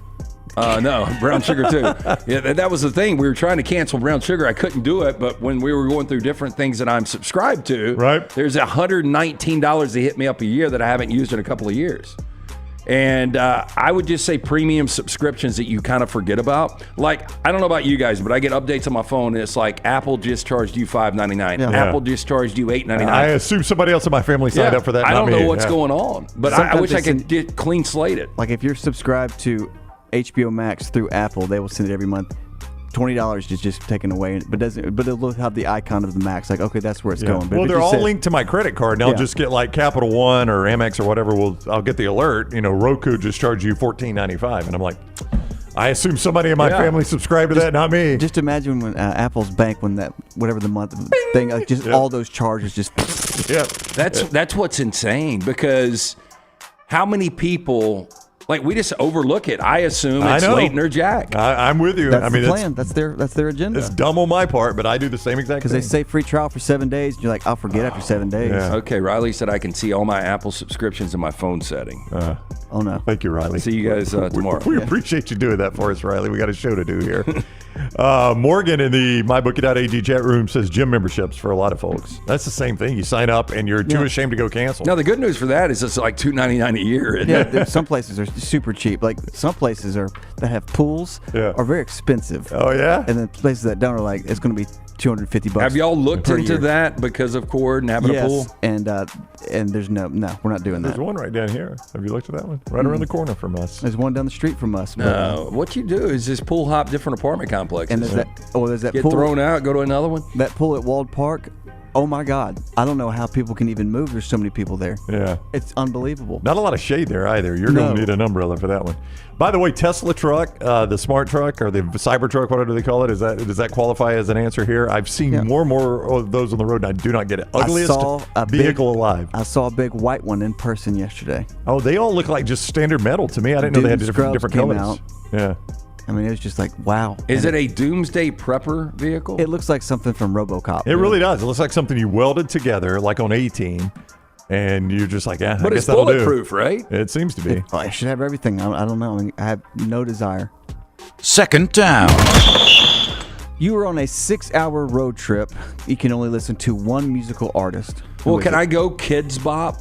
No, brown sugar too. Yeah, that was the thing. We were trying to cancel brown sugar. I couldn't do it, but when we were going through different things that I'm subscribed to, right, there's $119 that hit me up a year that I haven't used in a couple of years. And I would just say premium subscriptions that you kind of forget about. Like, I don't know about you guys, but I get updates on my phone, and it's like, Apple just charged you $5.99. Yeah. Apple just charged you $8.99. I assume somebody else in my family signed up for that. I not don't know me. what's Yeah. going on, but I wish I could get clean slate it. Like if you're subscribed to HBO Max through Apple, they will send it every month. $20 is just taken away, but it'll have the icon of the Max. Like, okay, that's where it's going. But Well, if it they're just all says- linked to my credit card, and I'll just get like Capital One or Amex or whatever. I'll get the alert. Roku just charged you $14.95, and I'm like, I assume somebody in my family subscribed to that, not me. Just imagine when Apple's bank, when that whatever the month thing, like all those charges just. Yeah, that's what's insane, because how many people, like, we just overlook it. I assume it's Leighton or Jack. I'm with you. That's the plan. That's their agenda. It's dumb on my part, but I do the same exact Because thing. they say free trial for 7 days. And you're like, I'll forget after 7 days. Okay, Riley said I can see all my Apple subscriptions in my phone setting. Oh, no. Thank you, Riley. See you guys tomorrow. We appreciate you doing that for us, Riley. We got a show to do here. Morgan in the mybookie.ag chat room says gym memberships for a lot of folks. That's the same thing. You sign up and you're too ashamed to go cancel. Now, the good news for that is it's like $2.99 a year. Isn't it? Yeah, some places are super cheap. Like some places that have pools are very expensive. Oh yeah, and then places that don't are like it's going to be $250. Have y'all looked per into year. that because of Korn and having a pool? and there's no, we're not doing There's that. one right down here. Have you looked at that one? Right around the corner from us. There's one down the street from us. No, what you do is just pool hop different apartment complexes. And there's that Get pool thrown out, go to another one. That pool at Wald Park. Oh my God! I don't know how people can even move. There's so many people there. Yeah, it's unbelievable. Not a lot of shade there either. You're going to need an umbrella for that one. By the way, Tesla truck, the smart truck or the cyber truck, whatever they call it, does that qualify as an answer here? I've seen more and more of those on the road, and I do not get it. Ugliest vehicle alive. I saw a big white one in person yesterday. Oh, they all look like just standard metal to me. I didn't know they had different came colors. out. Yeah. I mean, it was just like, wow. Is it a doomsday prepper vehicle? It looks like something from RoboCop. It really does. It looks like something you welded together, like on A-Team, and you're just like, But I it's guess that'll do. bulletproof, right? It seems to be. I should have everything. I don't know. I mean, I have no desire. Second down. You were on a 6-hour road trip. You can only listen to one musical artist. Well, can I go Kids Bop?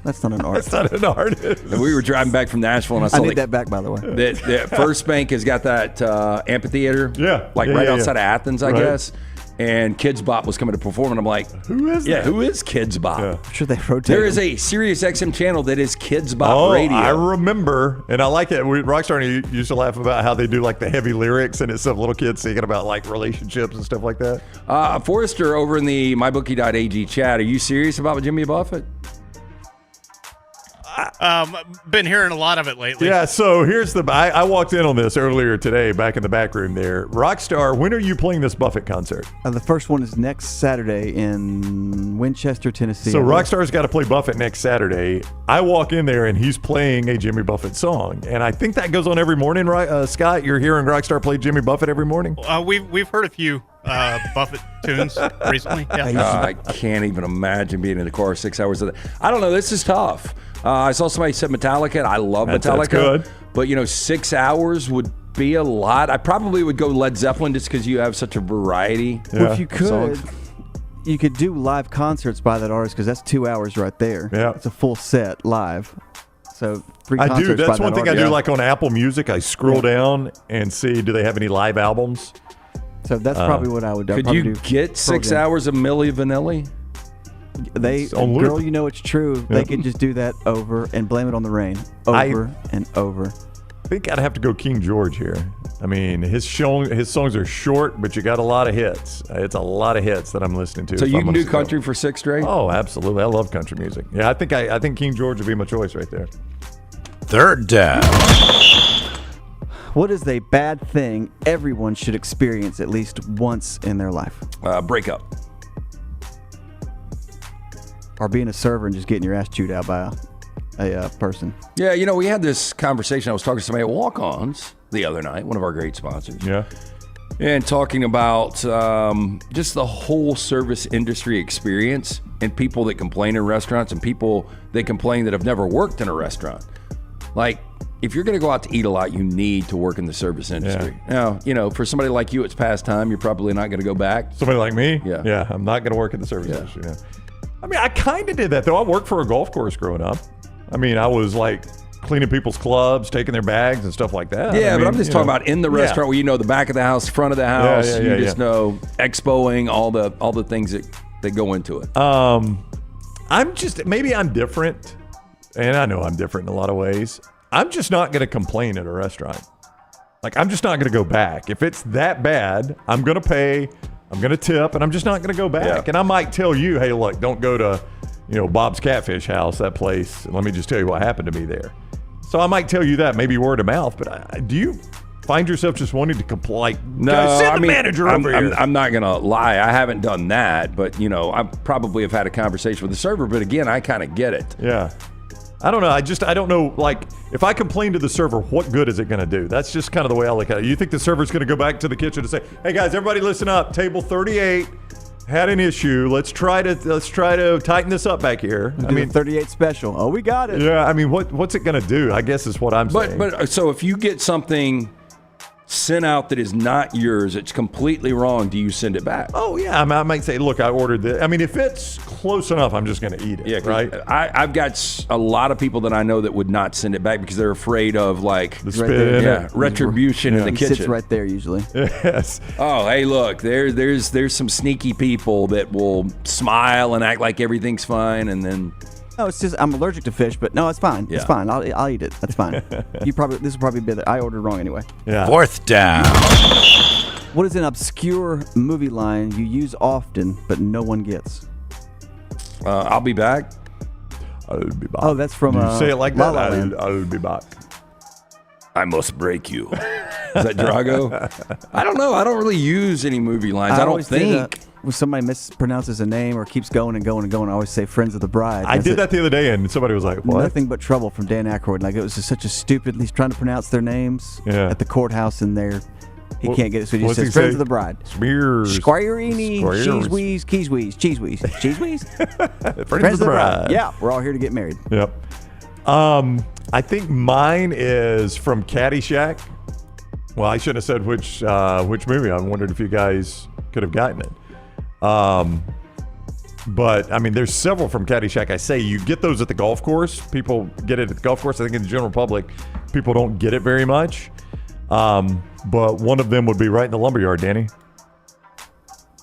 That's not an artist. That's not an artist. And we were driving back from Nashville, and I saw need that back, by the way. That First Bank has got that amphitheater, right outside of Athens, I guess. And Kids Bop was coming to perform, and I'm like, who is that? Yeah, who is Kids Bop? I'm sure they rotate. There is a Sirius XM channel that is Kids Bop Radio. I remember, and I like it. Rockstar used to laugh about how they do like the heavy lyrics, and it's some little kids singing about like relationships and stuff like that. Forrester over in the mybookie.ag chat, are you serious about Jimmy Buffett? Been hearing a lot of it lately. Yeah, so here's I walked in on this earlier today back in the back room there. Rockstar, when are you playing this Buffett concert? The first one is next Saturday in Winchester, Tennessee. So Rockstar's got to play Buffett next Saturday. I walk in there and he's playing a Jimmy Buffett song, and I think that goes on every morning, right? Scott, you're hearing Rockstar play Jimmy Buffett every morning? We've heard a few Buffett tunes recently. Yeah. I can't even imagine being in the car 6 hours of that. I don't know. This is tough. I saw somebody said Metallica. I love Metallica. That's good. But, 6 hours would be a lot. I probably would go Led Zeppelin just because you have such a variety. Well, if you could, songs. you could do live concerts by that artist because that's 2 hours right there. Yeah. It's a full set live. So 3 I concerts do. That's by one that thing I do. artist. Like on Apple Music, I scroll down and see do they have any live albums. So that's probably what I would do. Could you get 6 hours of Milli Vanilli? on loop. Girl, you know it's true. They could just do that over and blame it on the rain, over and over. I think I'd have to go King George here. I mean, his songs are short, but you got a lot of hits. It's a lot of hits that I'm listening to. So you can do country for 6 straight? Oh, absolutely. I love country music. Yeah, I think King George would be my choice right there. Third down. What is a bad thing everyone should experience at least once in their life? Breakup. Or being a server and just getting your ass chewed out by a person. Yeah, you know, we had this conversation. I was talking to somebody at Walk-Ons the other night, one of our great sponsors. Yeah. And talking about just the whole service industry experience and people that complain in restaurants and people that complain that have never worked in a restaurant. Like, if you're going to go out to eat a lot, you need to work in the service industry. Yeah. Now, you know, for somebody like you, it's past time. You're probably not going to go back. Somebody like me? Yeah. Yeah, I'm not going to work in the service industry. Yeah. I mean, I kind of did that, though. I worked for a golf course growing up. I mean, I was like cleaning people's clubs, taking their bags and stuff like that. Yeah, I mean, but I'm just talking about in the restaurant where you know the back of the house, front of the house. You just know expoing all the things that go into it. Maybe I'm different, and I know I'm different in a lot of ways. I'm just not going to complain at a restaurant. Like, I'm just not going to go back. If it's that bad, I'm going to pay, I'm going to tip, and I'm just not going to go back. Yeah. And I might tell you, hey, look, don't go to, Bob's Catfish House, that place. Let me just tell you what happened to me there. So I might tell you that, maybe word of mouth. But do you find yourself just wanting to complain? No, send the manager over here. I'm not going to lie. I haven't done that. But, I probably have had a conversation with the server. But, again, I kind of get it. Yeah. I don't know. I don't know. Like, if I complain to the server, what good is it going to do? That's just kind of the way I look at it. You think the server's going to go back to the kitchen and say, "Hey guys, everybody, listen up. Table 38 had an issue. Let's try to tighten this up back here." I mean, 38 special. Oh, we got it. Yeah. I mean, what's it going to do? I guess is what I'm saying. But so if you get something sent out that is not yours, it's completely wrong, do you send it back? Oh yeah, I might say, look, I ordered this. I mean, if it's close enough, I'm just going to eat it. Yeah, right. I've got a lot of people that I know that would not send it back because they're afraid of like the spit retribution in the kitchen. Sits right there usually. Yes. Oh, hey, look, there's some sneaky people that will smile and act like everything's fine, and then. No, it's just I'm allergic to fish, but no, it's fine. Yeah. It's fine. I'll eat it. That's fine. This will probably be that I ordered wrong anyway. Yeah. Fourth down. What is an obscure movie line you use often but no one gets? I'll be back. I'll be back. Oh, that's from You say it like La that. La Land. I'll be back. I must break you. Is that Drago? I don't know. I don't really use any movie lines. I don't always say think. that when somebody mispronounces a name or keeps going and going and going, I always say "Friends of the Bride." I did that the other day, and somebody was like, "What?" Nothing but trouble from Dan Aykroyd. Like, it was just such a stupid. He's trying to pronounce their names at the courthouse, and he can't get it. So he just says "Friends of the Bride." Smears. Squireini, cheese wheeze, cheese wheeze, cheese wheeze, cheese wheeze. Friends of the Bride. Yeah, we're all here to get married. Yep. I think mine is from Caddyshack. Well, I shouldn't have said which movie. I wondered if you guys could have gotten it. But I mean, there's several from Caddyshack. I say you get those at the golf course. People get it at the golf course. I think in the general public, people don't get it very much. But one of them would be right in the lumberyard, Danny.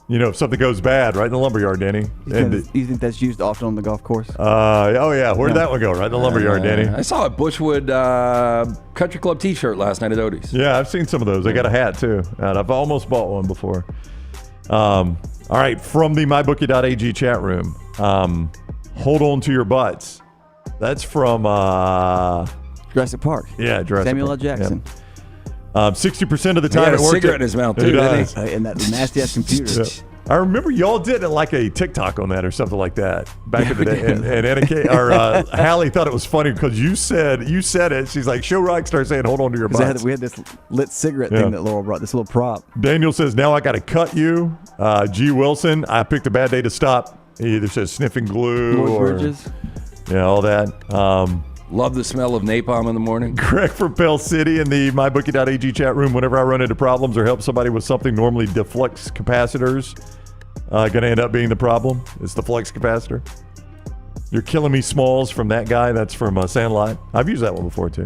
If something goes bad, right in the lumberyard, Danny. You think that's used often on the golf course? Oh yeah, where'd that one go? Right in the lumberyard, Danny. I saw a Bushwood Country Club T-shirt last night at Odie's. Yeah, I've seen some of those. I got a hat too, and I've almost bought one before. All right, from the mybookie.ag chat room. Hold on to your butts. That's from Jurassic Park. Yeah, Jurassic Samuel L. Park. Jackson. 60% of the He time had it a worked. cigarette in his mouth too, didn't he? And that nasty ass computer. Yeah. I remember y'all did like a TikTok on that or something like that back in the day. And Hallie thought it was funny because you said it. She's like, show Rockstar saying, hold on to your butts. We had this lit cigarette thing that Laurel brought, this little prop. Daniel says, now I got to cut you. G. Wilson, I picked a bad day to stop. He either says sniffing glue Lloyd or Bridges. all that. Love the smell of napalm in the morning. Greg from Pell City in the mybookie.ag chat room. Whenever I run into problems or help somebody with something, normally the flux capacitors going to end up being the problem. It's the flux capacitor. You're Killing Me Smalls from that guy. That's from Sandlot. I've used that one before, too.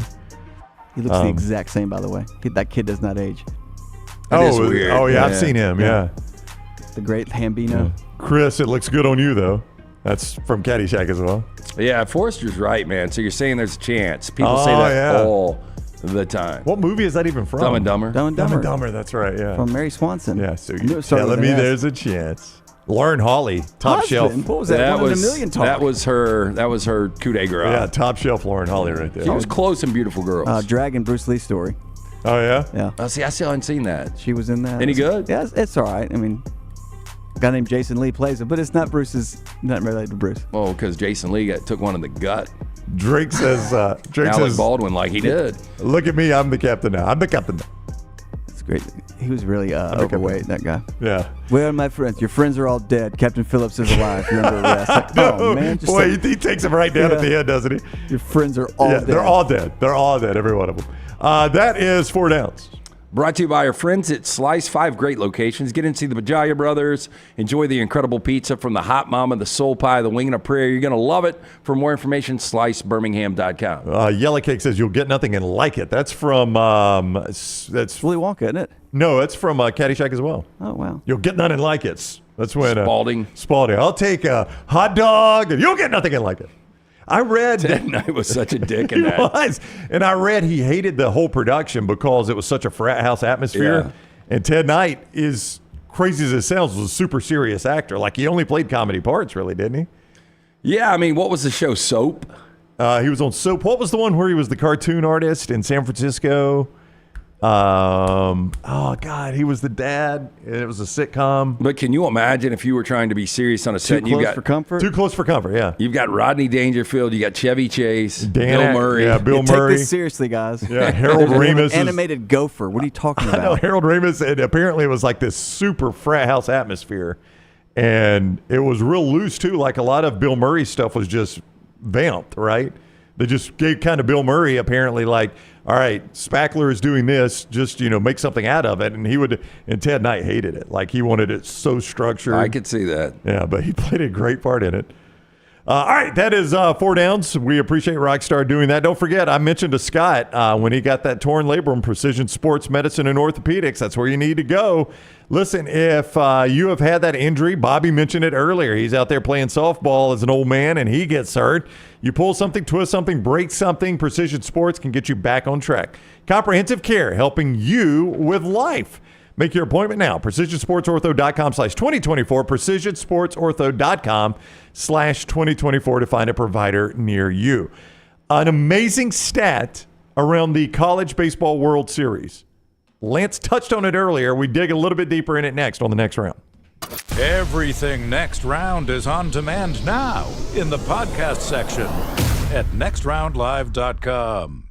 He looks the exact same, by the way. That kid does not age. That is weird. Oh, yeah, I've seen him, yeah. The great Hambino. Chris, it looks good on you, though. That's from Caddyshack as well. Yeah, Forrester's right, man. So you're saying there's a chance. People say that all the time. What movie is that even from? Dumb and Dumber. Dumb and Dumb Dumber. and Dumber, that's right, yeah. From Mary Swanson. Yeah, so you're telling me there's a chance. Lauren Hawley, top shelf. What was that? That One was in a million talk. that was her coup de grace. Yeah, top shelf Lauren Hawley right there. She was close in Beautiful Girls. Dragon Bruce Lee story. Oh, yeah? Yeah. I still haven't seen that. She was in that. Any good? Yeah, it's all right. I mean, a guy named Jason Lee plays it, but it's not not related to Bruce. Oh, because Jason Lee took one in the gut. Drake says, Alec Baldwin, like he did. Look at me, I'm the captain now. I'm the captain now. It's great. He was really overweight, that guy. Yeah. Where are my friends? Your friends are all dead. Captain Phillips is alive. You're under arrest. Like, oh, man. Boy, he takes him right down at the end, doesn't he? Your friends are all dead. They're all dead. They're all dead, every one of them. That is 4 Downs. Brought to you by our friends at Slice. 5 great locations. Get in and see the Bajaya Brothers. Enjoy the incredible pizza from the Hot Mama, the Soul Pie, the Wing and a Prayer. You're going to love it. For more information, slicebirmingham.com. Yellow Cake says you'll get nothing and like it. That's from that's Willy Wonka, isn't it? No, it's from Caddyshack as well. Oh, wow. You'll get nothing and like it. That's when Spalding. I'll take a hot dog and you'll get nothing and like it. I read Ted Knight was such a dick in that. He was. And I read he hated the whole production because it was such a frat house atmosphere. Yeah. And Ted Knight, is crazy as it sounds, was a super serious actor. Like, he only played comedy parts, really, didn't he? Yeah, I mean, what was the show? Soap? He was on Soap. What was the one where he was the cartoon artist in San Francisco? Oh, God, he was the dad. It was a sitcom. But can you imagine if you were trying to be serious on a set? Too close for comfort? Too Close for Comfort, yeah. You've got Rodney Dangerfield. You got Chevy Chase. Bill Murray. Yeah, Bill Murray. Take this seriously, guys. Yeah, Harold Ramis. Animated gopher. What are you talking about? I know, Harold Ramis. And apparently it was like this super frat house atmosphere. And it was real loose, too. Like, a lot of Bill Murray stuff was just vamped, right? They just gave kind of Bill Murray apparently like, all right, Spackler is doing this, just, make something out of it. And Ted Knight hated it. Like, he wanted it so structured. I could see that. Yeah, but he played a great part in it. All right, that is 4 Downs. We appreciate Rockstar doing that. Don't forget, I mentioned to Scott when he got that torn labrum, Precision Sports Medicine and Orthopedics. That's where you need to go. Listen, if you have had that injury, Bobby mentioned it earlier. He's out there playing softball as an old man, and he gets hurt. You pull something, twist something, break something, Precision Sports can get you back on track. Comprehensive care, helping you with life. Make your appointment now. PrecisionSportsOrtho.com/2024. PrecisionSportsOrtho.com/2024 to find a provider near you. An amazing stat around the College Baseball World Series. Lance touched on it earlier. We dig a little bit deeper in it next on the next round. Everything Next Round is on demand now in the podcast section at nextroundlive.com.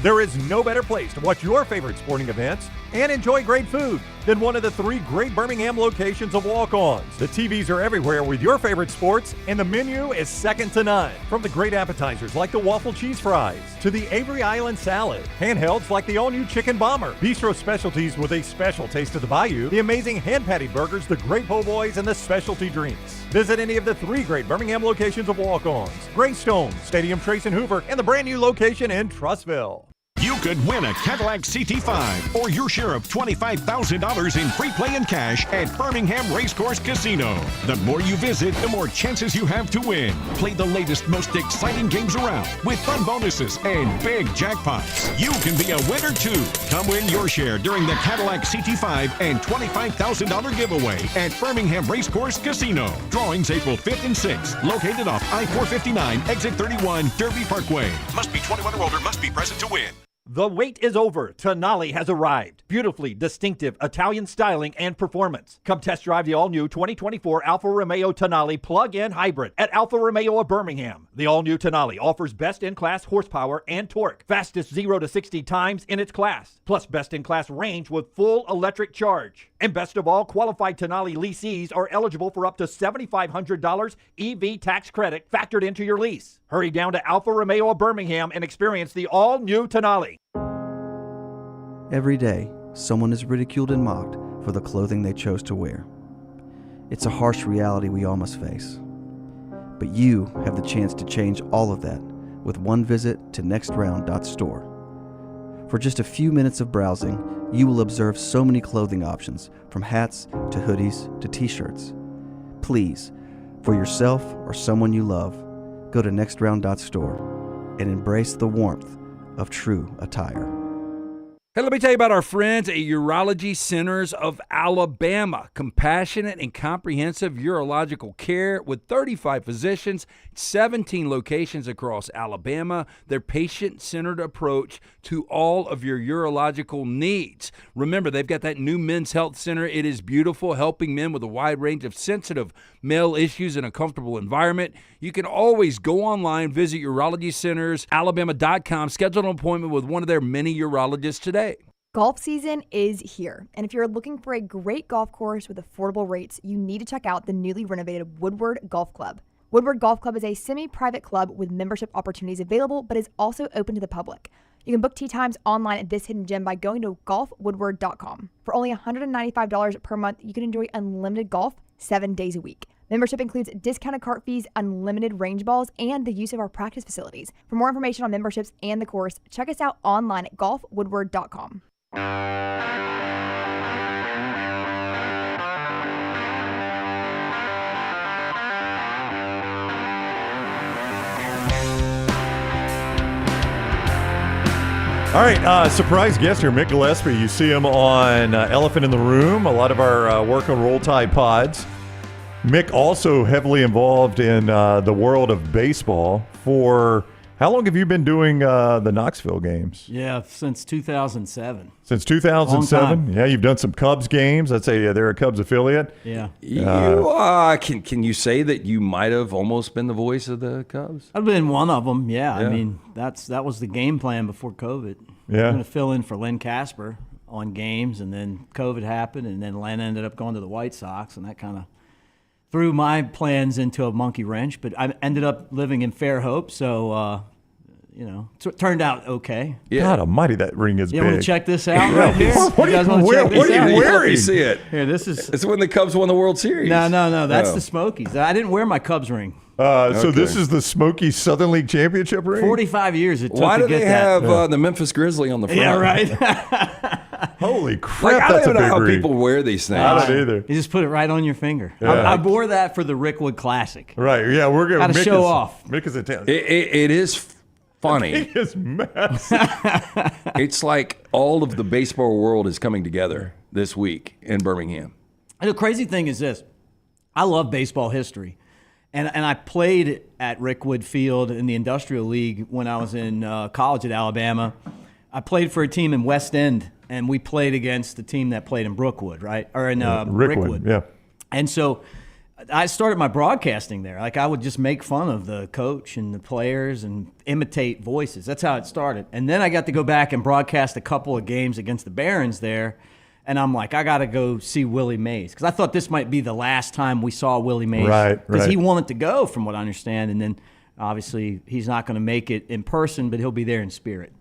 There is no better place to watch your favorite sporting events and enjoy great food than one of the 3 great Birmingham locations of Walk-Ons. The TVs are everywhere with your favorite sports, and the menu is second to none. From the great appetizers like the waffle cheese fries to the Avery Island salad, handhelds like the all-new chicken bomber, bistro specialties with a special taste of the bayou, the amazing hand-patty burgers, the great po' boys, and the specialty drinks. Visit any of the 3 great Birmingham locations of Walk-Ons: Greystone, Stadium Trace and Hoover, and the brand new location in Trussville. You could win a Cadillac CT5 or your share of $25,000 in free play and cash at Birmingham Racecourse Casino. The more you visit, the more chances you have to win. Play the latest, most exciting games around with fun bonuses and big jackpots. You can be a winner too. Come win your share during the Cadillac CT5 and $25,000 giveaway at Birmingham Racecourse Casino. Drawings April 5th and 6th. Located off I-459, exit 31, Derby Parkway. Must be 21 or older, must be present to win. The wait is over. Tonali has arrived. Beautifully distinctive Italian styling and performance. Come test drive the all-new 2024 Alfa Romeo Tonali plug-in hybrid at Alfa Romeo of Birmingham. The all-new Tonali offers best-in-class horsepower and torque, fastest 0 to 60 times in its class, plus best-in-class range with full electric charge. And best of all, qualified Tonali leasees are eligible for up to $7,500 EV tax credit factored into your lease. Hurry down to Alfa Romeo of Birmingham and experience the all-new Tonali. Every day, someone is ridiculed and mocked for the clothing they chose to wear. It's a harsh reality we all must face. But you have the chance to change all of that with one visit to nextround.store. For just a few minutes of browsing, you will observe so many clothing options, from hats to hoodies to t-shirts. Please, for yourself or someone you love, go to nextround.store and embrace the warmth of true attire. Hey, let me tell you about our friends at Urology Centers of Alabama. Compassionate and comprehensive urological care with 35 physicians, 17 locations across Alabama. Their patient-centered approach to all of your urological needs. Remember, they've got that new men's health center. It is beautiful, helping men with a wide range of sensitive male issues in a comfortable environment. You can always go online, visit urologycentersalabama.com, schedule an appointment with one of their many urologists today. Golf season is here, and if you're looking for a great golf course with affordable rates, you need to check out the newly renovated Woodward Golf Club. Woodward Golf Club is a semi-private club with membership opportunities available, but is also open to the public. You can book tee times online at this hidden gem by going to golfwoodward.com. For only $195 per month, you can enjoy unlimited golf 7 days a week. Membership includes discounted cart fees, unlimited range balls, and the use of our practice facilities. For more information on memberships and the course, check us out online at golfwoodward.com. All right, surprise guest here, Mick Gillespie. You see him on Elephant in the Room, a lot of our work on Roll Tide pods. Mick also heavily involved in the world of baseball. For how long have you been doing the Knoxville games? Yeah, since 2007. Since 2007? Yeah, you've done some Cubs games. I'd say they're a Cubs affiliate. Yeah. You can you say that you might have almost been the voice of the Cubs? I've been one of them, yeah. I mean, that was the game plan before COVID. Yeah. I'm going to fill in for Len Casper on games, and then COVID happened, and then Len ended up going to the White Sox, and that kind of threw my plans into a monkey wrench. But I ended up living in Fairhope, so it turned out okay. Yeah. God almighty, that ring is big. You want to check this out right here? What are you wearing? See it. Here, this is. It's when the Cubs won the World Series. No. That's the Smokies. I didn't wear my Cubs ring. So this is the Smokies Southern League Championship ring? 45 years it took Why to do get they that. have the Memphis Grizzly on the front? Yeah, right. Holy crap, I that's don't a know big how ring. people wear these things. I don't either. You just put it right on your finger. Yeah. I wore that for the Rickwood Classic. Right, yeah, we're going to show off. Mick is in town. It is funny. It is massive. It's like all of the baseball world is coming together this week in Birmingham. And the crazy thing is this. I love baseball history. And I played at Rickwood Field in the Industrial League when I was in college at Alabama. I played for a team in West End, and we played against the team that played in Brookwood, right? Or in Rickwood. Yeah. And so I started my broadcasting there. Like, I would just make fun of the coach and the players and imitate voices. That's how it started. And then I got to go back and broadcast a couple of games against the Barons there. And I'm like, I got to go see Willie Mays. Because I thought this might be the last time we saw Willie Mays. Right. Because he wanted to go, from what I understand. And then, obviously, he's not going to make it in person, but he'll be there in spirit.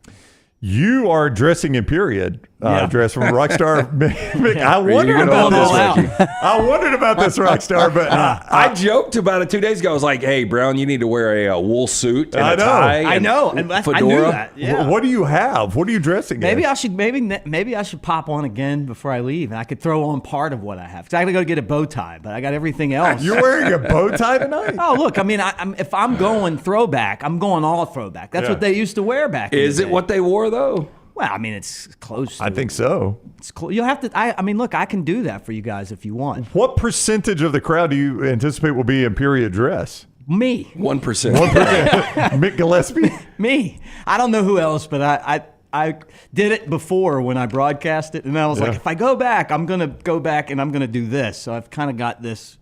You are dressing in period dress from Rockstar. Mick, I wondered about this, Rockstar, but I joked about it 2 days ago. I was like, "Hey, Brown, you need to wear a wool suit and a tie." I know, and fedora. I knew that. Yeah. What do you have? What are you dressing? Maybe as? I should maybe I should pop on again before I leave, and I could throw on part of what I have. Because I got to go get a bow tie, but I got everything else. You're wearing a bow tie tonight? Oh, look, I mean, if I'm going throwback, I'm going all throwback. That's what they used to wear back. Is it what they wore though? Well, I mean, it's close to I think so. It's you'll have to. I mean, look, I can do that for you guys if you want. What percentage of the crowd do you anticipate will be in period dress? Me. 1%. Mick Gillespie? Me. I don't know who else, but I did it before when I broadcast it, and I was like, if I go back, I'm going to go back and I'm going to do this. So I've kind of got this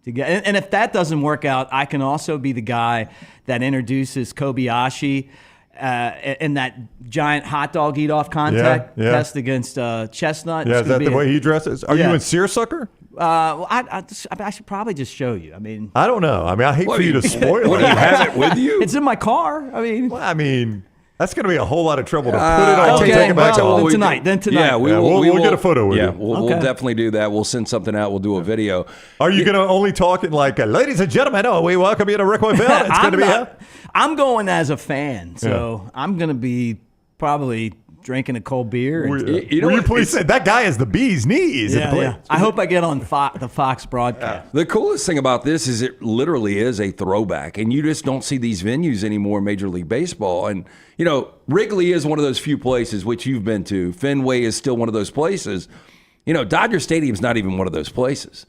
together. And if that doesn't work out, I can also be the guy that introduces Kobayashi in that giant hot dog eat-off contest test against Chestnut. Yeah, is that the way he dresses? Are you in seersucker? Well, I should probably just show you. I mean, I don't know. I mean, I hate for you to spoil it. What, do you have it with you? It's in my car. I mean, well, That's going to be a whole lot of trouble to put it on. Okay, Take it back well, off. then tonight. Yeah, we'll get a photo with you. We'll definitely do that. We'll send something out. We'll do a video. Are you going to only talk in like, ladies and gentlemen, we welcome you to Rickwoodville. It's going to be I'm going as a fan, so I'm going to be probably drinking a cold beer. Will you please say that guy is the bee's knees? Yeah. I hope I get on the Fox broadcast. The coolest thing about this is it literally is a throwback, and you just don't see these venues anymore in Major League Baseball. And, Wrigley is one of those few places which you've been to. Fenway is still one of those places. Dodger Stadium's not even one of those places.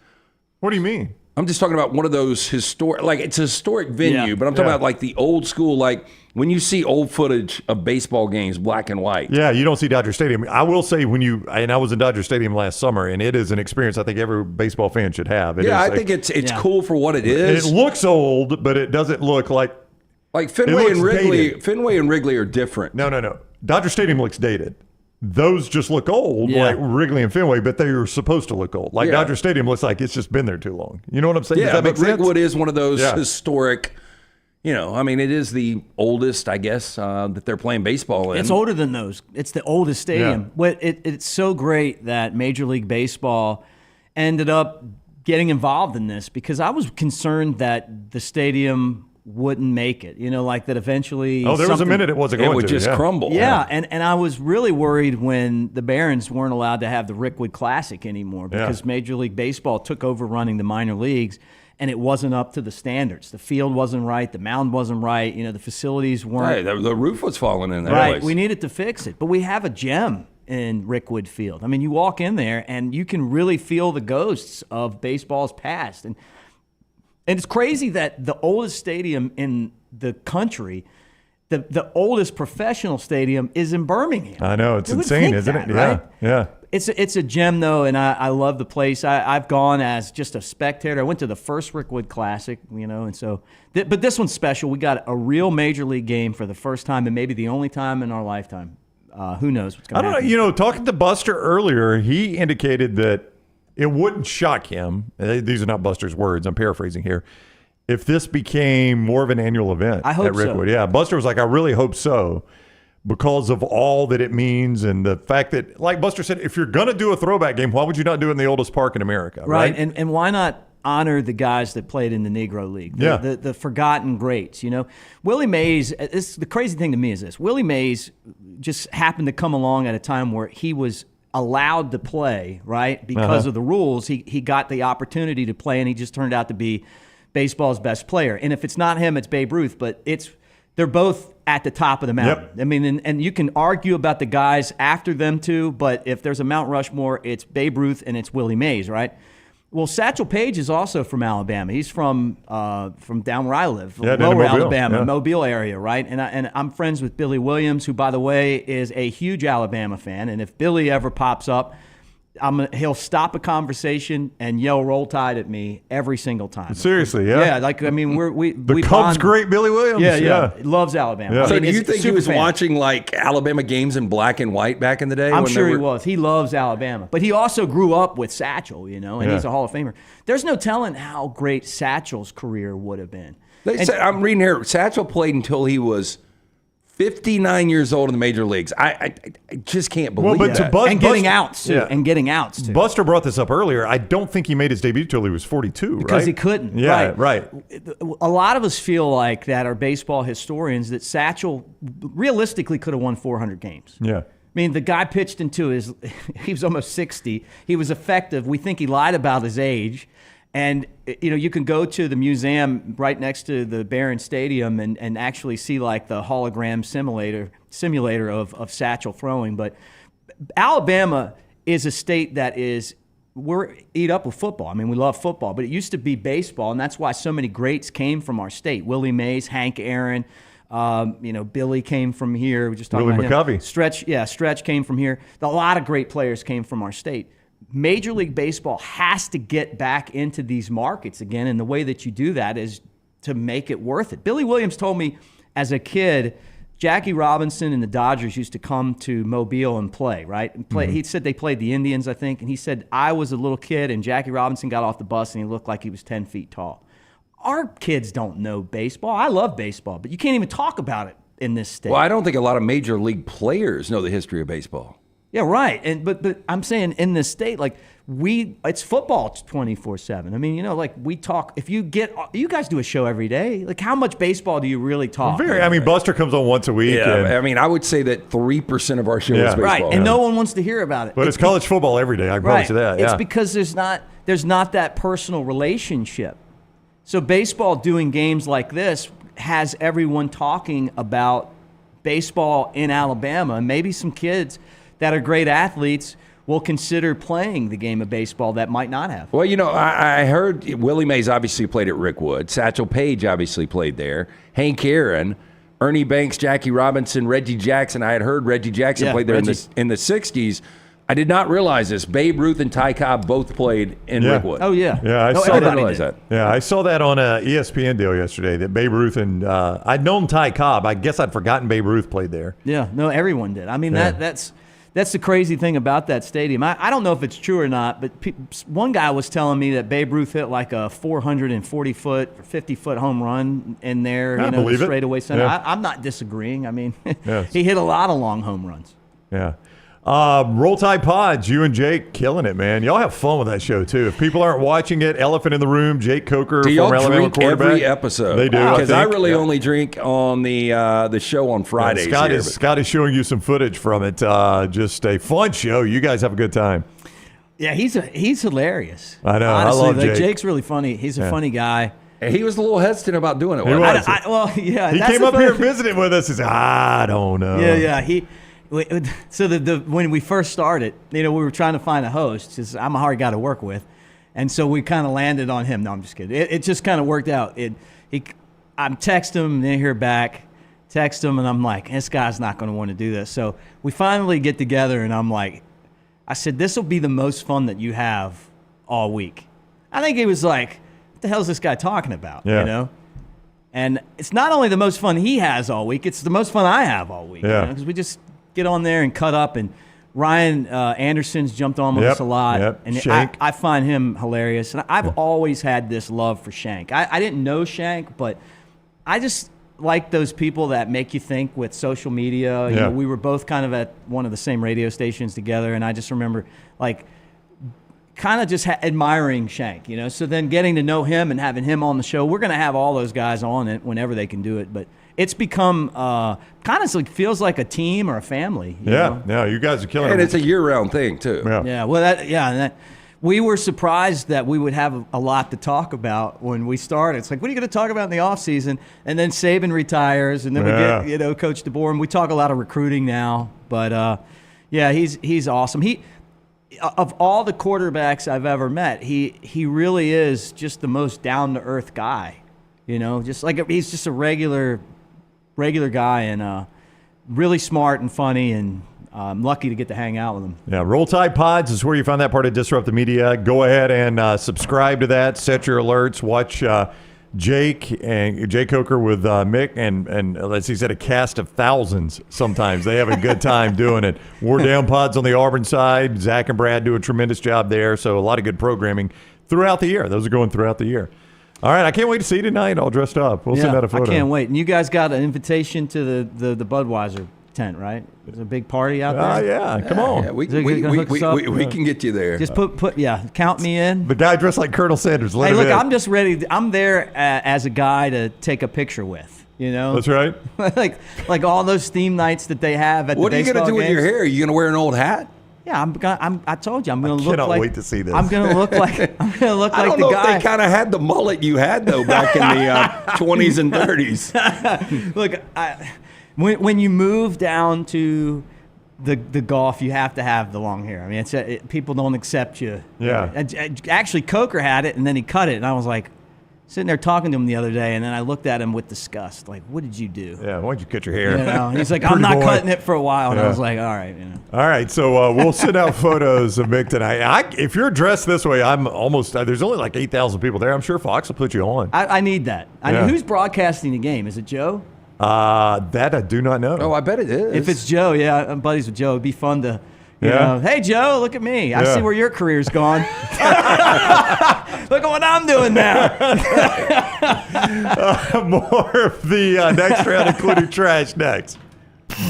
What do you mean? I'm just talking about one of those historic, it's a historic venue, but I'm talking about like the old school, like when you see old footage of baseball games, black and white. Yeah, you don't see Dodger Stadium. I will say I was in Dodger Stadium last summer, and it is an experience I think every baseball fan should have. I think it's cool for what it is. It looks old, but it doesn't look like Fenway and Wrigley. Dated. Fenway and Wrigley are different. No. Dodger Stadium looks dated. Those just look old, like Wrigley and Fenway, but they are supposed to look old. Like Dodger Stadium looks like it's just been there too long. You know what I'm saying? Yeah, Does that make sense? Rickwood is one of those historic, it is the oldest, I guess, that they're playing baseball in. It's older than those. It's the oldest stadium. But it's so great that Major League Baseball ended up getting involved in this, because I was concerned that the stadium wouldn't make it, like that eventually. Oh, there was a minute it wasn't going to. It would just crumble. Yeah, and I was really worried when the Barons weren't allowed to have the Rickwood Classic anymore, because Major League Baseball took over running the minor leagues, and it wasn't up to the standards. The field wasn't right, the mound wasn't right, the facilities weren't. Right, the roof was falling in there. Right, we needed to fix it, but we have a gem in Rickwood Field. I mean, you walk in there and you can really feel the ghosts of baseball's past. And it's crazy that the oldest stadium in the country, the oldest professional stadium, is in Birmingham. I know. It's insane, isn't it? Right? Yeah. It's a gem, though, and I love the place. I've gone as just a spectator. I went to the first Rickwood Classic, and so. But this one's special. We got a real Major League game for the first time, and maybe the only time in our lifetime. Who knows what's going to happen? I don't know. Talking to Buster earlier, he indicated that it wouldn't shock him. These are not Buster's words. I'm paraphrasing here. If this became more of an annual event at Rickwood. So. Yeah, Buster was like, I really hope so, because of all that it means and the fact that, like Buster said, if you're going to do a throwback game, why would you not do it in the oldest park in America? Right. And why not honor the guys that played in the Negro League, the forgotten greats, Willie Mays, the crazy thing to me is this. Willie Mays just happened to come along at a time where he was allowed to play, right? Because of the rules, he got the opportunity to play, and he just turned out to be baseball's best player. And if it's not him, it's Babe Ruth, but they're both at the top of the mountain. Yep. I mean, and you can argue about the guys after them too, but if there's a Mount Rushmore, it's Babe Ruth and it's Willie Mays, right? Well, Satchel Paige is also from Alabama. He's from down where I live, lower Alabama, Mobile area, right? And I'm friends with Billy Williams, who, by the way, is a huge Alabama fan. And if Billy ever pops up, he'll stop a conversation and yell "Roll Tide" at me every single time. Seriously, yeah. Like, I mean, the Cubs great Billy Williams. Yeah. He loves Alabama. Yeah. So do you think he was watching like Alabama games in black and white back in the day? I'm sure he was. He loves Alabama, but he also grew up with Satchel, and he's a Hall of Famer. There's no telling how great Satchel's career would have been. I'm reading here. Satchel played until he was 59 years old in the major leagues. I just can't believe that. And getting outs too. Buster brought this up earlier. I don't think he made his debut till he was 42, because he couldn't. Yeah, right. A lot of us feel like that are baseball historians that Satchel realistically could have won 400 games. Yeah. I mean, the guy pitched into he was almost 60. He was effective. We think he lied about his age. And, you can go to the museum right next to the Barron Stadium and actually see like the hologram simulator of Satchel throwing. But Alabama is a state that we're eat up with football. I mean, we love football, but it used to be baseball, and that's why so many greats came from our state. Willie Mays, Hank Aaron, Billy came from here. We just talked Willie about McCovey. him. Stretch came from here. A lot of great players came from our state. Major League Baseball has to get back into these markets again, and the way that you do that is to make it worth it. Billy Williams told me as a kid, Jackie Robinson and the Dodgers used to come to Mobile and play, right? And play. Mm-hmm. He said they played the Indians, I think, and he said, I was a little kid, and Jackie Robinson got off the bus, and he looked like he was 10 feet tall. Our kids don't know baseball. I love baseball, but you can't even talk about it in this state. Well, I don't think a lot of major league players know the history of baseball. Yeah, right. And but I'm saying in this state, like it's football 24/7. I mean, like we talk. If you guys do a show every day. Like, how much baseball do you really talk? I mean, Buster comes on once a week. Yeah, and, I mean, I would say that 3% of our show is baseball. Right, and no one wants to hear about it. But it's college football every day. I can promise you that. It's Yeah. because there's not that personal relationship. So baseball doing games like this has everyone talking about baseball in Alabama, and maybe some kids that are great athletes will consider playing the game of baseball that might not have. Well, I heard Willie Mays obviously played at Rickwood. Satchel Paige obviously played there. Hank Aaron, Ernie Banks, Jackie Robinson, Reggie Jackson. I had heard Reggie Jackson played there in the 60s. I did not realize this. Babe Ruth and Ty Cobb both played in Rickwood. Oh, yeah. Yeah, I didn't realize that. Yeah, I saw that on a ESPN deal yesterday, that Babe Ruth and I'd known Ty Cobb. I guess I'd forgotten Babe Ruth played there. Yeah, no, everyone did. I mean, that's the crazy thing about that stadium. I don't know if it's true or not, but one guy was telling me that Babe Ruth hit like a 440-foot, 50-foot home run in there, the straightaway center. Yeah. I'm not disagreeing. I mean, he hit a lot of long home runs. Yeah. Roll Tide Pods, you and Jake killing it, man. Y'all have fun with that show too. If people aren't watching it, Elephant in the Room, Jake Coker, Do y'all former Alabama drink quarterback. every episode? They do. Because I really only drink on the show on Fridays. Scott is showing you some footage from it. Just a fun show. You guys have a good time. Yeah, he's hilarious. I know. Honestly, I love Jake. Jake's really funny. He's a funny guy. And he was a little hestant about doing it. He was. He He came up here and visited with us. He said, I don't know. Yeah. So when we first started, we were trying to find a host. I'm a hard guy to work with, and so we kind of landed on him. No, I'm just kidding. It just kind of worked out. I'm texting him, then hear back, text him, and I'm like, this guy's not going to want to do this. So we finally get together, and I'm like, I said, this will be the most fun that you have all week. I think he was like, what the hell is this guy talking about? Yeah. And it's not only the most fun he has all week, it's the most fun I have all week. Yeah. Because we just get on there and cut up, and Ryan Anderson's jumped on with us a lot, and I find him hilarious. And I've always had this love for Shank. I didn't know Shank, but I just like those people that make you think with social media. We were both kind of at one of the same radio stations together, and I just remember kind of just admiring Shank. So then getting to know him and having him on the show, we're going to have all those guys on it whenever they can do it, but it's become kind of feels like a team or a family. You know? You guys are killing it. And it's a year-round thing, too. Yeah, well, we were surprised that we would have a lot to talk about when we started. It's like, what are you going to talk about in the offseason? And then Saban retires, and then we get, Coach DeBoer, and we talk a lot of recruiting now. But, he's awesome. Of all the quarterbacks I've ever met, he really is just the most down-to-earth guy. Just like he's just a regular guy, and really smart and funny, and I'm lucky to get to hang out with him. Yeah, Roll Tide Pods is where you find that part of Disrupt the Media. Go ahead and subscribe to that. Set your alerts. Watch Jake Coker with Mick, and as he said, a cast of thousands sometimes. They have a good time doing it. War Down Pods on the Auburn side. Zach and Brad do a tremendous job there, so a lot of good programming throughout the year. Those are going throughout the year. All right, I can't wait to see you tonight all dressed up. We'll send out a photo. I can't wait. And you guys got an invitation to the Budweiser tent, right? There's a big party out there. Yeah, come on. Yeah, we can get you there. Just count me in. The guy dressed like Colonel Sanders. Hey, look, I'm just ready. I'm there as a guy to take a picture with. That's right. like all those theme nights that they have at the baseball games. What are you going to do with your hair? Are you going to wear an old hat? Yeah, I told you I'm going to look like. I cannot wait to see this. I'm going to look like. I'm going to look I like don't the know guy. if they kind of had the mullet you had though back in the 20s and 30s. Look, when you move down to the golf, you have to have the long hair. I mean, people don't accept you. Yeah. Actually, Coker had it, and then he cut it, and I was like, sitting there talking to him the other day, and then I looked at him with disgust. Like, what did you do? Yeah, why'd you cut your hair? He's like, I'm not cutting it for a while. And I was like, all right. All right, so we'll send out photos of Mick tonight. If you're dressed this way, I'm almost, there's only like 8,000 people there. I'm sure Fox will put you on. I need that. Who's broadcasting the game? Is it Joe? That I do not know. Oh, I bet it is. If it's Joe, I'm buddies with Joe. It'd be fun to, you know, hey, Joe, look at me. I see where your career's gone. Look at what I'm doing now. More of the next round, including trash, next.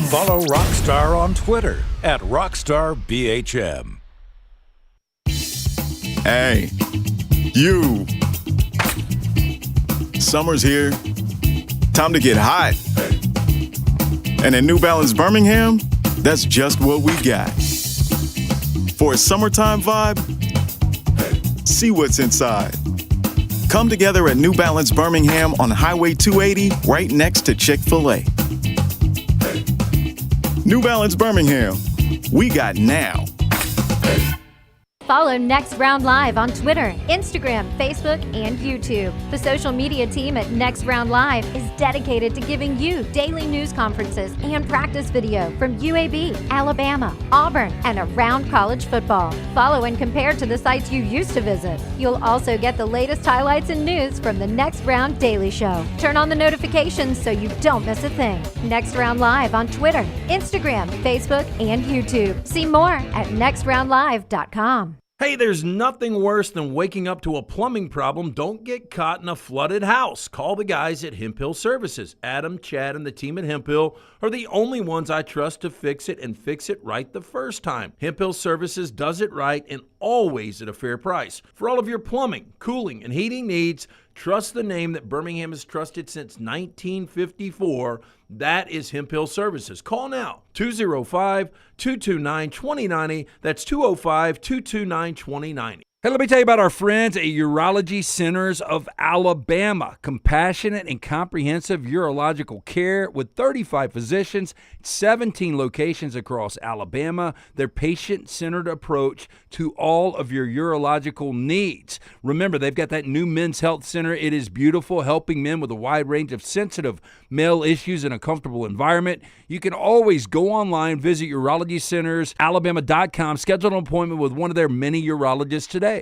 Follow Rockstar on Twitter at rockstarbhm. Hey, you. Summer's here. Time to get hot. And at New Balance Birmingham, that's just what we got. For a summertime vibe, see what's inside. Come together at New Balance Birmingham on Highway 280, right next to Chick-fil-A. New Balance Birmingham, we got now. Follow Next Round Live on Twitter, Instagram, Facebook, and YouTube. The social media team at Next Round Live is dedicated to giving you daily news conferences and practice video from UAB, Alabama, Auburn, and around college football. Follow and compare to the sites you used to visit. You'll also get the latest highlights and news from the Next Round Daily Show. Turn on the notifications so you don't miss a thing. Next Round Live on Twitter, Instagram, Facebook, and YouTube. See more at nextroundlive.com. Hey, there's nothing worse than waking up to a plumbing problem. Don't get caught in a flooded house. Call the guys at Hemp Hill Services. Adam, Chad, and the team at Hemp Hill are the only ones I trust to fix it and fix it right the first time. Hemp Hill Services does it right and always at a fair price. For all of your plumbing, cooling, and heating needs, trust the name that Birmingham has trusted since 1954. That is Hemp Hill Services. Call now, 205-229-2090. That's 205-229-2090. Hey, let me tell you about our friends at Urology Centers of Alabama. Compassionate and comprehensive urological care with 35 physicians, 17 locations across Alabama. Their patient-centered approach to all of your urological needs. Remember, they've got that new men's health center. It is beautiful, helping men with a wide range of sensitive male issues in a comfortable environment. You can always go online, visit urologycentersalabama.com, schedule an appointment with one of their many urologists today.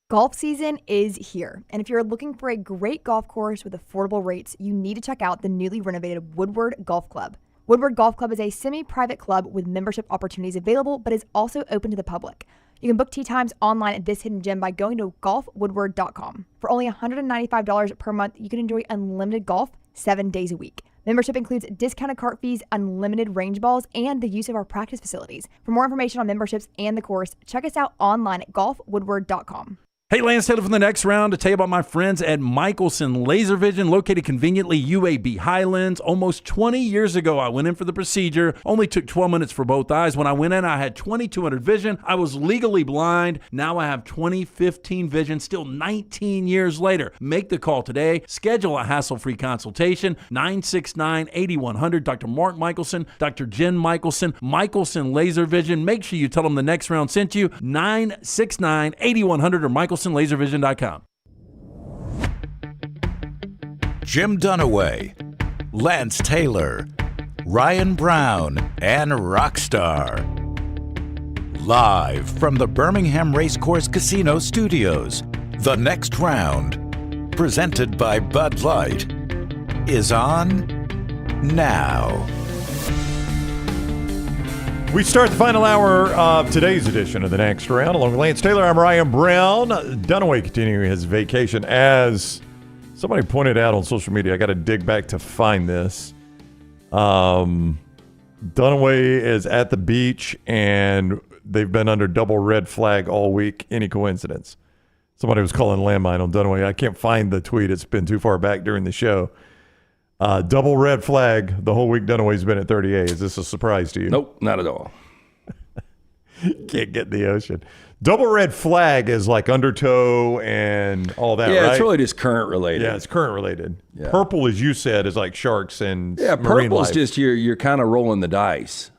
Golf season is here, and if you're looking for a great golf course with affordable rates, you need to check out the newly renovated Woodward Golf Club. Woodward Golf Club is a semi-private club with membership opportunities available, but is also open to the public. You can book tee times online at this hidden gem by going to golfwoodward.com. For only $195 per month, you can enjoy unlimited golf 7 days a week. Membership includes discounted cart fees, unlimited range balls, and the use of our practice facilities. For more information on memberships and the course, check us out online at golfwoodward.com. Hey, Lance Taylor from the next round to tell you about my friends at Michelson Laser Vision, located conveniently UAB Highlands. Almost 20 years ago, I went in for the procedure. Only took 12 minutes for both eyes. When I went in, I had 2200 vision. I was legally blind. Now I have 20/15 vision, still 19 years later. Make the call today. Schedule a hassle-free consultation. 969-8100. Dr. Mark Michelson, Dr. Jen Michelson, Michelson Laser Vision. Make sure you tell them the next round sent you. 969-8100 or MichelsonLaserVision.com. Jim Dunaway, Lance Taylor, Ryan Brown, and Rockstar. Live from the Birmingham Racecourse Casino Studios, the next round, presented by Bud Light, is on now. We start the final hour of today's edition of the next round. Along with Lance Taylor, I'm Ryan Brown. Dunaway continuing his vacation. As somebody pointed out on social media, I got to dig back to find this. Dunaway is at the beach, and they've been under double red flag all week. Any coincidence? Somebody was calling landmine on Dunaway. I can't find the tweet. It's been too far back during the show. Double red flag the whole week. Dunaway's been at 38. Is this a surprise to you? Nope, not at all. Can't get in the ocean. Double red flag is like undertow and all that, yeah, right? it's really just current related. Yeah, it's current related. Yeah. Purple, as you said, is like sharks and yeah. marine Purple's life. just you're kind of rolling the dice.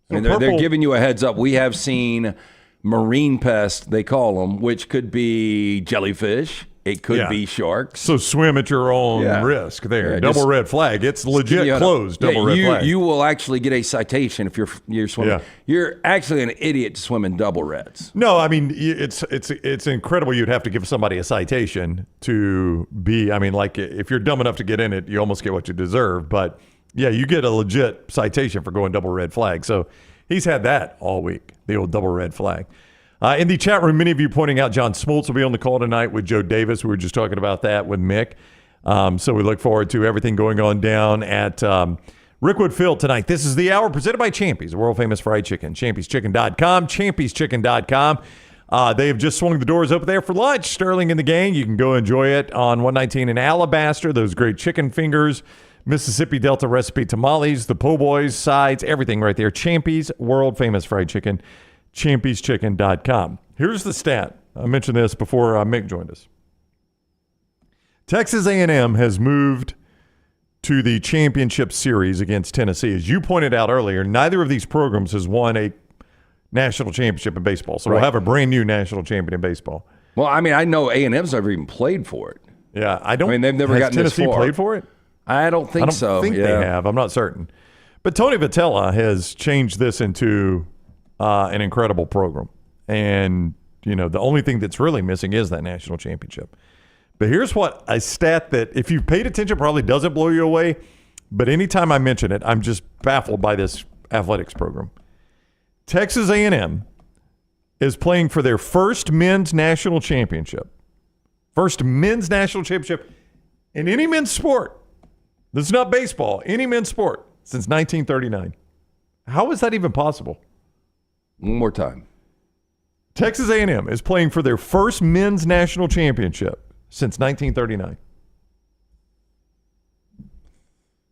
I mean, they're purple- giving you a heads up. We have seen marine pests, they call them, which could be jellyfish. It could be sharks. So swim at your own risk there. Yeah, double red flag. It's legit closed. Double red flag. You will actually get a citation if you're swimming. Yeah. You're actually an idiot to swim in double reds. No, I mean it's incredible. You'd have to give somebody a citation to be. I mean, like if you're dumb enough to get in it, you almost get what you deserve. But yeah, you get a legit citation for going double red flag. So he's had that all week. The old double red flag. In the chat room, many of you pointing out John Smoltz will be on the call tonight with Joe Davis. We were just talking about that with Mick. So we look forward to everything going on down at Rickwood Field tonight. This is the hour presented by Champy's, the world-famous fried chicken. Champy'sChicken.com, Champy'sChicken.com. They have just swung the doors open there for lunch. Sterling and the gang, you can go enjoy it on 119 in Alabaster. Those great chicken fingers, Mississippi Delta recipe tamales, the po' boys, sides, everything right there. Champy's, world-famous fried chicken, Champy'sChicken.com. Here's the stat. I mentioned this before Mick joined us. Texas A&M has moved to the championship series against Tennessee. As you pointed out earlier, neither of these programs has won a national championship in baseball. So we'll have a brand new national champion in baseball. Well, I mean, I know A&M's never even played for it. Yeah, I mean, they've never gotten Tennessee this far. played for it? I don't think so. I don't think they have. I'm not certain. But Tony Vitello has changed this into an incredible program. And, you know, the only thing that's really missing is that national championship. But here's what a stat that, if you've paid attention, probably doesn't blow you away. But anytime I mention it, I'm just baffled by this athletics program. Texas A&M is playing for their first men's national championship. First men's national championship in any men's sport. This is not baseball. Any men's sport since 1939. How is that even possible? One more time. Texas A&M is playing for their first men's national championship since 1939.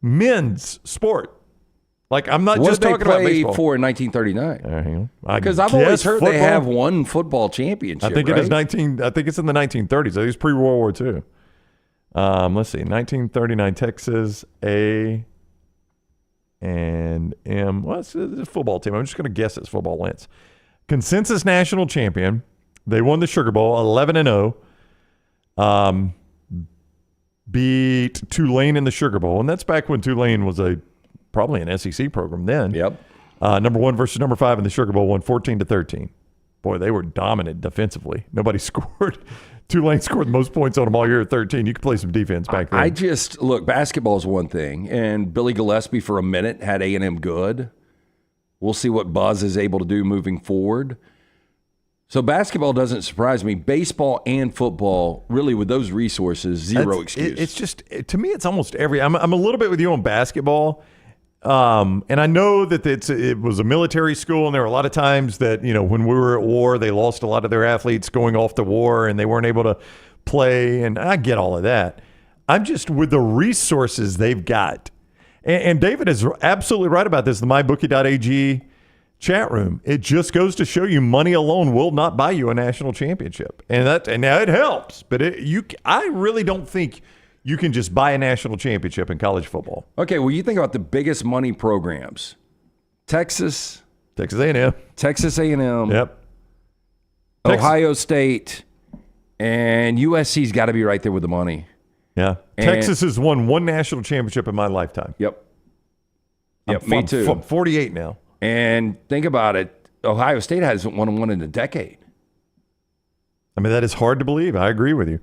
Men's sport. Like, I'm not just talking about baseball. What did they play for in 1939? Because I've guess always heard football. they have one football championship. I think right? it is I think it's in the 1930s. I think it's pre-World War II. Let's see, 1939 Texas A and M. Well, it's a football team. I'm just going to guess it's football. Lance, consensus national champion. They won the Sugar Bowl, 11-0. Beat Tulane in the Sugar Bowl, and that's back when Tulane was probably an SEC program then. Yep. Number 1 versus number 5 in the Sugar Bowl, won 14-13. Boy, they were dominant defensively. Nobody scored. Tulane scored the most points on them all year at 13. You could play some defense back then. Look, basketball is one thing, and Billy Gillespie for a minute had A&M good. We'll see what Buzz is able to do moving forward. So basketball doesn't surprise me. Baseball and football, really, with those resources, zero excuse. It's just, to me, it's almost I'm a little bit with you on basketball. And I know that it was a military school, and there were a lot of times that, you know, when we were at war, they lost a lot of their athletes going off to war, and they weren't able to play, and I get all of that. I'm just, with the resources they've got, and David is absolutely right about this, the mybookie.ag chat room. It just goes to show you money alone will not buy you a national championship. And now it helps, but I really don't think you can just buy a national championship in college football. Okay, well, you think about the biggest money programs. Texas A&M. Texas A&M. Yep. Ohio State. And USC's got to be right there with the money. Yeah. Texas has won one national championship in my lifetime. Yep. Me too. I'm 48 now. And think about it. Ohio State hasn't won one in a decade. I mean, that is hard to believe. I agree with you.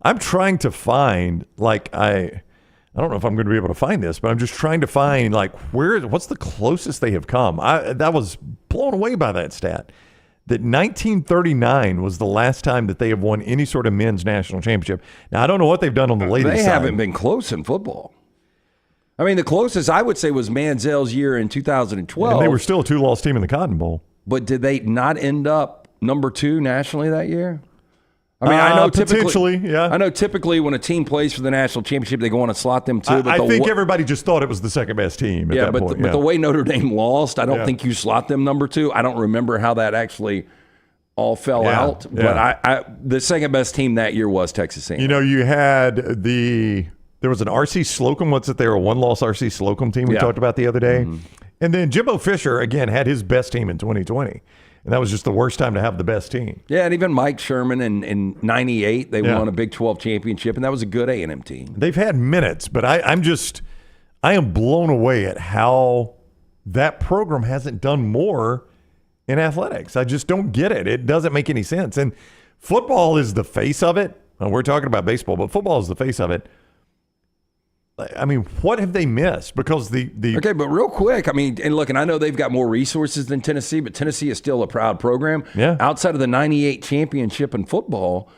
I'm trying to find, like, I don't know if I'm going to be able to find this, but I'm just trying to find, like, what's the closest they have come. That was blown away by that stat. That 1939 was the last time that they have won any sort of men's national championship. Now, I don't know what they've done on the ladies' side. They haven't been close in football. I mean, the closest I would say was Manziel's year in 2012. And they were still a 2-loss team in the Cotton Bowl. But did they not end up number 2 nationally that year? I mean, I know potentially, yeah. I know typically when a team plays for the national championship, they go on and slot them too. But I think everybody just thought it was the second best team at that point. But the way Notre Dame lost, I don't think you slot them number 2. I don't remember how that actually all fell out. But the second best team that year was Texas A&M. You know, you had there was an R.C. Slocum. What's it there? A one-loss R.C. Slocum team we talked about the other day. Mm-hmm. And then Jimbo Fisher, again, had his best team in 2020. And that was just the worst time to have the best team. Yeah, and even Mike Sherman in 98, they won a Big 12 championship, and that was a good A&M team. They've had minutes, but I am blown away at how that program hasn't done more in athletics. I just don't get it. It doesn't make any sense. And football is the face of it. We're talking about baseball, but football is the face of it. I mean, what have they missed? Because Okay, but real quick, I mean, and look, and I know they've got more resources than Tennessee, but Tennessee is still a proud program. Yeah. Outside of the 98 championship in football,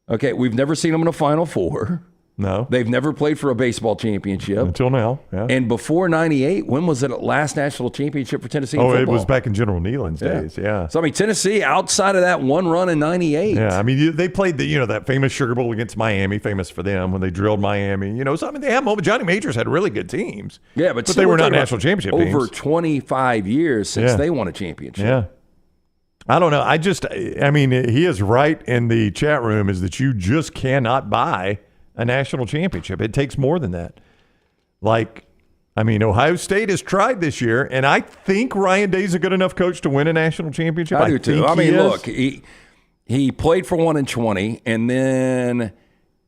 okay, we've never seen them in a Final Four. No. They've never played for a baseball championship. Until now, yeah. And before 98, when was it last national championship for Tennessee in football? It was back in General Nealon's days, yeah. So, I mean, Tennessee, outside of that one run in 98. Yeah, I mean, they played that famous Sugar Bowl against Miami, famous for them when they drilled Miami. So, I mean, they had moments. Johnny Majors had really good teams. Yeah, but they were not national championship teams. Over 25 years since they won a championship. Yeah. I don't know. I mean, he is right in the chat room is that you just cannot buy a national championship. It takes more than that. Ohio State has tried this year, and I think Ryan Day's a good enough coach to win a national championship. I do too. I mean, look, he played for 1 in 20, and then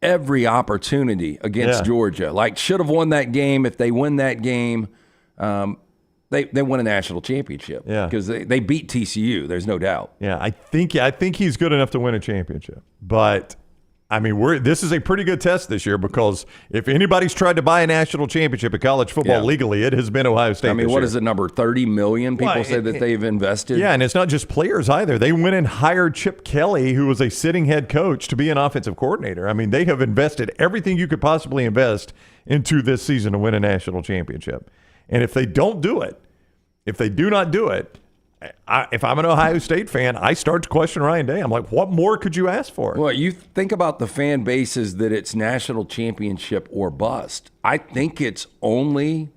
every opportunity against Georgia. Should have won that game. If they win that game, they win a national championship. Yeah, because they beat TCU. There's no doubt. Yeah, I think he's good enough to win a championship. But I mean, this is a pretty good test this year because if anybody's tried to buy a national championship in college football legally, it has been Ohio State. I mean, what is the number? 30 million people say that they've invested. Yeah, and it's not just players either. They went and hired Chip Kelly, who was a sitting head coach, to be an offensive coordinator. I mean, they have invested everything you could possibly invest into this season to win a national championship. And if they don't do it, if they do not do it, if I'm an Ohio State fan, I start to question Ryan Day. I'm like, what more could you ask for? Well, you think about the fan bases that it's national championship or bust. I think it's only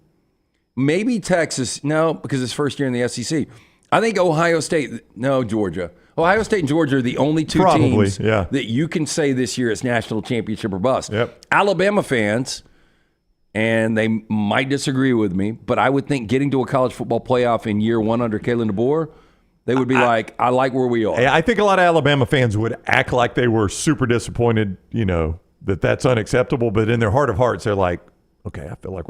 maybe Texas. No, because it's first year in the SEC. I think Ohio State. No, Georgia. Ohio State and Georgia are the only two teams that you can say this year it's national championship or bust. Yep. Alabama fans, and they might disagree with me, but I would think getting to a college football playoff in year one under Kalen DeBoer, they would be I like where we are. I think a lot of Alabama fans would act like they were super disappointed, that that's unacceptable. But in their heart of hearts, they're like, okay, I feel like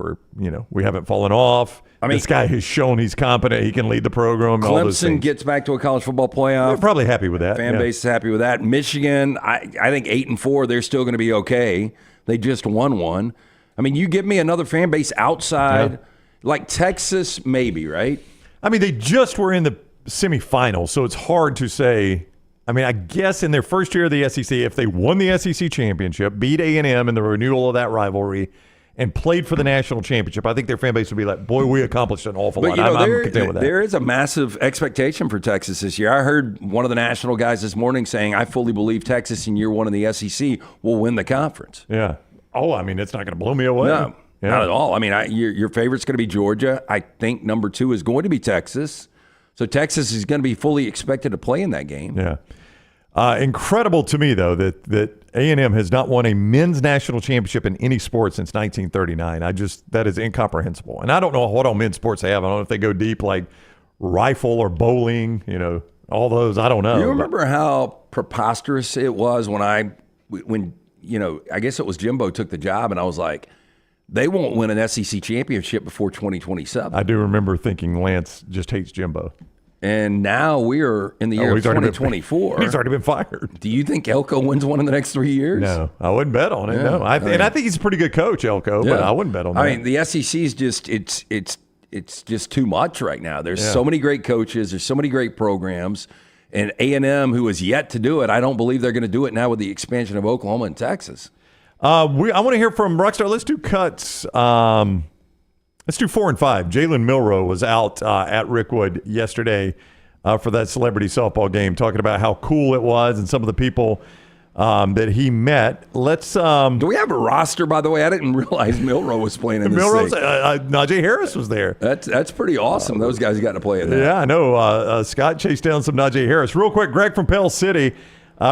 we haven't fallen off. This guy has shown he's competent. He can lead the program. Clemson gets back to a college football playoff. They're probably happy with that. Fan base is happy with that. Michigan, I think 8-4, they're still going to be okay. They just won one. I mean, you give me another fan base outside, like Texas, maybe, right? I mean, they just were in the semifinals, so it's hard to say. I mean, I guess in their first year of the SEC, if they won the SEC championship, beat A&M in the renewal of that rivalry, and played for the national championship, I think their fan base would be like, boy, we accomplished an awful lot. I'm content with that. There is a massive expectation for Texas this year. I heard one of the national guys this morning saying, I fully believe Texas in year one in the SEC will win the conference. Yeah. Oh, I mean, it's not going to blow me away. No, not at all. I mean, your favorite's going to be Georgia. I think number 2 is going to be Texas. So Texas is going to be fully expected to play in that game. Yeah. Incredible to me, though, that A&M has not won a men's national championship in any sport since 1939. That is incomprehensible. And I don't know what all men's sports they have. I don't know if they go deep like rifle or bowling, all those. I don't know. You remember how preposterous it was when I guess it was Jimbo took the job, and I was like, they won't win an SEC championship before 2027. I do remember thinking Lance just hates Jimbo. And now we are in the year of 2024. He's already been fired. Do you think Elko wins one in the next 3 years? No, I wouldn't bet on it. No, I think he's a pretty good coach, Elko, but I wouldn't bet on that. I mean, the SEC is just it's just too much right now. There's so many great coaches. There's so many great programs. And A&M, who is yet to do it, I don't believe they're going to do it now with the expansion of Oklahoma and Texas. I want to hear from Rockstar. Let's do cuts. Let's do 4 and 5. Jalen Milroe was out at Rickwood yesterday for that celebrity softball game, talking about how cool it was and some of the people that he met. Let's. Do we have a roster, by the way? I didn't realize Milroe was playing in this thing. Najee Harris was there. That's pretty awesome. Those guys got to play in that. Yeah, I know. Scott chased down some Najee Harris. Real quick, Greg from Pell City,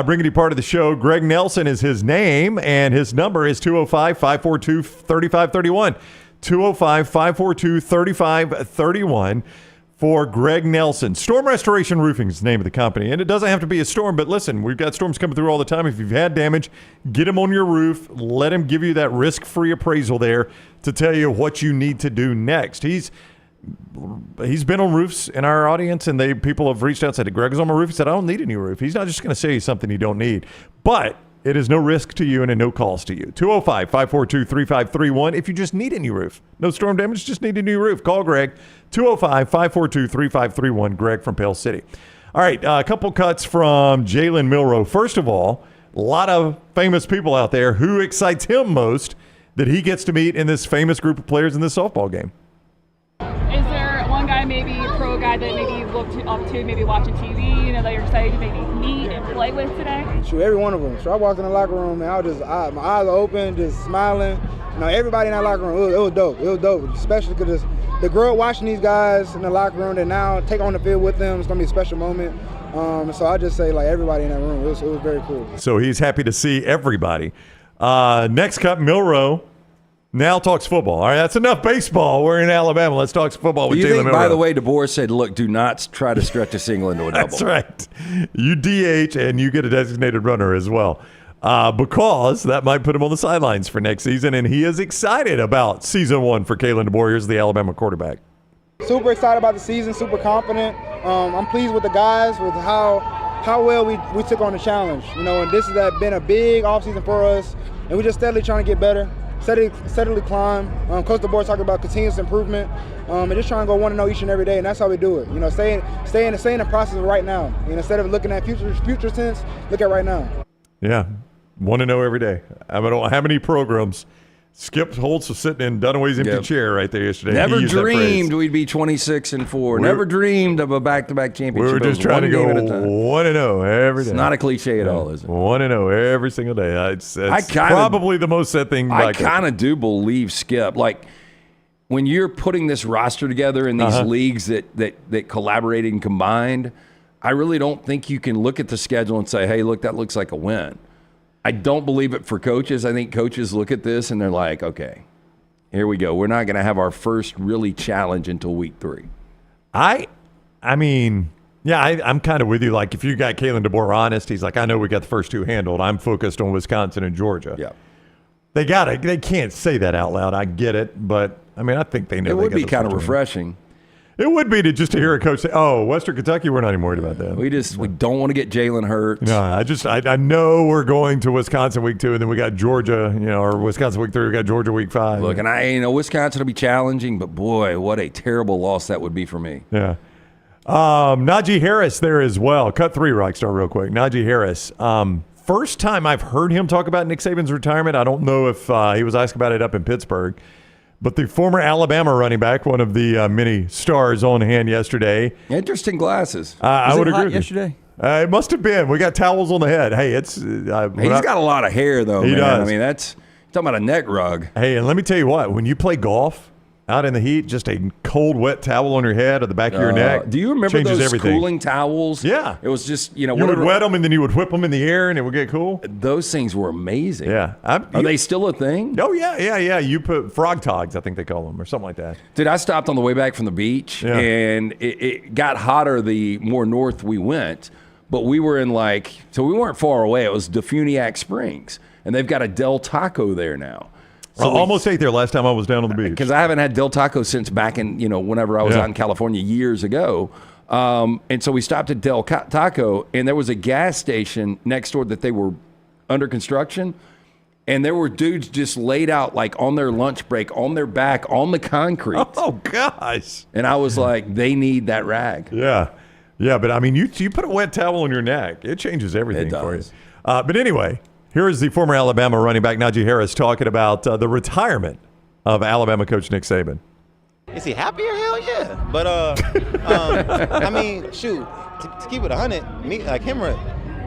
bringing you part of the show. Greg Nelson is his name, and his number is 205-542-3531. 205-542-3531 for Greg Nelson. Storm Restoration Roofing is the name of the company, and it doesn't have to be a storm, but listen, we've got storms coming through all the time. If you've had damage, get him on your roof. Let him give you that risk-free appraisal there to tell you what you need to do next. He's been on roofs in our audience, and people have reached out and said, Greg is on my roof. He said, I don't need a new roof. He's not just going to say you something you don't need, but it is no risk to you and a no cost to you. 205-542-3531 if you just need a new roof. No storm damage, just need a new roof. Call Greg, 205-542-3531, Greg from Pell City. All right, a couple cuts from Jalen Milroe. First of all, A lot of famous people out there. Who excites him most that he gets to meet in this famous group of players in this softball game? Is there one guy, maybe a pro guy that maybe you looked up to, maybe watching TV, that you're excited to maybe meet and play with today? Shoot, every one of them. So I walked in the locker room and my eyes are open, just smiling. Everybody in that locker room, it was dope. It was dope, especially because the girl watching these guys in the locker room that now take on the field with them. It's gonna be a special moment. So I just say everybody in that room. It was very cool. So he's happy to see everybody. Next up, Milroe. Now talks football. All right, that's enough baseball. We're in Alabama. Let's talk football with Jalen Milroe. By the way, DeBoer said, look, do not try to stretch a single into a double. That's right. You DH and you get a designated runner as well. Because that might put him on the sidelines for next season, and he is excited about season 1 for Kalen DeBoer. Here's the Alabama quarterback. Super excited about the season, super confident. I'm pleased with the guys, with how well we took on the challenge. And this has been a big offseason for us, and we're just steadily trying to get better, steadily climb. Coach DeBoer talking about continuous improvement, and just trying to go 1-0 each and every day, and that's how we do it. Stay in the process of right now. Instead of looking at future tense, look at right now. Yeah, 1-0 every day. I don't know how many programs. Skip Holtz was sitting in Dunaway's empty chair right there yesterday. Never dreamed we'd be 26-4. Never dreamed of a back-to-back championship. We were just trying to go 1-0 every day. It's not a cliche at all, is it? 1-0 every single day. It's probably the most said thing. I kind of do believe, Skip, when you're putting this roster together in these leagues that collaborated and combined, I really don't think you can look at the schedule and say, hey, look, that looks like a win. I don't believe it for coaches. I think coaches look at this and they're like, okay, here we go. We're not going to have our first really challenge until week 3. I'm kind of with you. Like, if you got Kalen DeBoer honest, he's like, I know we got the first 2 handled. I'm focused on Wisconsin and Georgia. Yeah. They can't say that out loud. I get it, but I think they know. It would be kind of refreshing. It would be to hear a coach say, "Oh, Western Kentucky, we're not even worried about that." We don't want to get Jalen hurt. No, I know we're going to Wisconsin week 2, and then we got Georgia, or Wisconsin week 3. We got Georgia week 5. Look, and Wisconsin will be challenging, but boy, what a terrible loss that would be for me. Yeah. Najee Harris there as well. Cut 3, Rockstar, real quick. Najee Harris. First time I've heard him talk about Nick Saban's retirement. I don't know if he was asked about it up in Pittsburgh. But the former Alabama running back, one of the many stars on hand yesterday. Interesting glasses. I would agree with yesterday? It must have been. We got towels on the head. Hey, it's he's got a lot of hair, though. He does. That's talking about a neck rug. Hey, and let me tell you what. When you play golf out in the heat, just a cold, wet towel on your head or the back of your neck. Do you remember those everything. cooling towels? Yeah. It was just, you would wet them and then you would whip them in the air and it would get cool. Those things were amazing. Yeah. Are they still a thing? Oh, yeah. You put frog togs, I think they call them, or something like that. Dude, I stopped on the way back from the beach and it got hotter the more north we went, but we were in so we weren't far away. It was Defuniak Springs, and they've got a Del Taco there now. So I almost ate there last time I was down on the beach. Because I haven't had Del Taco since back in, whenever I was out in California years ago. And so we stopped at Del Taco, and there was a gas station next door that they were under construction. And there were dudes just laid out on their lunch break, on their back, on the concrete. Oh, gosh. And I was like, they need that rag. Yeah. Yeah, but you put a wet towel on your neck. It changes everything for you. But anyway. Here is the former Alabama running back, Najee Harris, talking about the retirement of Alabama coach Nick Saban. Is he happier? Hell yeah. But, shoot, to keep it 100,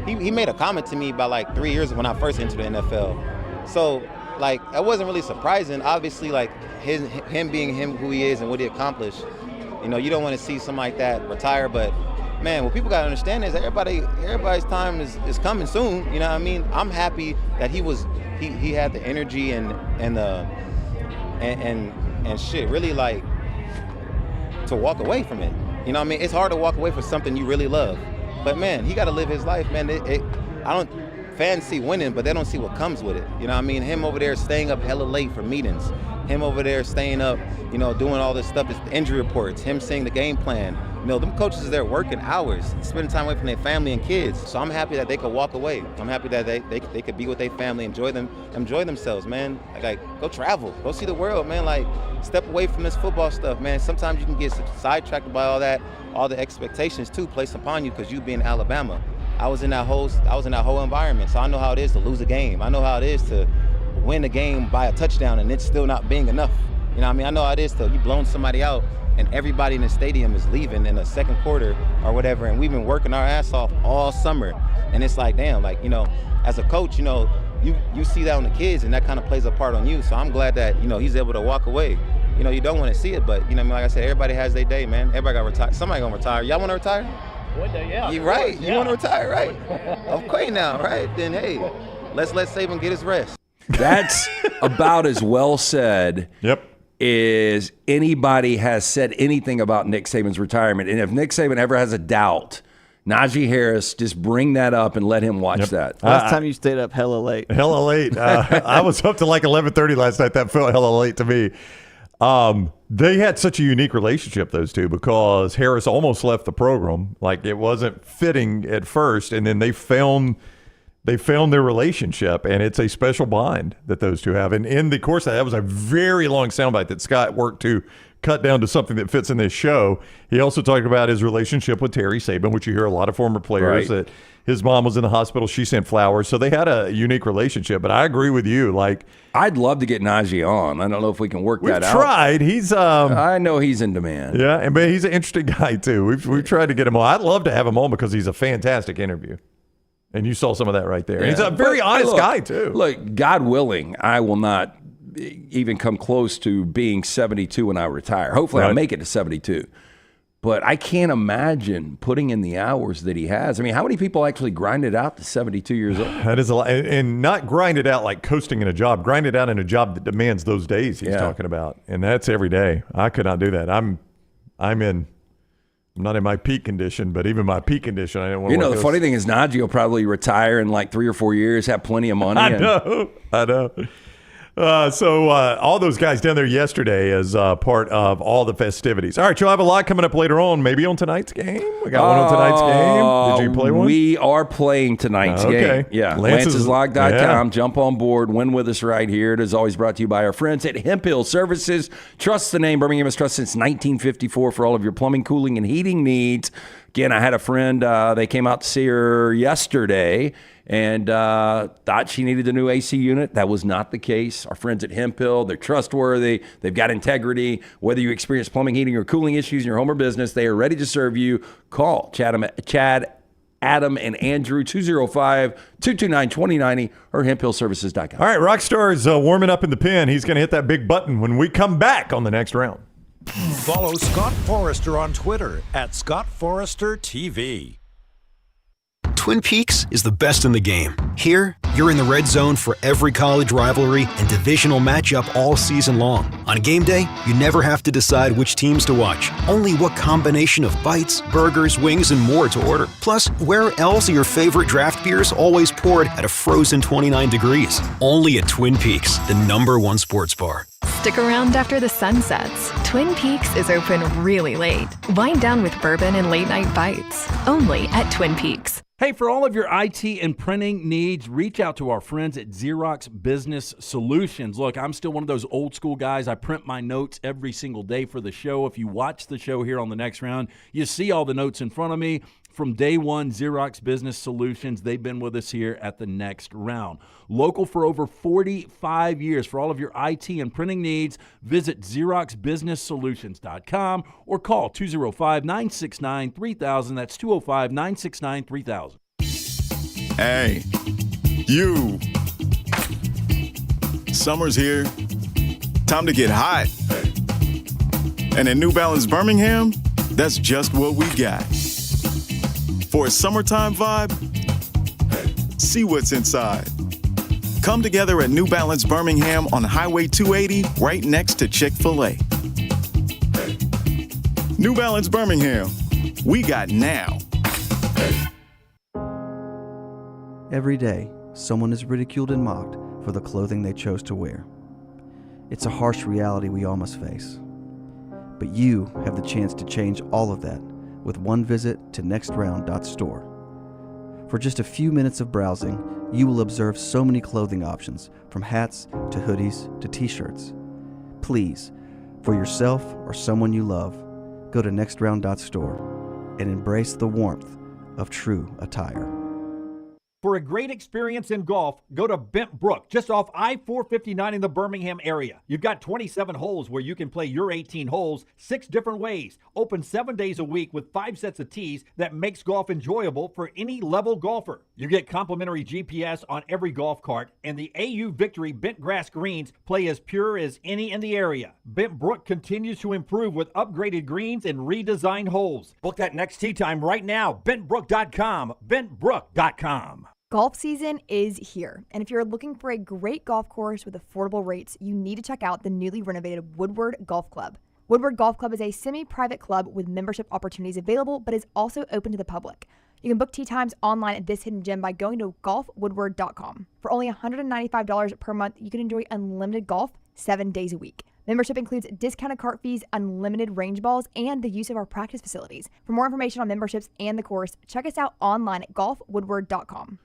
he made a comment to me about 3 years when I first entered the NFL. So, that wasn't really surprising. Obviously, him being him, who he is and what he accomplished, you don't want to see something like that retire, but man, what people got to understand is everybody's time is coming soon. You know what I mean? I'm happy that he had the energy and shit really to walk away from it. You know what I mean? It's hard to walk away from something you really love. But man, he got to live his life, man. Fans see winning, but they don't see what comes with it. You know what I mean? Him over there staying up hella late for meetings. Him over there staying up, doing all this stuff, it's the injury reports, him seeing the game plan. Them coaches are there working hours, spending time away from their family and kids. So I'm happy that they could walk away. I'm happy that they could be with their family, enjoy themselves, man. Go travel, go see the world, man. Step away from this football stuff, man. Sometimes you can get sidetracked by all the expectations too placed upon you because you being Alabama. I was in that whole environment, so I know how it is to lose a game. I know how it is to win a game by a touchdown and it's still not being enough. You know what I mean? I know how it is to you blowing somebody out and everybody in the stadium is leaving in the second quarter or whatever, and we've been working our ass off all summer. And it's like, damn, like, you know, as a coach, you know, you see that on the kids and that kind of plays a part on you. So I'm glad that, you know, he's able to walk away. You know, you don't want to see it, but, you know, like I said, everybody has their day, man. Everybody got to retire. Somebody going to retire. Y'all want to retire? One day, yeah. You're right. You want to retire, right? Okay now, right? Then, hey, let's let Saban get his rest. That's about as well said. Yep. Is anybody has said anything about Nick Saban's retirement. And if Nick Saban ever has a doubt, Najee Harris, just bring that up and let him watch that. Last time you stayed up hella late. Hella late. I was up to like 11:30 last night. That felt hella late to me. They had such a unique relationship, those two, because Harris almost left the program. Like, it wasn't fitting at first, and then they found their relationship, and it's a special bond that those two have. And in the course of that was a very long soundbite that Scott worked to cut down to something that fits in this show. He also talked about his relationship with Terry Saban, which you hear a lot of former players that his mom was in the hospital. She sent flowers. So they had a unique relationship. But I agree with you. Like, I'd love to get Najee on. I don't know if we can work that out. We've tried. He's I know he's in demand. Yeah, and but he's an interesting guy too. We've tried to get him on. I'd love to have him on because he's a fantastic interview. And you saw some of that right there. Yeah. He's a very honest guy, too. Look, God willing, I will not even come close to being 72 when I retire. Hopefully, I'll make it to 72. But I can't imagine putting in the hours that he has. I mean, how many people actually grind it out to 72 years old? That is a lot. And not grind it out like coasting in a job. Grind it out in a job that demands those days he's talking about. And that's every day. I could not do that. I'm not in my peak condition, but even my peak condition, I don't want to. You know, the funny thing is Najee will probably retire in like 3 or 4 years, have plenty of money. I know. So all those guys down there yesterday as part of all the festivities. All right, you'll have a lot coming up later on, maybe on tonight's game. We got one on tonight's game. Did you play one? We are playing tonight's game. Yeah, lanceslog.com. Yeah. Jump on board. Win with us right here. It is always brought to you by our friends at Hemp Hill Services. Trust the name. Birmingham has trust since 1954 for all of your plumbing, cooling, and heating needs. Again, I had a friend, they came out to see her yesterday and thought she needed a new AC unit. That was not the case. Our friends at Hemp Hill, they're trustworthy. They've got integrity. Whether you experience plumbing, heating, or cooling issues in your home or business, they are ready to serve you. Call Chad, Adam, and Andrew, 205-229-2090 or hemphillservices.com. All right, Rockstar is warming up in the pen. He's going to hit that big button when we come back on the next round. Follow Scott Forrester on Twitter at scottforestertv. Twin Peaks is the best in the game. Here, you're in the red zone for every college rivalry and divisional matchup all season long. On game day, you never have to decide which teams to watch, only what combination of bites, burgers, wings, and more to order. Plus, where else are your favorite draft beers always poured at a frozen 29 degrees? Only at Twin Peaks, the #1 sports bar. Stick around after the sun sets. Twin Peaks is open really late. Wind down with bourbon and late night bites. Only at Twin Peaks. Hey, for all of your IT and printing needs, reach out to our friends at Xerox Business Solutions. Look, I'm still one of those old school guys. I print my notes every single day for the show. If you watch the show here on the next round, you see all the notes in front of me. From day one, Xerox Business Solutions, they've been with us here at the next round. Local for over 45 years. For all of your IT and printing needs, visit XeroxBusinessSolutions.com or call 205-969-3000. That's 205-969-3000. Hey, you. Summer's here. Time to get hot. And at New Balance Birmingham, that's just what we got. For a summertime vibe, see what's inside. Come together at New Balance Birmingham on Highway 280, right next to Chick-fil-A. New Balance Birmingham, we got now. Every day, someone is ridiculed and mocked for the clothing they chose to wear. It's a harsh reality we all must face. But you have the chance to change all of that with one visit to nextround.store. For just a few minutes of browsing, you will observe so many clothing options, from hats to hoodies to t-shirts. Please, for yourself or someone you love, go to nextround.store and embrace the warmth of true attire. For a great experience in golf, go to Bent Brook, just off I-459 in the Birmingham area. You've got 27 holes where you can play your 18 holes 6 different ways. Open 7 days a week with 5 sets of tees that makes golf enjoyable for any level golfer. You get complimentary GPS on every golf cart, and the AU Victory bent grass greens play as pure as any in the area. Bent Brook continues to improve with upgraded greens and redesigned holes. Book that next tee time right now. BentBrook.com. BentBrook.com. Golf season is here, and if you're looking for a great golf course with affordable rates, you need to check out the newly renovated Woodward Golf Club. Woodward Golf Club is a semi-private club with membership opportunities available, but is also open to the public. You can book tee times online at this hidden gem by going to golfwoodward.com. For only $195 per month, you can enjoy unlimited golf 7 days a week. Membership includes discounted cart fees, unlimited range balls, and the use of our practice facilities. For more information on memberships and the course, check us out online at golfwoodward.com.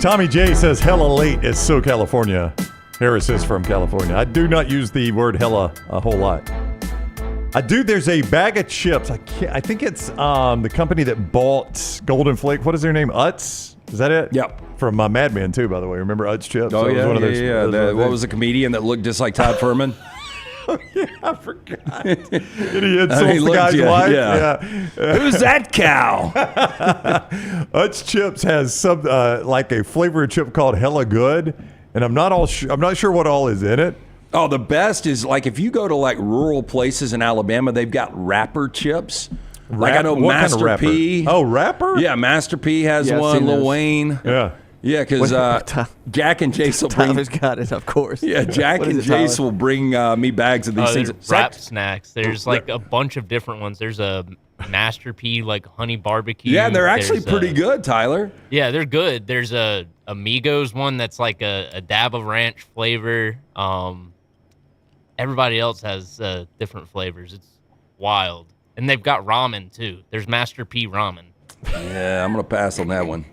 Tommy J says hella late is so California. Harris is from California. I do not use the word hella a whole lot. There's a bag of chips. I think it's the company that bought Golden Flake. What is their name? Utz? Is that it? Yep. From Mad Men too, by the way. Remember Utz chips? Oh, That was yeah, one of those, what was the comedian that looked just like Todd Furman? I forgot. He insults the guy's wife. Yeah. Who's that cow? Utz Chips has some like a flavor of chip called Hella Good, and I'm not sure what all is in it. Oh, the best is like if you go to like rural places in Alabama, they've got wrapper chips. Like I know What kind Master of P. Oh, wrapper? Yeah, Master P has Yeah, I've one. seen Lil those. Wayne. Yeah. Yeah, because Jack and Jace will bring. Tyler's got it, of course. Yeah, Jack What and is it, Tyler? Jace will bring me bags of these things. Wrap snacks. There's like a bunch of different ones. There's a Master P like honey barbecue. Yeah, they're actually There's pretty good, Tyler. Yeah, they're good. There's a Amigos one that's like a dab of ranch flavor. Everybody else has different flavors. It's wild. And they've got ramen too. There's Master P ramen. Yeah, I'm gonna pass on that one.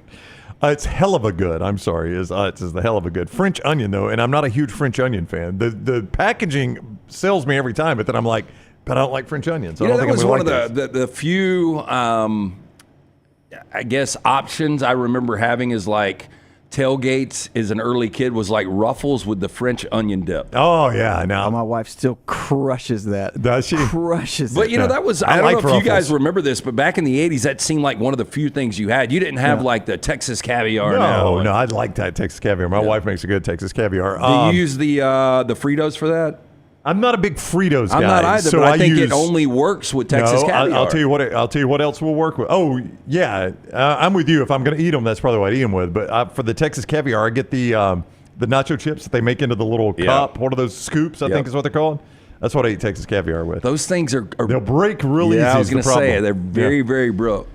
It's hell of a good. I'm sorry, is the hell of a good French onion though, and I'm not a huge French onion fan. The packaging sells me every time, but then I'm like, but I don't like French onions. So I don't think that was I'm one gonna of like the few, I guess, options I remember having is like tailgates as an early kid was like Ruffles with the French onion dip. Oh yeah, now my wife still crushes that. Does she? Crushes it. But you know that was I don't know if you guys remember this, but back in the 80s that seemed like one of the few things you had. You didn't have like the Texas caviar. No, I like that Texas caviar. My wife makes a good Texas caviar. Do you use the Fritos for that? I'm not a big Fritos guy. I'm not either, so but I think it only works with Texas caviar. I'll tell you what else will work with. Oh yeah, I'm with you. If I'm going to eat them, that's probably what I eat them with. But for the Texas caviar, I get the nacho chips that they make into the little cup. What are those scoops? I think is what they're called. That's what I eat Texas caviar with. Those things are they'll break really easy. I was going to say they're very very brittle.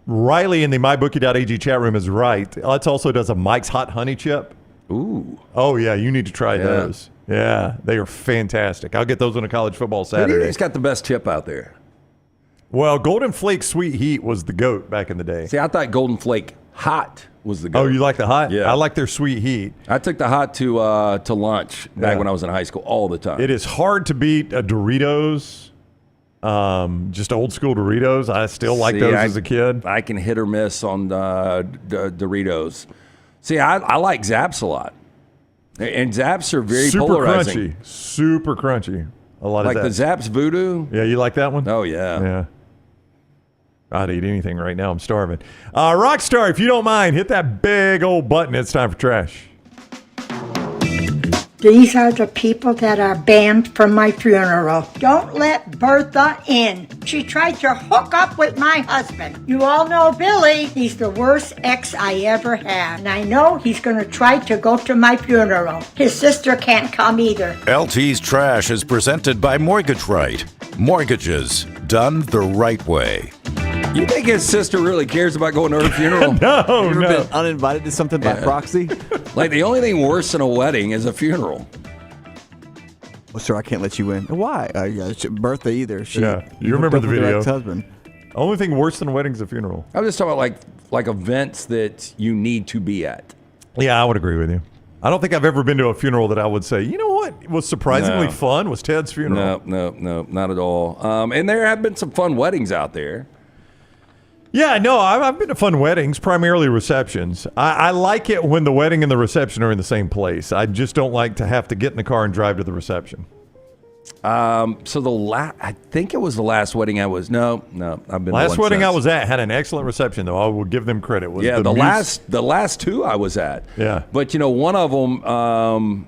Riley in the mybookie.ag chat room is right. It also does a Mike's Hot Honey Chip. Ooh. Oh yeah, you need to try those. Yeah, they are fantastic. I'll get those on a college football Saturday. Who's got the best chip out there? Well, Golden Flake Sweet Heat was the GOAT back in the day. See, I thought Golden Flake Hot was the GOAT. Oh, you like the hot? Yeah. I like their Sweet Heat. I took the hot to lunch back when I was in high school all the time. It is hard to beat a Doritos, just old school Doritos. I still like those as a kid. I can hit or miss on Doritos. See, I like Zaps a lot. And Zaps are very polarizing. Super crunchy. A lot like of the Zaps Voodoo. Yeah, you like that one? Oh, yeah. Yeah. I'd eat anything right now. I'm starving. Rockstar, if you don't mind, hit that big old button. It's time for trash. These are the people that are banned from my funeral. Don't let Bertha in. She tried to hook up with my husband. You all know Billy. He's the worst ex I ever had. And I know he's going to try to go to my funeral. His sister can't come either. LT's Trash is presented by Mortgage Right. Mortgages done the right way. You think his sister really cares about going to her funeral? No, you ever been uninvited to something by proxy? Like the only thing worse than a wedding is a funeral. Well, sir, I can't let you in. Why? Bertha either. You remember the video. Ex-husband. Only thing worse than a wedding is a funeral. I'm just talking about like events that you need to be at. Yeah, I would agree with you. I don't think I've ever been to a funeral that I would say, you know what was surprisingly fun was Ted's funeral. No, not at all. And there have been some fun weddings out there. Yeah, no, I've been to fun weddings, primarily receptions. I like it when the wedding and the reception are in the same place. I just don't like to have to get in the car and drive to the reception. So I think it was the last wedding I was. No, I've been. Last to one wedding since. I was at had an excellent reception, though. I will give them credit. Was the last two I was at. Yeah, but one of them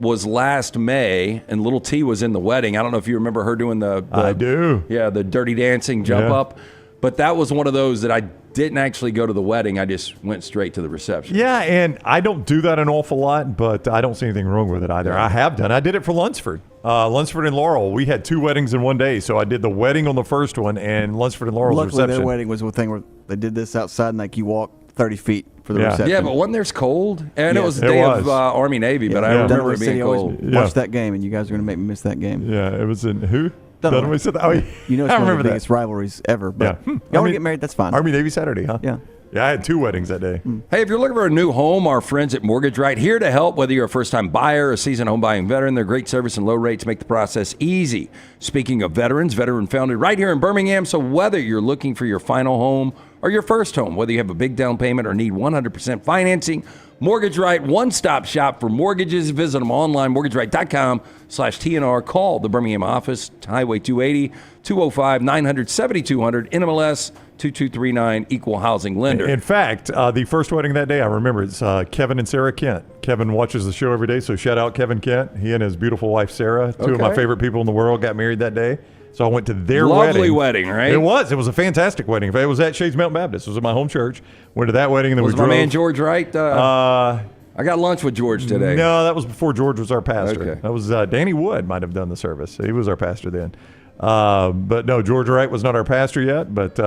was last May, and Little T was in the wedding. I don't know if you remember her doing the I do. Yeah, the Dirty Dancing jump up. But that was one of those that I didn't actually go to the wedding. I just went straight to the reception. Yeah, and I don't do that an awful lot, but I don't see anything wrong with it either. I have done. I did it for Lunceford. Lunceford and Laurel. We had 2 weddings in one day, so I did the wedding on the first one and Lunceford and Laurel's Luckily, reception. their wedding was a thing where they did this outside and like you walk 30 feet for the reception. Yeah, but wasn't there cold? And it was the day of Army-Navy, but I remember it being cold. Watch that game, and you guys are going to make me miss that game. Yeah, it was in who? Dunaway. Said that. Oh, you know, it's I one remember of the that. biggest rivalries ever. But y'all want to get married? That's fine. Army-Navy Saturday, huh? Yeah. Yeah, I had 2 weddings that day. Hey, if you're looking for a new home, our friends at Mortgage Right here to help. Whether you're a first-time buyer or a seasoned home buying veteran, their great service and low rates make the process easy. Speaking of veterans, veteran-founded right here in Birmingham. So whether you're looking for your final home or your first home, whether you have a big down payment or need 100% financing, Mortgage Right, one-stop shop for mortgages. Visit them online, mortgageright.com/TNR. Call the Birmingham office, Highway 280, 205-900-7200, NMLS 2239, equal housing lender. In fact, the first wedding that day, I remember, it's Kevin and Sarah Kent. Kevin watches the show every day, so shout out Kevin Kent. He and his beautiful wife, Sarah, 2 of my favorite people in the world, got married that day. So I went to their Lovely wedding, right? It was. It was a fantastic wedding. It was at Shades Mountain Baptist. It was at my home church. Went to that wedding, and then was we drove. My man George right? I got lunch with George today. No, that was before George was our pastor. Okay. That was Danny Wood might have done the service. He was our pastor then. But no, George Wright was not our pastor yet. But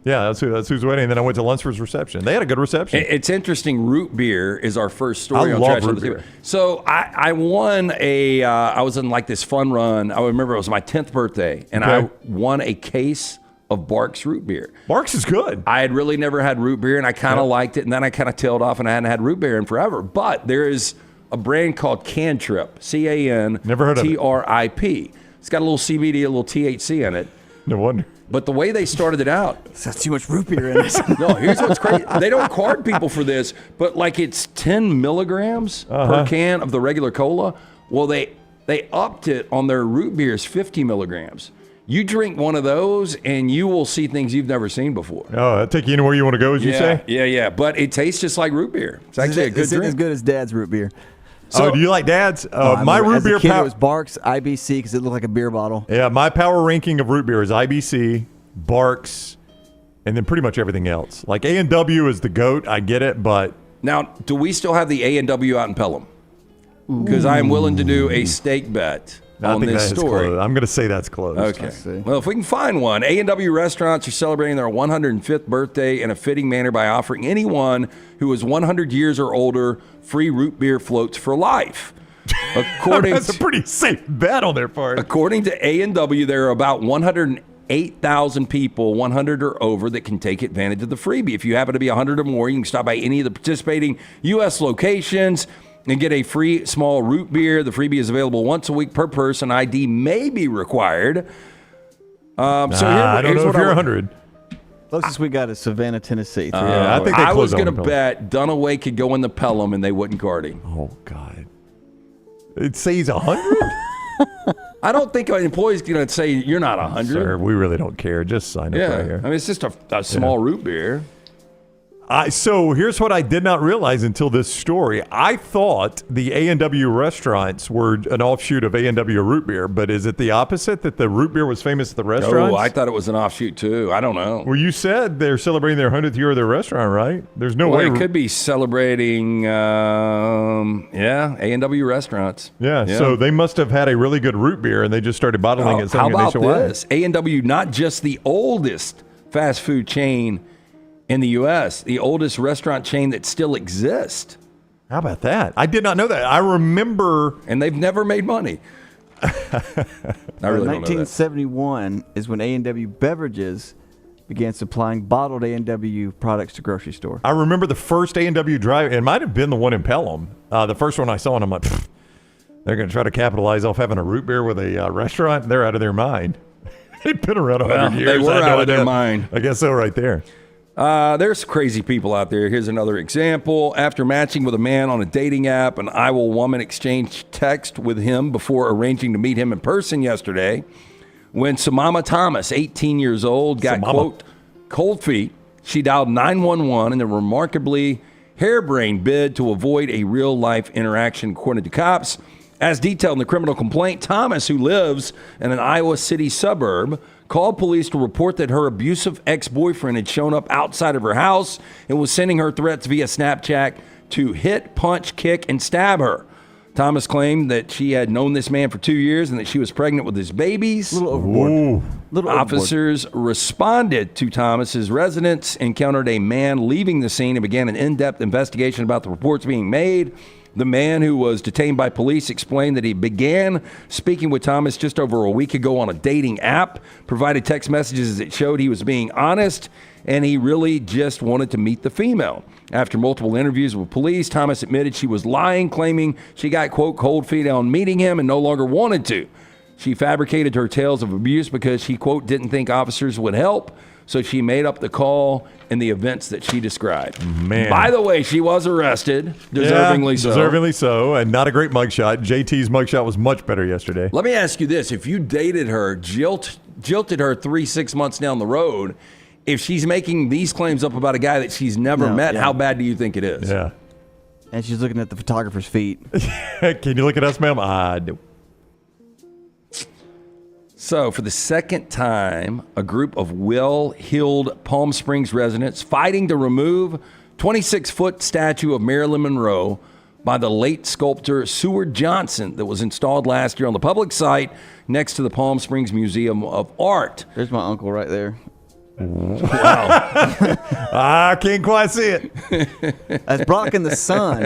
yeah, that's who's wedding. And then I went to Lunceford's reception. They had a good reception. It's interesting. Root beer is our first story. I on love Trash root beer. So I won I was in like this fun run. I remember it was my 10th birthday, and I won a case of Barks root beer. Barks is good. I had really never had root beer, and I kind of liked it, and then I kind of tailed off, and I hadn't had root beer in forever. But there is a brand called Cantrip, C-A-N-T-R-I-P. Never heard of it. It's got a little CBD, a little THC in it. No wonder. But the way they started it out, that's too much root beer in it. No, here's what's crazy. They don't card people for this, but like it's 10 milligrams per can of the regular cola. Well, they upped it on their root beers, 50 milligrams. You drink one of those, and you will see things you've never seen before. Oh, that'll take you anywhere you want to go, as you say? Yeah. But it tastes just like root beer. It's actually a good Is drink. it as good as Dad's root beer? So, do you like Dad's? My root as beer a kid, it power. was Barks, IBC, because it looked like a beer bottle. Yeah, my power ranking of root beer is IBC, Barks, and then pretty much everything else. Like A&W is the GOAT. I get it, but now, do we still have the A&W out in Pelham? Because I am willing to do a stake bet on this story. I'm going to say that's closed. Okay. Well, if we can find one, A&W restaurants are celebrating their 105th birthday in a fitting manner by offering anyone who is 100 years or older free root beer floats for life. That's a pretty safe bet on their part. According to A&W, there are about 108,000 people, 100 or over, that can take advantage of the freebie. If you happen to be 100 or more, you can stop by any of the participating U.S. locations and get a free small root beer. The freebie is available once a week per person. ID may be required. I don't know if you're 100. Closest we got is Savannah, Tennessee. I think they I was closed going to on bet Dunaway could go in the Pelham and they wouldn't guard him. Oh, God. It says 100? I don't think an employee's going to say you're not 100. Sir, we really don't care. Just sign up right here. I mean, it's just a small root beer. So here's what I did not realize until this story. I thought the A&W restaurants were an offshoot of A&W root beer, but is it the opposite, that the root beer was famous at the restaurants? Oh, I thought it was an offshoot too. I don't know. Well, you said they're celebrating their 100th year of their restaurant, right? There's no way. It could be celebrating, A&W restaurants. Yeah, so they must have had a really good root beer, and they just started bottling it. How about nationwide. this? A&W, not just the oldest fast food chain in the U.S., the oldest restaurant chain that still exists. How about that? I did not know that. I remember. And they've never made money. I really don't know that. 1971 is when A&W Beverages began supplying bottled A&W products to grocery store. I remember the first A&W drive. It might have been the one in Pelham. The first one I saw, and I'm like, they're going to try to capitalize off having a root beer with a restaurant. They're out of their mind. They've been around 100 years. They were out of their mind. I guess so right there. There's crazy people out there. Here's another example. After matching with a man on a dating app, an Iowa woman exchanged text with him before arranging to meet him in person yesterday. When Samama Thomas, 18 years old, got, quote, cold feet, she dialed 911 in a remarkably harebrained bid to avoid a real-life interaction, according to cops. As detailed in the criminal complaint, Thomas, who lives in an Iowa City suburb, called police to report that her abusive ex-boyfriend had shown up outside of her house and was sending her threats via Snapchat to hit, punch, kick, and stab her. Thomas claimed that she had known this man for 2 years and that she was pregnant with his babies. A little overboard. Officers responded to Thomas's residence, encountered a man leaving the scene, and began an in-depth investigation about the reports being made. The man, who was detained by police, explained that he began speaking with Thomas just over a week ago on a dating app, provided text messages that showed he was being honest, and he really just wanted to meet the female. After multiple interviews with police, Thomas admitted she was lying, claiming she got, quote, cold feet on meeting him and no longer wanted to. She fabricated her tales of abuse because she, quote, didn't think officers would help, so she made up the call and the events that she described. Man. By the way, she was arrested, deservingly so. Deservingly so, and not a great mugshot. JT's mugshot was much better yesterday. Let me ask you this. If you dated her, jilted her 3-6 months down the road, if she's making these claims up about a guy that she's never met, how bad do you think it is? Yeah. And she's looking at the photographer's feet. Can you look at us, ma'am? No. So, for the second time, a group of well-heeled Palm Springs residents fighting to remove 26-foot statue of Marilyn Monroe by the late sculptor Seward Johnson that was installed last year on the public site next to the Palm Springs Museum of Art. There's my uncle right there. Wow. I can't quite see it. That's blocking the sun.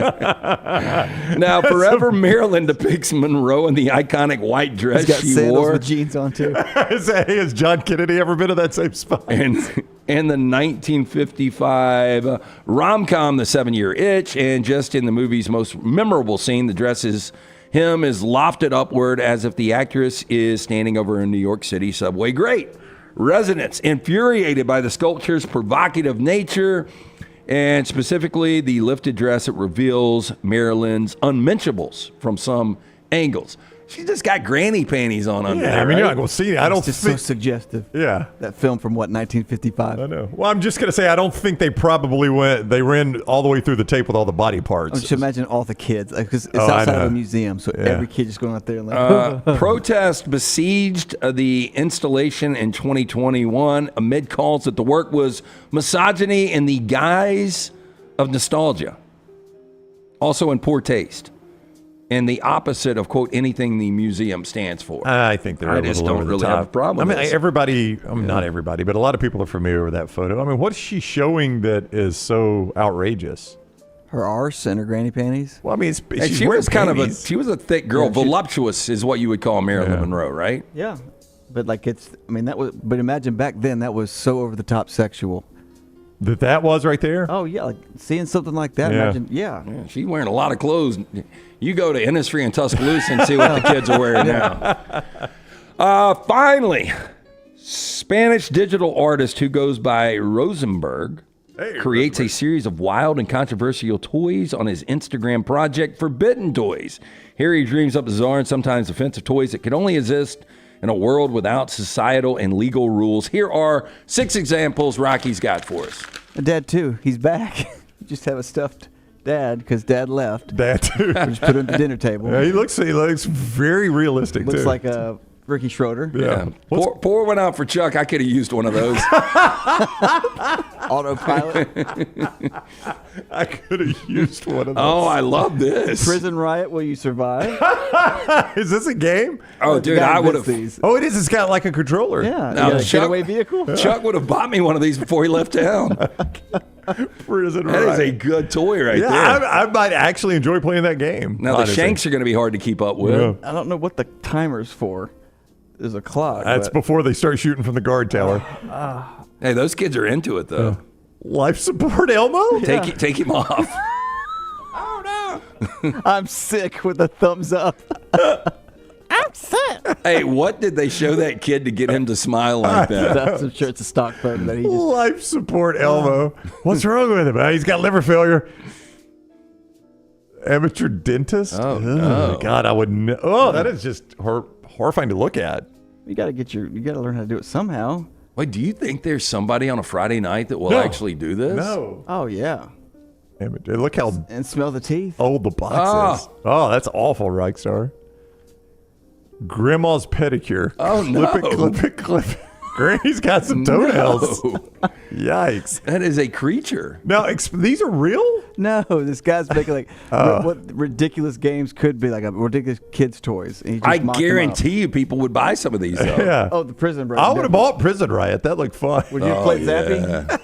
Now, Forever Marilyn depicts Monroe in the iconic white dress He's got she sandals wore. with jeans on, too. Has John Kennedy ever been in that same spot? And the 1955 rom-com, The 7-Year Itch, and just in the movie's most memorable scene, the dress is lofted upward as if the actress is standing over a New York City subway grate. Residents infuriated by the sculpture's provocative nature, and specifically the lifted dress that reveals Marilyn's unmentionables from some angles. She just got granny panties on under there. I mean, you're not going to see it. I don't It's just think. so suggestive. Yeah. That film from, 1955? I know. Well, I'm just going to say, I don't think they probably ran all the way through the tape with all the body parts. Just imagine all the kids, because it's Oh, I outside of know. a museum, so Yeah. every kid just going out there and Protest besieged the installation in 2021 amid calls that the work was misogyny in the guise of nostalgia. Also in poor taste. And the opposite of, quote, anything the museum stands for. I think they're I a just little don't over the really top. have a problem I with mean, this. everybody, not everybody, but a lot of people are familiar with that photo. I mean, what is she showing that is so outrageous? her arse and her granny panties. Well, I mean, And she was she was a thick girl. Yeah, voluptuous is what you would call Marilyn Monroe, right? Yeah. But but imagine back then that was so over the top sexual. That was right there? Oh, yeah. Like seeing something like that. Yeah. Imagine, yeah. She's wearing a lot of clothes. You go to Innisfree and Tuscaloosa and see what the kids are wearing now. Finally, Spanish digital artist who goes by Rosenberg creates a series of wild and controversial toys on his Instagram project, Forbidden Toys. Here he dreams up bizarre and sometimes offensive toys that could only exist in a world without societal and legal rules. Here are 6 examples Rocky's got for us. And Dad, too. He's back. Just have a stuffed Dad because Dad left. Dad, too. We just put him at the dinner table. Yeah, he looks very realistic, Looks too. like a Ricky Schroeder. Yeah. Pour one out for Chuck. I could have used one of those. Autopilot. I could have used one of those. Oh, I love this. Prison riot, will you survive? Is this a game? Oh, dude, I would have. Oh, it is. It's got like a controller. Yeah. Now, getaway vehicle. Chuck would have bought me one of these before he left town. Prison That is riot. a good toy right there. I might actually enjoy playing that game. Now, the shanks are going to be hard to keep up with. Yeah. I don't know what the timer's for. there's a clock. That's before they start shooting from the guard tower. Hey, those kids are into it though. Life support, Elmo. Take him off. I'm sick with a thumbs up. I'm sick. Hey, what did they show that kid to get him to smile like that? I'm sure it's a stock photo that he just. Life support, Elmo. What's wrong with him? He's got liver failure. Amateur dentist. Oh, no. God, I wouldn't. Oh, that is just horrifying to look at. You got to learn how to do it somehow. Wait, do you think there's somebody on a Friday night that will actually do this? No. Oh yeah. Look how and smell the teeth. old the box is. Oh, that's awful, Rockstar. Grandma's pedicure. Oh, no. Clip it. He's got some toenails. No. Yikes. That is a creature. Now, these are real? No, this guy's making like what ridiculous games could be, like a ridiculous kids' toys. And he just I mocked them up. guarantee you people would buy some of these. Though. Yeah. Oh, the Prison Break. I would have bought Prison Riot. That looked fun. Would you have played Zappy?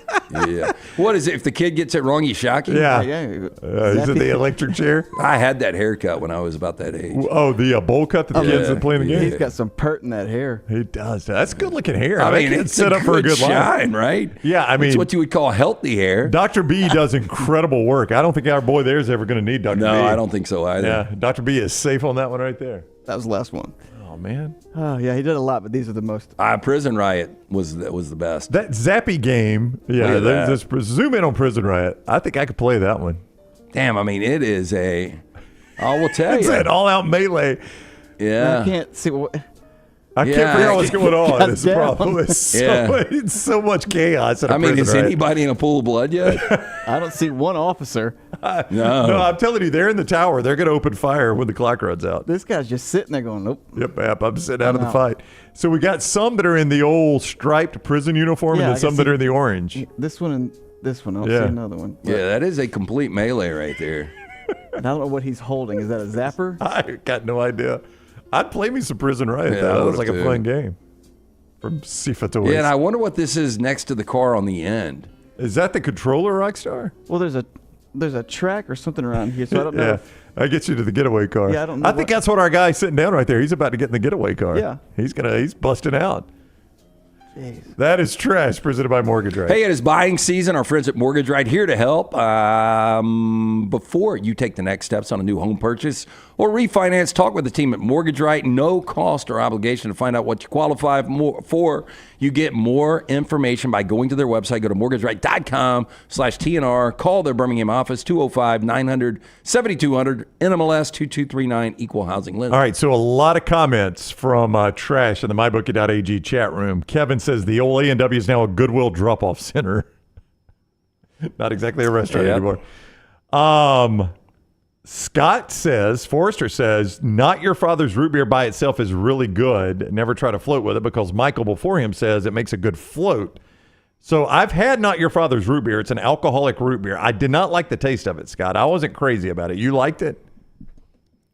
Yeah. What is it? If the kid gets it wrong, you shock him? Yeah. Yeah. Is it the electric chair? I had that haircut when I was about that age. Oh, the bowl cut that the kids that play in the game? He's got some pert in that hair. He does. That's good looking hair. I mean, That it's set a up for a good shine, life. right? Yeah, I mean, it's what you would call healthy hair. Dr. B does incredible work. I don't think our boy there is ever going to need Dr. B. No, I don't think so either. Yeah, Dr. B is safe on that one right there. That was the last one. Oh, man. Oh, yeah, he did a lot, but these are the most. Prison Riot was the best. That Zappy game, yeah, just zoom in on Prison Riot. I think I could play that one. Damn, I mean, it is I will tell It's you. an all-out melee. Yeah. I can't see what. I can't figure out what's going on. It's a Goddamn. problem. It's so much chaos. I mean, is anybody in a pool of blood yet? I don't see one officer. No, I'm telling you, they're in the tower. They're going to open fire when the clock runs out. This guy's just sitting there going, nope. Yep, I'm sitting out of the fight. So we got some that are in the old striped prison uniform, and then some that are in the orange. This one and this one. I don't see another one. Yeah, that is a complete melee right there. I don't know what he's holding. Is that a zapper? I got no idea. I'd play me some Prison Riot. Yeah, That I was like would've a fun game. From Sifa Toys. Yeah, and I wonder what this is next to the car on the end. Is that the controller, Rockstar? Well, there's a track or something around here, so I don't know. Yeah, I get you to the getaway car. Yeah, I don't know I think that's what our guy's sitting down right there. He's about to get in the getaway car. Yeah. He's busting out. Jeez. That is trash presented by Mortgage Right. Hey, it is buying season. Our friends at Mortgage Right here to help. Before you take the next steps on a new home purchase or refinance, talk with the team at Mortgage Right. No cost or obligation to find out what you qualify for. You get more information by going to their website. Go to mortgageright.com/TNR. Call their Birmingham office, 205-900-7200, NMLS 2239, Equal Housing Lender. All right, so a lot of comments from Trash in the MyBookie.ag chat room. Kevin says the old A&W is now a Goodwill drop-off center. Not exactly a restaurant anymore. Scott says, Forrester says, not your father's root beer by itself is really good. Never try to float with it because Michael before him says it makes a good float. So I've had not your father's root beer. It's an alcoholic root beer. I did not like the taste of it, Scott. I wasn't crazy about it. You liked it?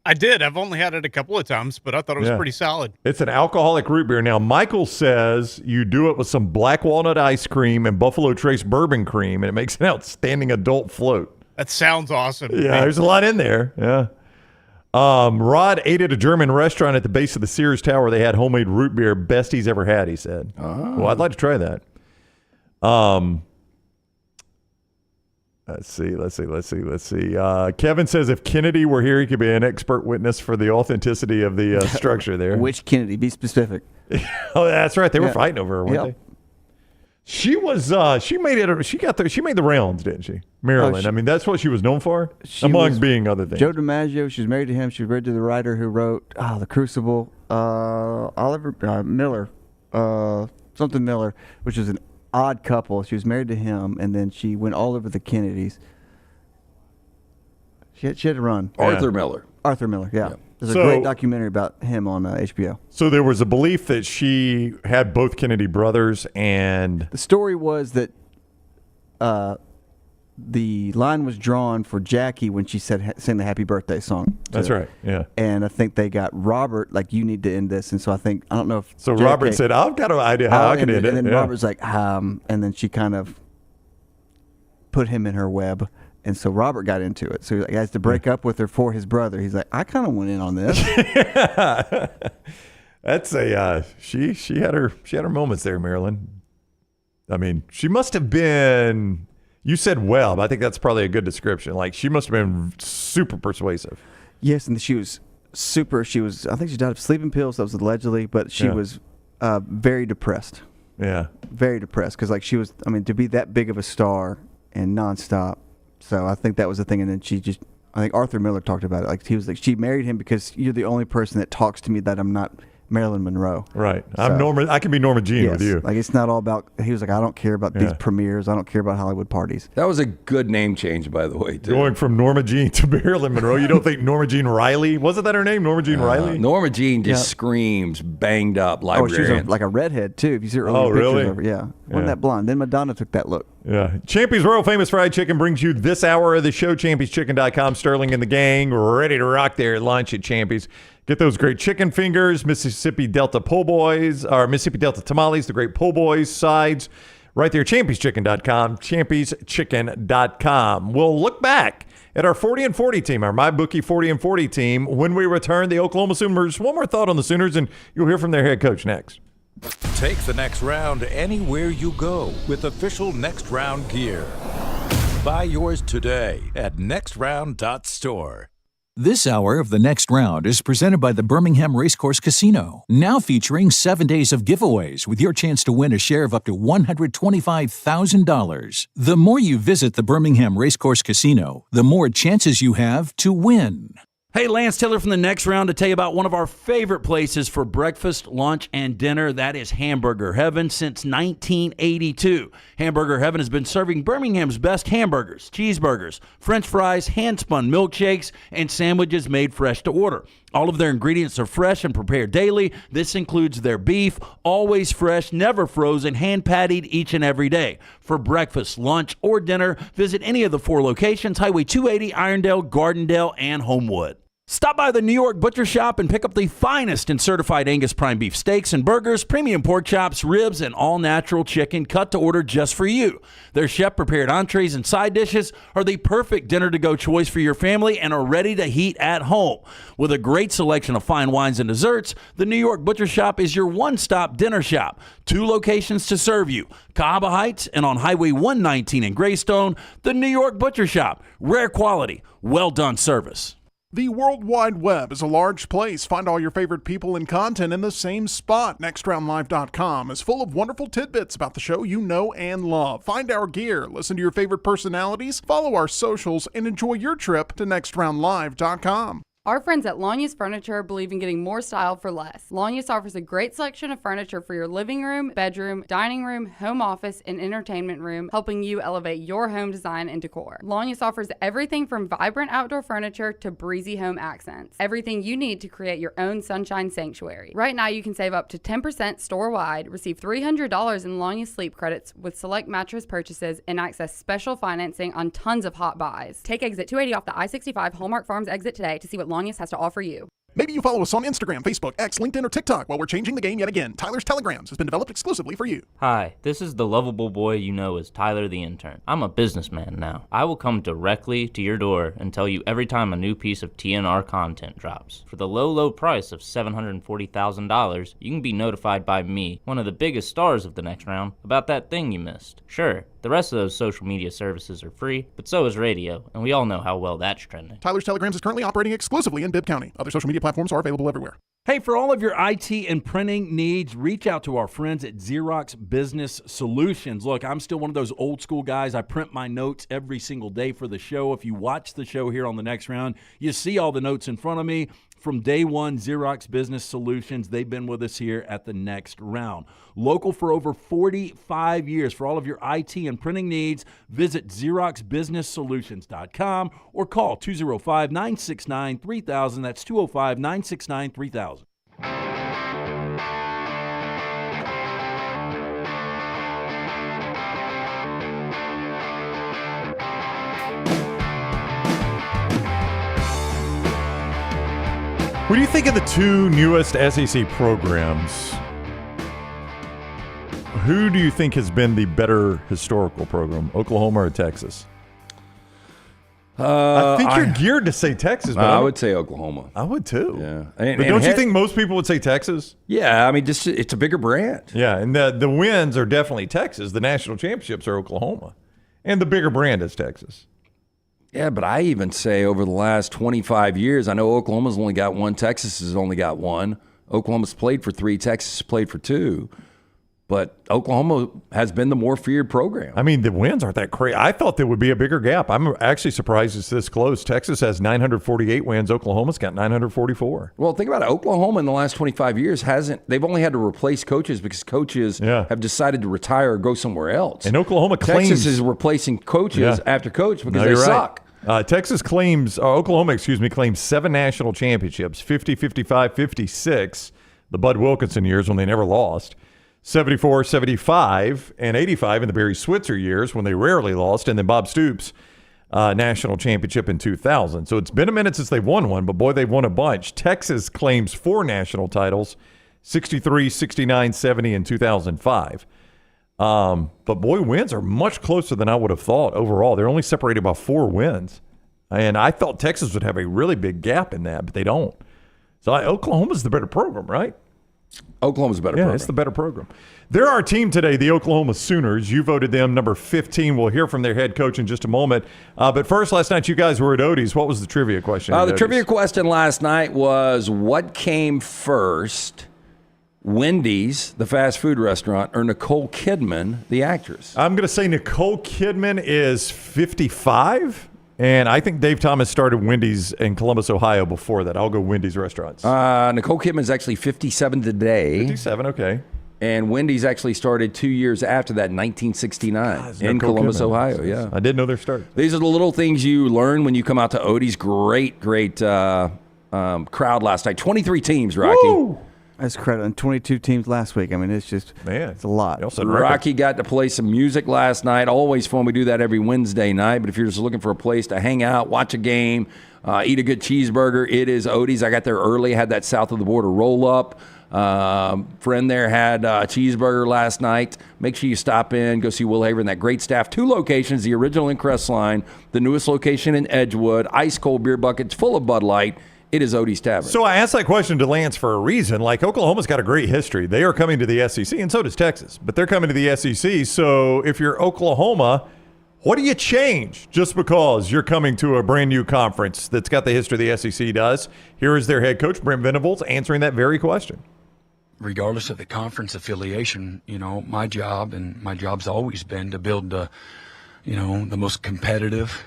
I did. I've only had it a couple of times, but I thought it was pretty solid. It's an alcoholic root beer. Now, Michael says you do it with some black walnut ice cream and Buffalo Trace bourbon cream, and it makes an outstanding adult float. That sounds awesome. Yeah, there's a lot in there. Yeah. Rod ate at a German restaurant at the base of the Sears Tower. They had homemade root beer. Best he's ever had, he said. Oh. Well, I'd like to try that. Let's see. Kevin says if Kennedy were here, he could be an expert witness for the authenticity of the structure there. Which Kennedy? Be specific. Oh, that's right. They were fighting over her, weren't they? She was. She made it. She made the rounds, didn't she? Maryland. I mean, that's what she was known for, among being other things. Joe DiMaggio. She was married to him. She was married to the writer who wrote The Crucible. Oliver Miller. Something Miller, which is an odd couple. She was married to him, and then she went all over the Kennedys. She had to run. Arthur Miller. Arthur Miller. Yeah. There's a great documentary about him on HBO. So there was a belief that she had both Kennedy brothers, and the story was that the line was drawn for Jackie when she sang the Happy Birthday song. That's right. Yeah. And I think they got Robert, like, you need to end this. And so I don't know if. So Robert said, I've got an idea how I can end it. And then Robert's like, and then she kind of put him in her web. And so Robert got into it. So he has to break up with her for his brother. He's like, I kind of went in on this. That's a she had her moments there, Marilyn. I mean, she must have been. You said but I think that's probably a good description. Like, she must have been super persuasive. Yes, and she was super. I think she died of sleeping pills. That was allegedly, but she was very depressed. Yeah, very depressed because she was. I mean, to be that big of a star and nonstop. So I think that was the thing. And then I think Arthur Miller talked about it. Like, he was like, she married him because you're the only person that talks to me that I'm not Marilyn Monroe. Right. I'm Norma. I can be Norma Jean with you. Like, it's not all about. He was like, I don't care about these premieres. I don't care about Hollywood parties. That was a good name change, by the way, too. Going from Norma Jean to Marilyn Monroe. You don't think Norma Jean Riley? Wasn't that her name? Norma Jean Riley? Norma Jean just screams banged up librarian. She was like a redhead, too. If you see her early pictures of her. Yeah. Wasn't that blonde? Then Madonna took that look. Yeah. Champy's World Famous Fried Chicken brings you this hour of the show. Champy'sChicken.com. Sterling and the gang ready to rock their lunch at Champy's. Get those great chicken fingers, Mississippi Delta po' boys, or Mississippi Delta tamales, the great po' boys, sides, right there, Champy'sChicken.com, Champy'sChicken.com. We'll look back at our 40 and 40 team, our MyBookie 40 and 40 team, when we return the Oklahoma Sooners. One more thought on the Sooners, and you'll hear from their head coach next. Take the next round anywhere you go with official Next Round gear. Buy yours today at nextround.store. This hour of The Next Round is presented by the Birmingham Racecourse Casino, now featuring 7 days of giveaways with your chance to win a share of up to $125,000. The more you visit the Birmingham Racecourse Casino, the more chances you have to win. Hey, Lance Taylor from The Next Round to tell you about one of our favorite places for breakfast, lunch, and dinner. That is Hamburger Heaven since 1982. Hamburger Heaven has been serving Birmingham's best hamburgers, cheeseburgers, French fries, hand-spun milkshakes, and sandwiches made fresh to order. All of their ingredients are fresh and prepared daily. This includes their beef, always fresh, never frozen, hand-pattied each and every day. For breakfast, lunch, or dinner, visit any of the 4 locations, Highway 280, Irondale, Gardendale, and Homewood. Stop by the New York Butcher Shop and pick up the finest in certified Angus prime beef steaks and burgers, premium pork chops, ribs, and all-natural chicken cut to order just for you. Their chef-prepared entrees and side dishes are the perfect dinner-to-go choice for your family and are ready to heat at home. With a great selection of fine wines and desserts, the New York Butcher Shop is your one-stop dinner shop. 2 locations to serve you, Cahaba Heights and on Highway 119 in Greystone. The New York Butcher Shop, rare quality, well-done service. The World Wide Web is a large place. Find all your favorite people and content in the same spot. NextRoundLive.com is full of wonderful tidbits about the show you know and love. Find our gear, listen to your favorite personalities, follow our socials, and enjoy your trip to NextRoundLive.com. Our friends at Longest Furniture believe in getting more style for less. Longest offers a great selection of furniture for your living room, bedroom, dining room, home office, and entertainment room, helping you elevate your home design and decor. Longest offers everything from vibrant outdoor furniture to breezy home accents. Everything you need to create your own sunshine sanctuary. Right now, you can save up to 10% store-wide, receive $300 in Longest sleep credits with select mattress purchases, and access special financing on tons of hot buys. Take exit 280 off the I-65 Hallmark Farms exit today to see what Longest has to offer you. Maybe you follow us on Instagram, Facebook, X, LinkedIn, or TikTok. While we're changing the game yet again, Tyler's Telegrams has been developed exclusively for you. Hi, this is the lovable boy you know as Tyler the Intern. I'm a businessman now. I will come directly to your door and tell you every time a new piece of TNR content drops. For the low, low price of $740,000, you can be notified by me, one of the biggest stars of the Next Round, about that thing you missed. Sure, the rest of those social media services are free, but so is radio, and we all know how well that's trending. Tyler's Telegrams is currently operating exclusively in Bibb County. Other social media platforms are available everywhere. Hey, for all of your IT and printing needs, reach out to our friends at Xerox Business Solutions. Look, I'm still one of those old school guys. I print my notes every single day for the show. If you watch the show here on The Next Round, you see all the notes in front of me. From day one, Xerox Business Solutions, they've been with us here at The Next Round. Local for over 45 years. For all of your IT and printing needs, visit XeroxBusinessSolutions.com or call 205-969-3000. That's 205-969-3000. What do you think of the 2 newest SEC programs? Who do you think has been the better historical program, Oklahoma or Texas? I think you're geared to say Texas, but I would say Oklahoma. I would too. Yeah. But don't you think most people would say Texas? Yeah, I mean, just it's a bigger brand. Yeah, and the wins are definitely Texas. The national championships are Oklahoma. And the bigger brand is Texas. Yeah, but I even say over the last 25 years, I know Oklahoma's only got one, Texas has only got one. Oklahoma's played for 3, Texas has played for 2. But Oklahoma has been the more feared program. I mean, the wins aren't that crazy. I thought there would be a bigger gap. I'm actually surprised it's this close. Texas has 948 wins. Oklahoma's got 944. Well, think about it. Oklahoma in the last 25 years they've only had to replace coaches because coaches have decided to retire or go somewhere else. And Oklahoma claims Texas is replacing coaches after coach because they suck. Texas claims, Oklahoma, claims 7 national championships, 50, 55, 56, the Bud Wilkinson years when they never lost. 74, 75, and 85 in the Barry Switzer years when they rarely lost, and then Bob Stoops' national championship in 2000. So it's been a minute since they've won one, but boy, they've won a bunch. Texas claims 4 national titles, 63, 69, 70, and 2005. But boy, wins are much closer than I would have thought overall. They're only separated by 4 wins. And I thought Texas would have a really big gap in that, but they don't. So Oklahoma's the better program, right? Oklahoma's a better program. Yeah, it's the better program. They're our team today, the Oklahoma Sooners. You voted them number 15. We'll hear from their head coach in just a moment. But first, last night you guys were at Odie's. What was the trivia question? The trivia question last night was, what came first, Wendy's, the fast food restaurant, or Nicole Kidman, the actress? I'm going to say Nicole Kidman is 55. And I think Dave Thomas started Wendy's in Columbus, Ohio before that. I'll go Wendy's restaurants. Nicole Kidman is actually 57 today. 57, okay. And Wendy's actually started 2 years after that, in 1969, in Columbus, Ohio. Yeah, I didn't know their start. These are the little things you learn when you come out to Odie's. Great crowd last night. 23 teams, Rocky. Woo! That's credit. And 22 teams last week. I mean, it's just, it's a lot. Rocky got to play some music last night. Always fun. We do that every Wednesday night. But if you're just looking for a place to hang out, watch a game, eat a good cheeseburger, it is Odie's. I got there early, had that south of the border roll up. Friend there had a cheeseburger last night. Make sure you stop in, go see Will Haver and that great staff. 2 locations, the original in Crestline, the newest location in Edgewood, ice cold beer buckets full of Bud Light. It is Odie's Tavern. So I asked that question to Lance for a reason. Like, Oklahoma's got a great history. They are coming to the SEC, and so does Texas. But they're coming to the SEC. So if you're Oklahoma, what do you change just because you're coming to a brand new conference that's got the history the SEC does? Here is their head coach, Brent Venables, answering that very question. Regardless of the conference affiliation, my job, and my job's always been to build the most competitive,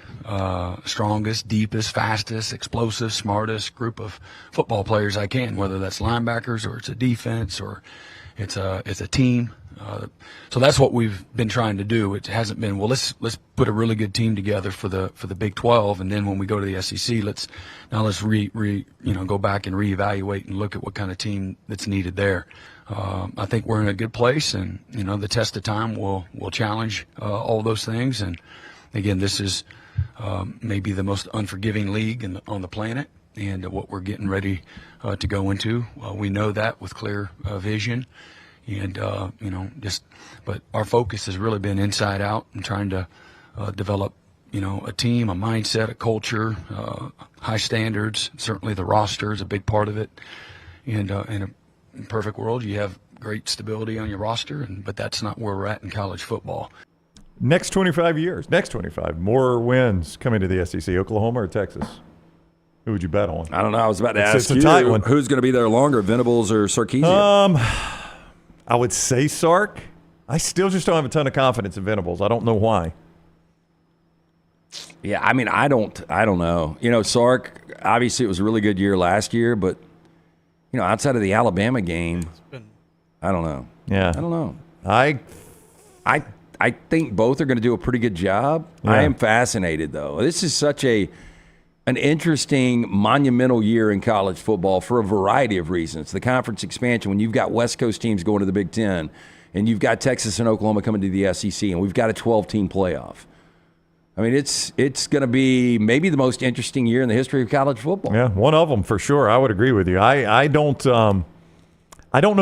strongest, deepest, fastest, explosive, smartest group of football players I can, whether that's linebackers or it's a defense or it's a team. So that's what we've been trying to do. It hasn't been, well, let's put a really good team together for the Big 12, and then when we go to the SEC, let's go back and reevaluate and look at what kind of team that's needed there. I think we're in a good place, and the test of time will challenge all those things. And again, this is maybe the most unforgiving league on the planet, and what we're getting ready to go into. We know that with clear vision, and but our focus has really been inside out and trying to develop a team, a mindset, a culture, high standards. Certainly, the roster is a big part of it, and in a perfect world, you have great stability on your roster, but that's not where we're at in college football. Next 25 years, more wins coming to the SEC, Oklahoma or Texas? Who would you bet on? I don't know. I was about to ask you, a tight one. Who's going to be there longer, Venables or Sarkisian? I would say Sark. I still just don't have a ton of confidence in Venables. I don't know why. Yeah, I mean, I don't know. Sark, obviously it was a really good year last year, but outside of the Alabama game, I don't know. Yeah. I don't know. I think both are going to do a pretty good job. Yeah. I am fascinated, though. This is such an interesting, monumental year in college football for a variety of reasons. The conference expansion, when you've got West Coast teams going to the Big Ten, and you've got Texas and Oklahoma coming to the SEC, and we've got a 12-team playoff. I mean, it's going to be maybe the most interesting year in the history of college football. Yeah, one of them for sure. I would agree with you. I don't know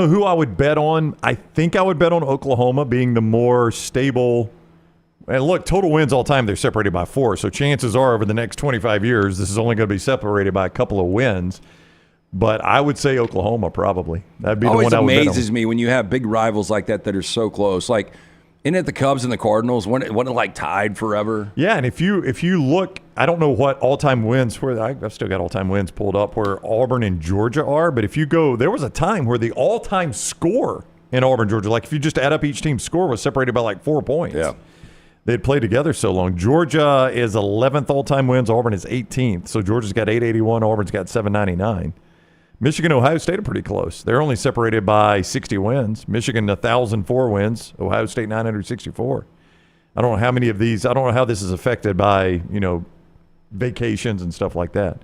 who I would bet on. I think I would bet on Oklahoma being the more stable And look, total wins all time, they're separated by 4. So chances are over the next 25 years, this is only going to be separated by a couple of wins. But I would say Oklahoma probably. That'd be the one I would bet on. Always amazes me when you have big rivals like that are so close. Like, isn't it the Cubs and the Cardinals? Wasn't it like tied forever? Yeah, and if you look, I don't know what all-time wins, I've still got all-time wins pulled up where Auburn and Georgia are, but if you go, there was a time where the all-time score in Auburn, Georgia, like if you just add up each team's score, was separated by like 4 points. Yeah. They'd played together so long. Georgia is 11th all-time wins. Auburn is 18th. So Georgia's got 881. Auburn's got 799. Michigan, Ohio State are pretty close. They're only separated by 60 wins. Michigan, 1,004 wins. Ohio State, 964. I don't know how many of these. I don't know how this is affected by, vacations and stuff like that.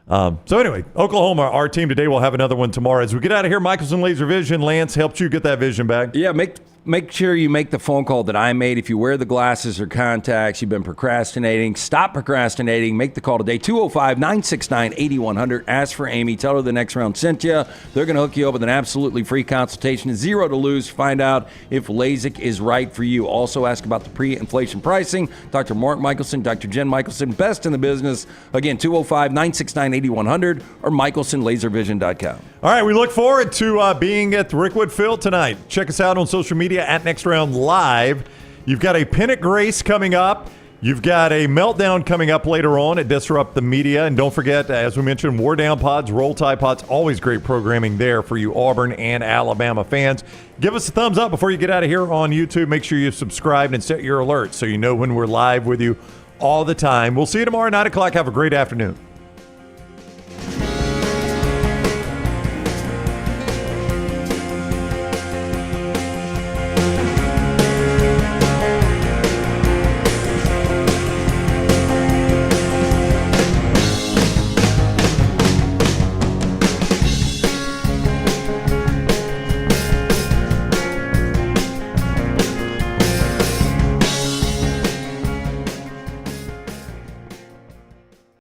So anyway, Oklahoma, our team today, will have another one tomorrow. As we get out of here, Michelson Laser Vision. Lance helped you get that vision back. Yeah, make sure you make the phone call that I made. If you wear the glasses or contacts, you've been procrastinating, stop procrastinating. Make the call today, 205-969-8100. Ask for Amy. Tell her the next round sent you. They're going to hook you up with an absolutely free consultation. 0 to lose. Find out if LASIK is right for you. Also ask about the pre-inflation pricing. Dr. Mark Michelson, Dr. Jen Michelson, best in the business. Again, 205-969-8100 or michelsonlaservision.com. All right, we look forward to being at Rickwood Field tonight. Check us out on social media at Next Round Live. You've got a pennant race coming up. You've got a meltdown coming up later on at Disrupt the Media. And don't forget, as we mentioned, War Down Pods, Roll Tide Pods, always great programming there for you Auburn and Alabama fans. Give us a thumbs up before you get out of here on YouTube. Make sure you've subscribed and set your alerts so you know when we're live with you all the time. We'll see you tomorrow at 9 o'clock. Have a great afternoon.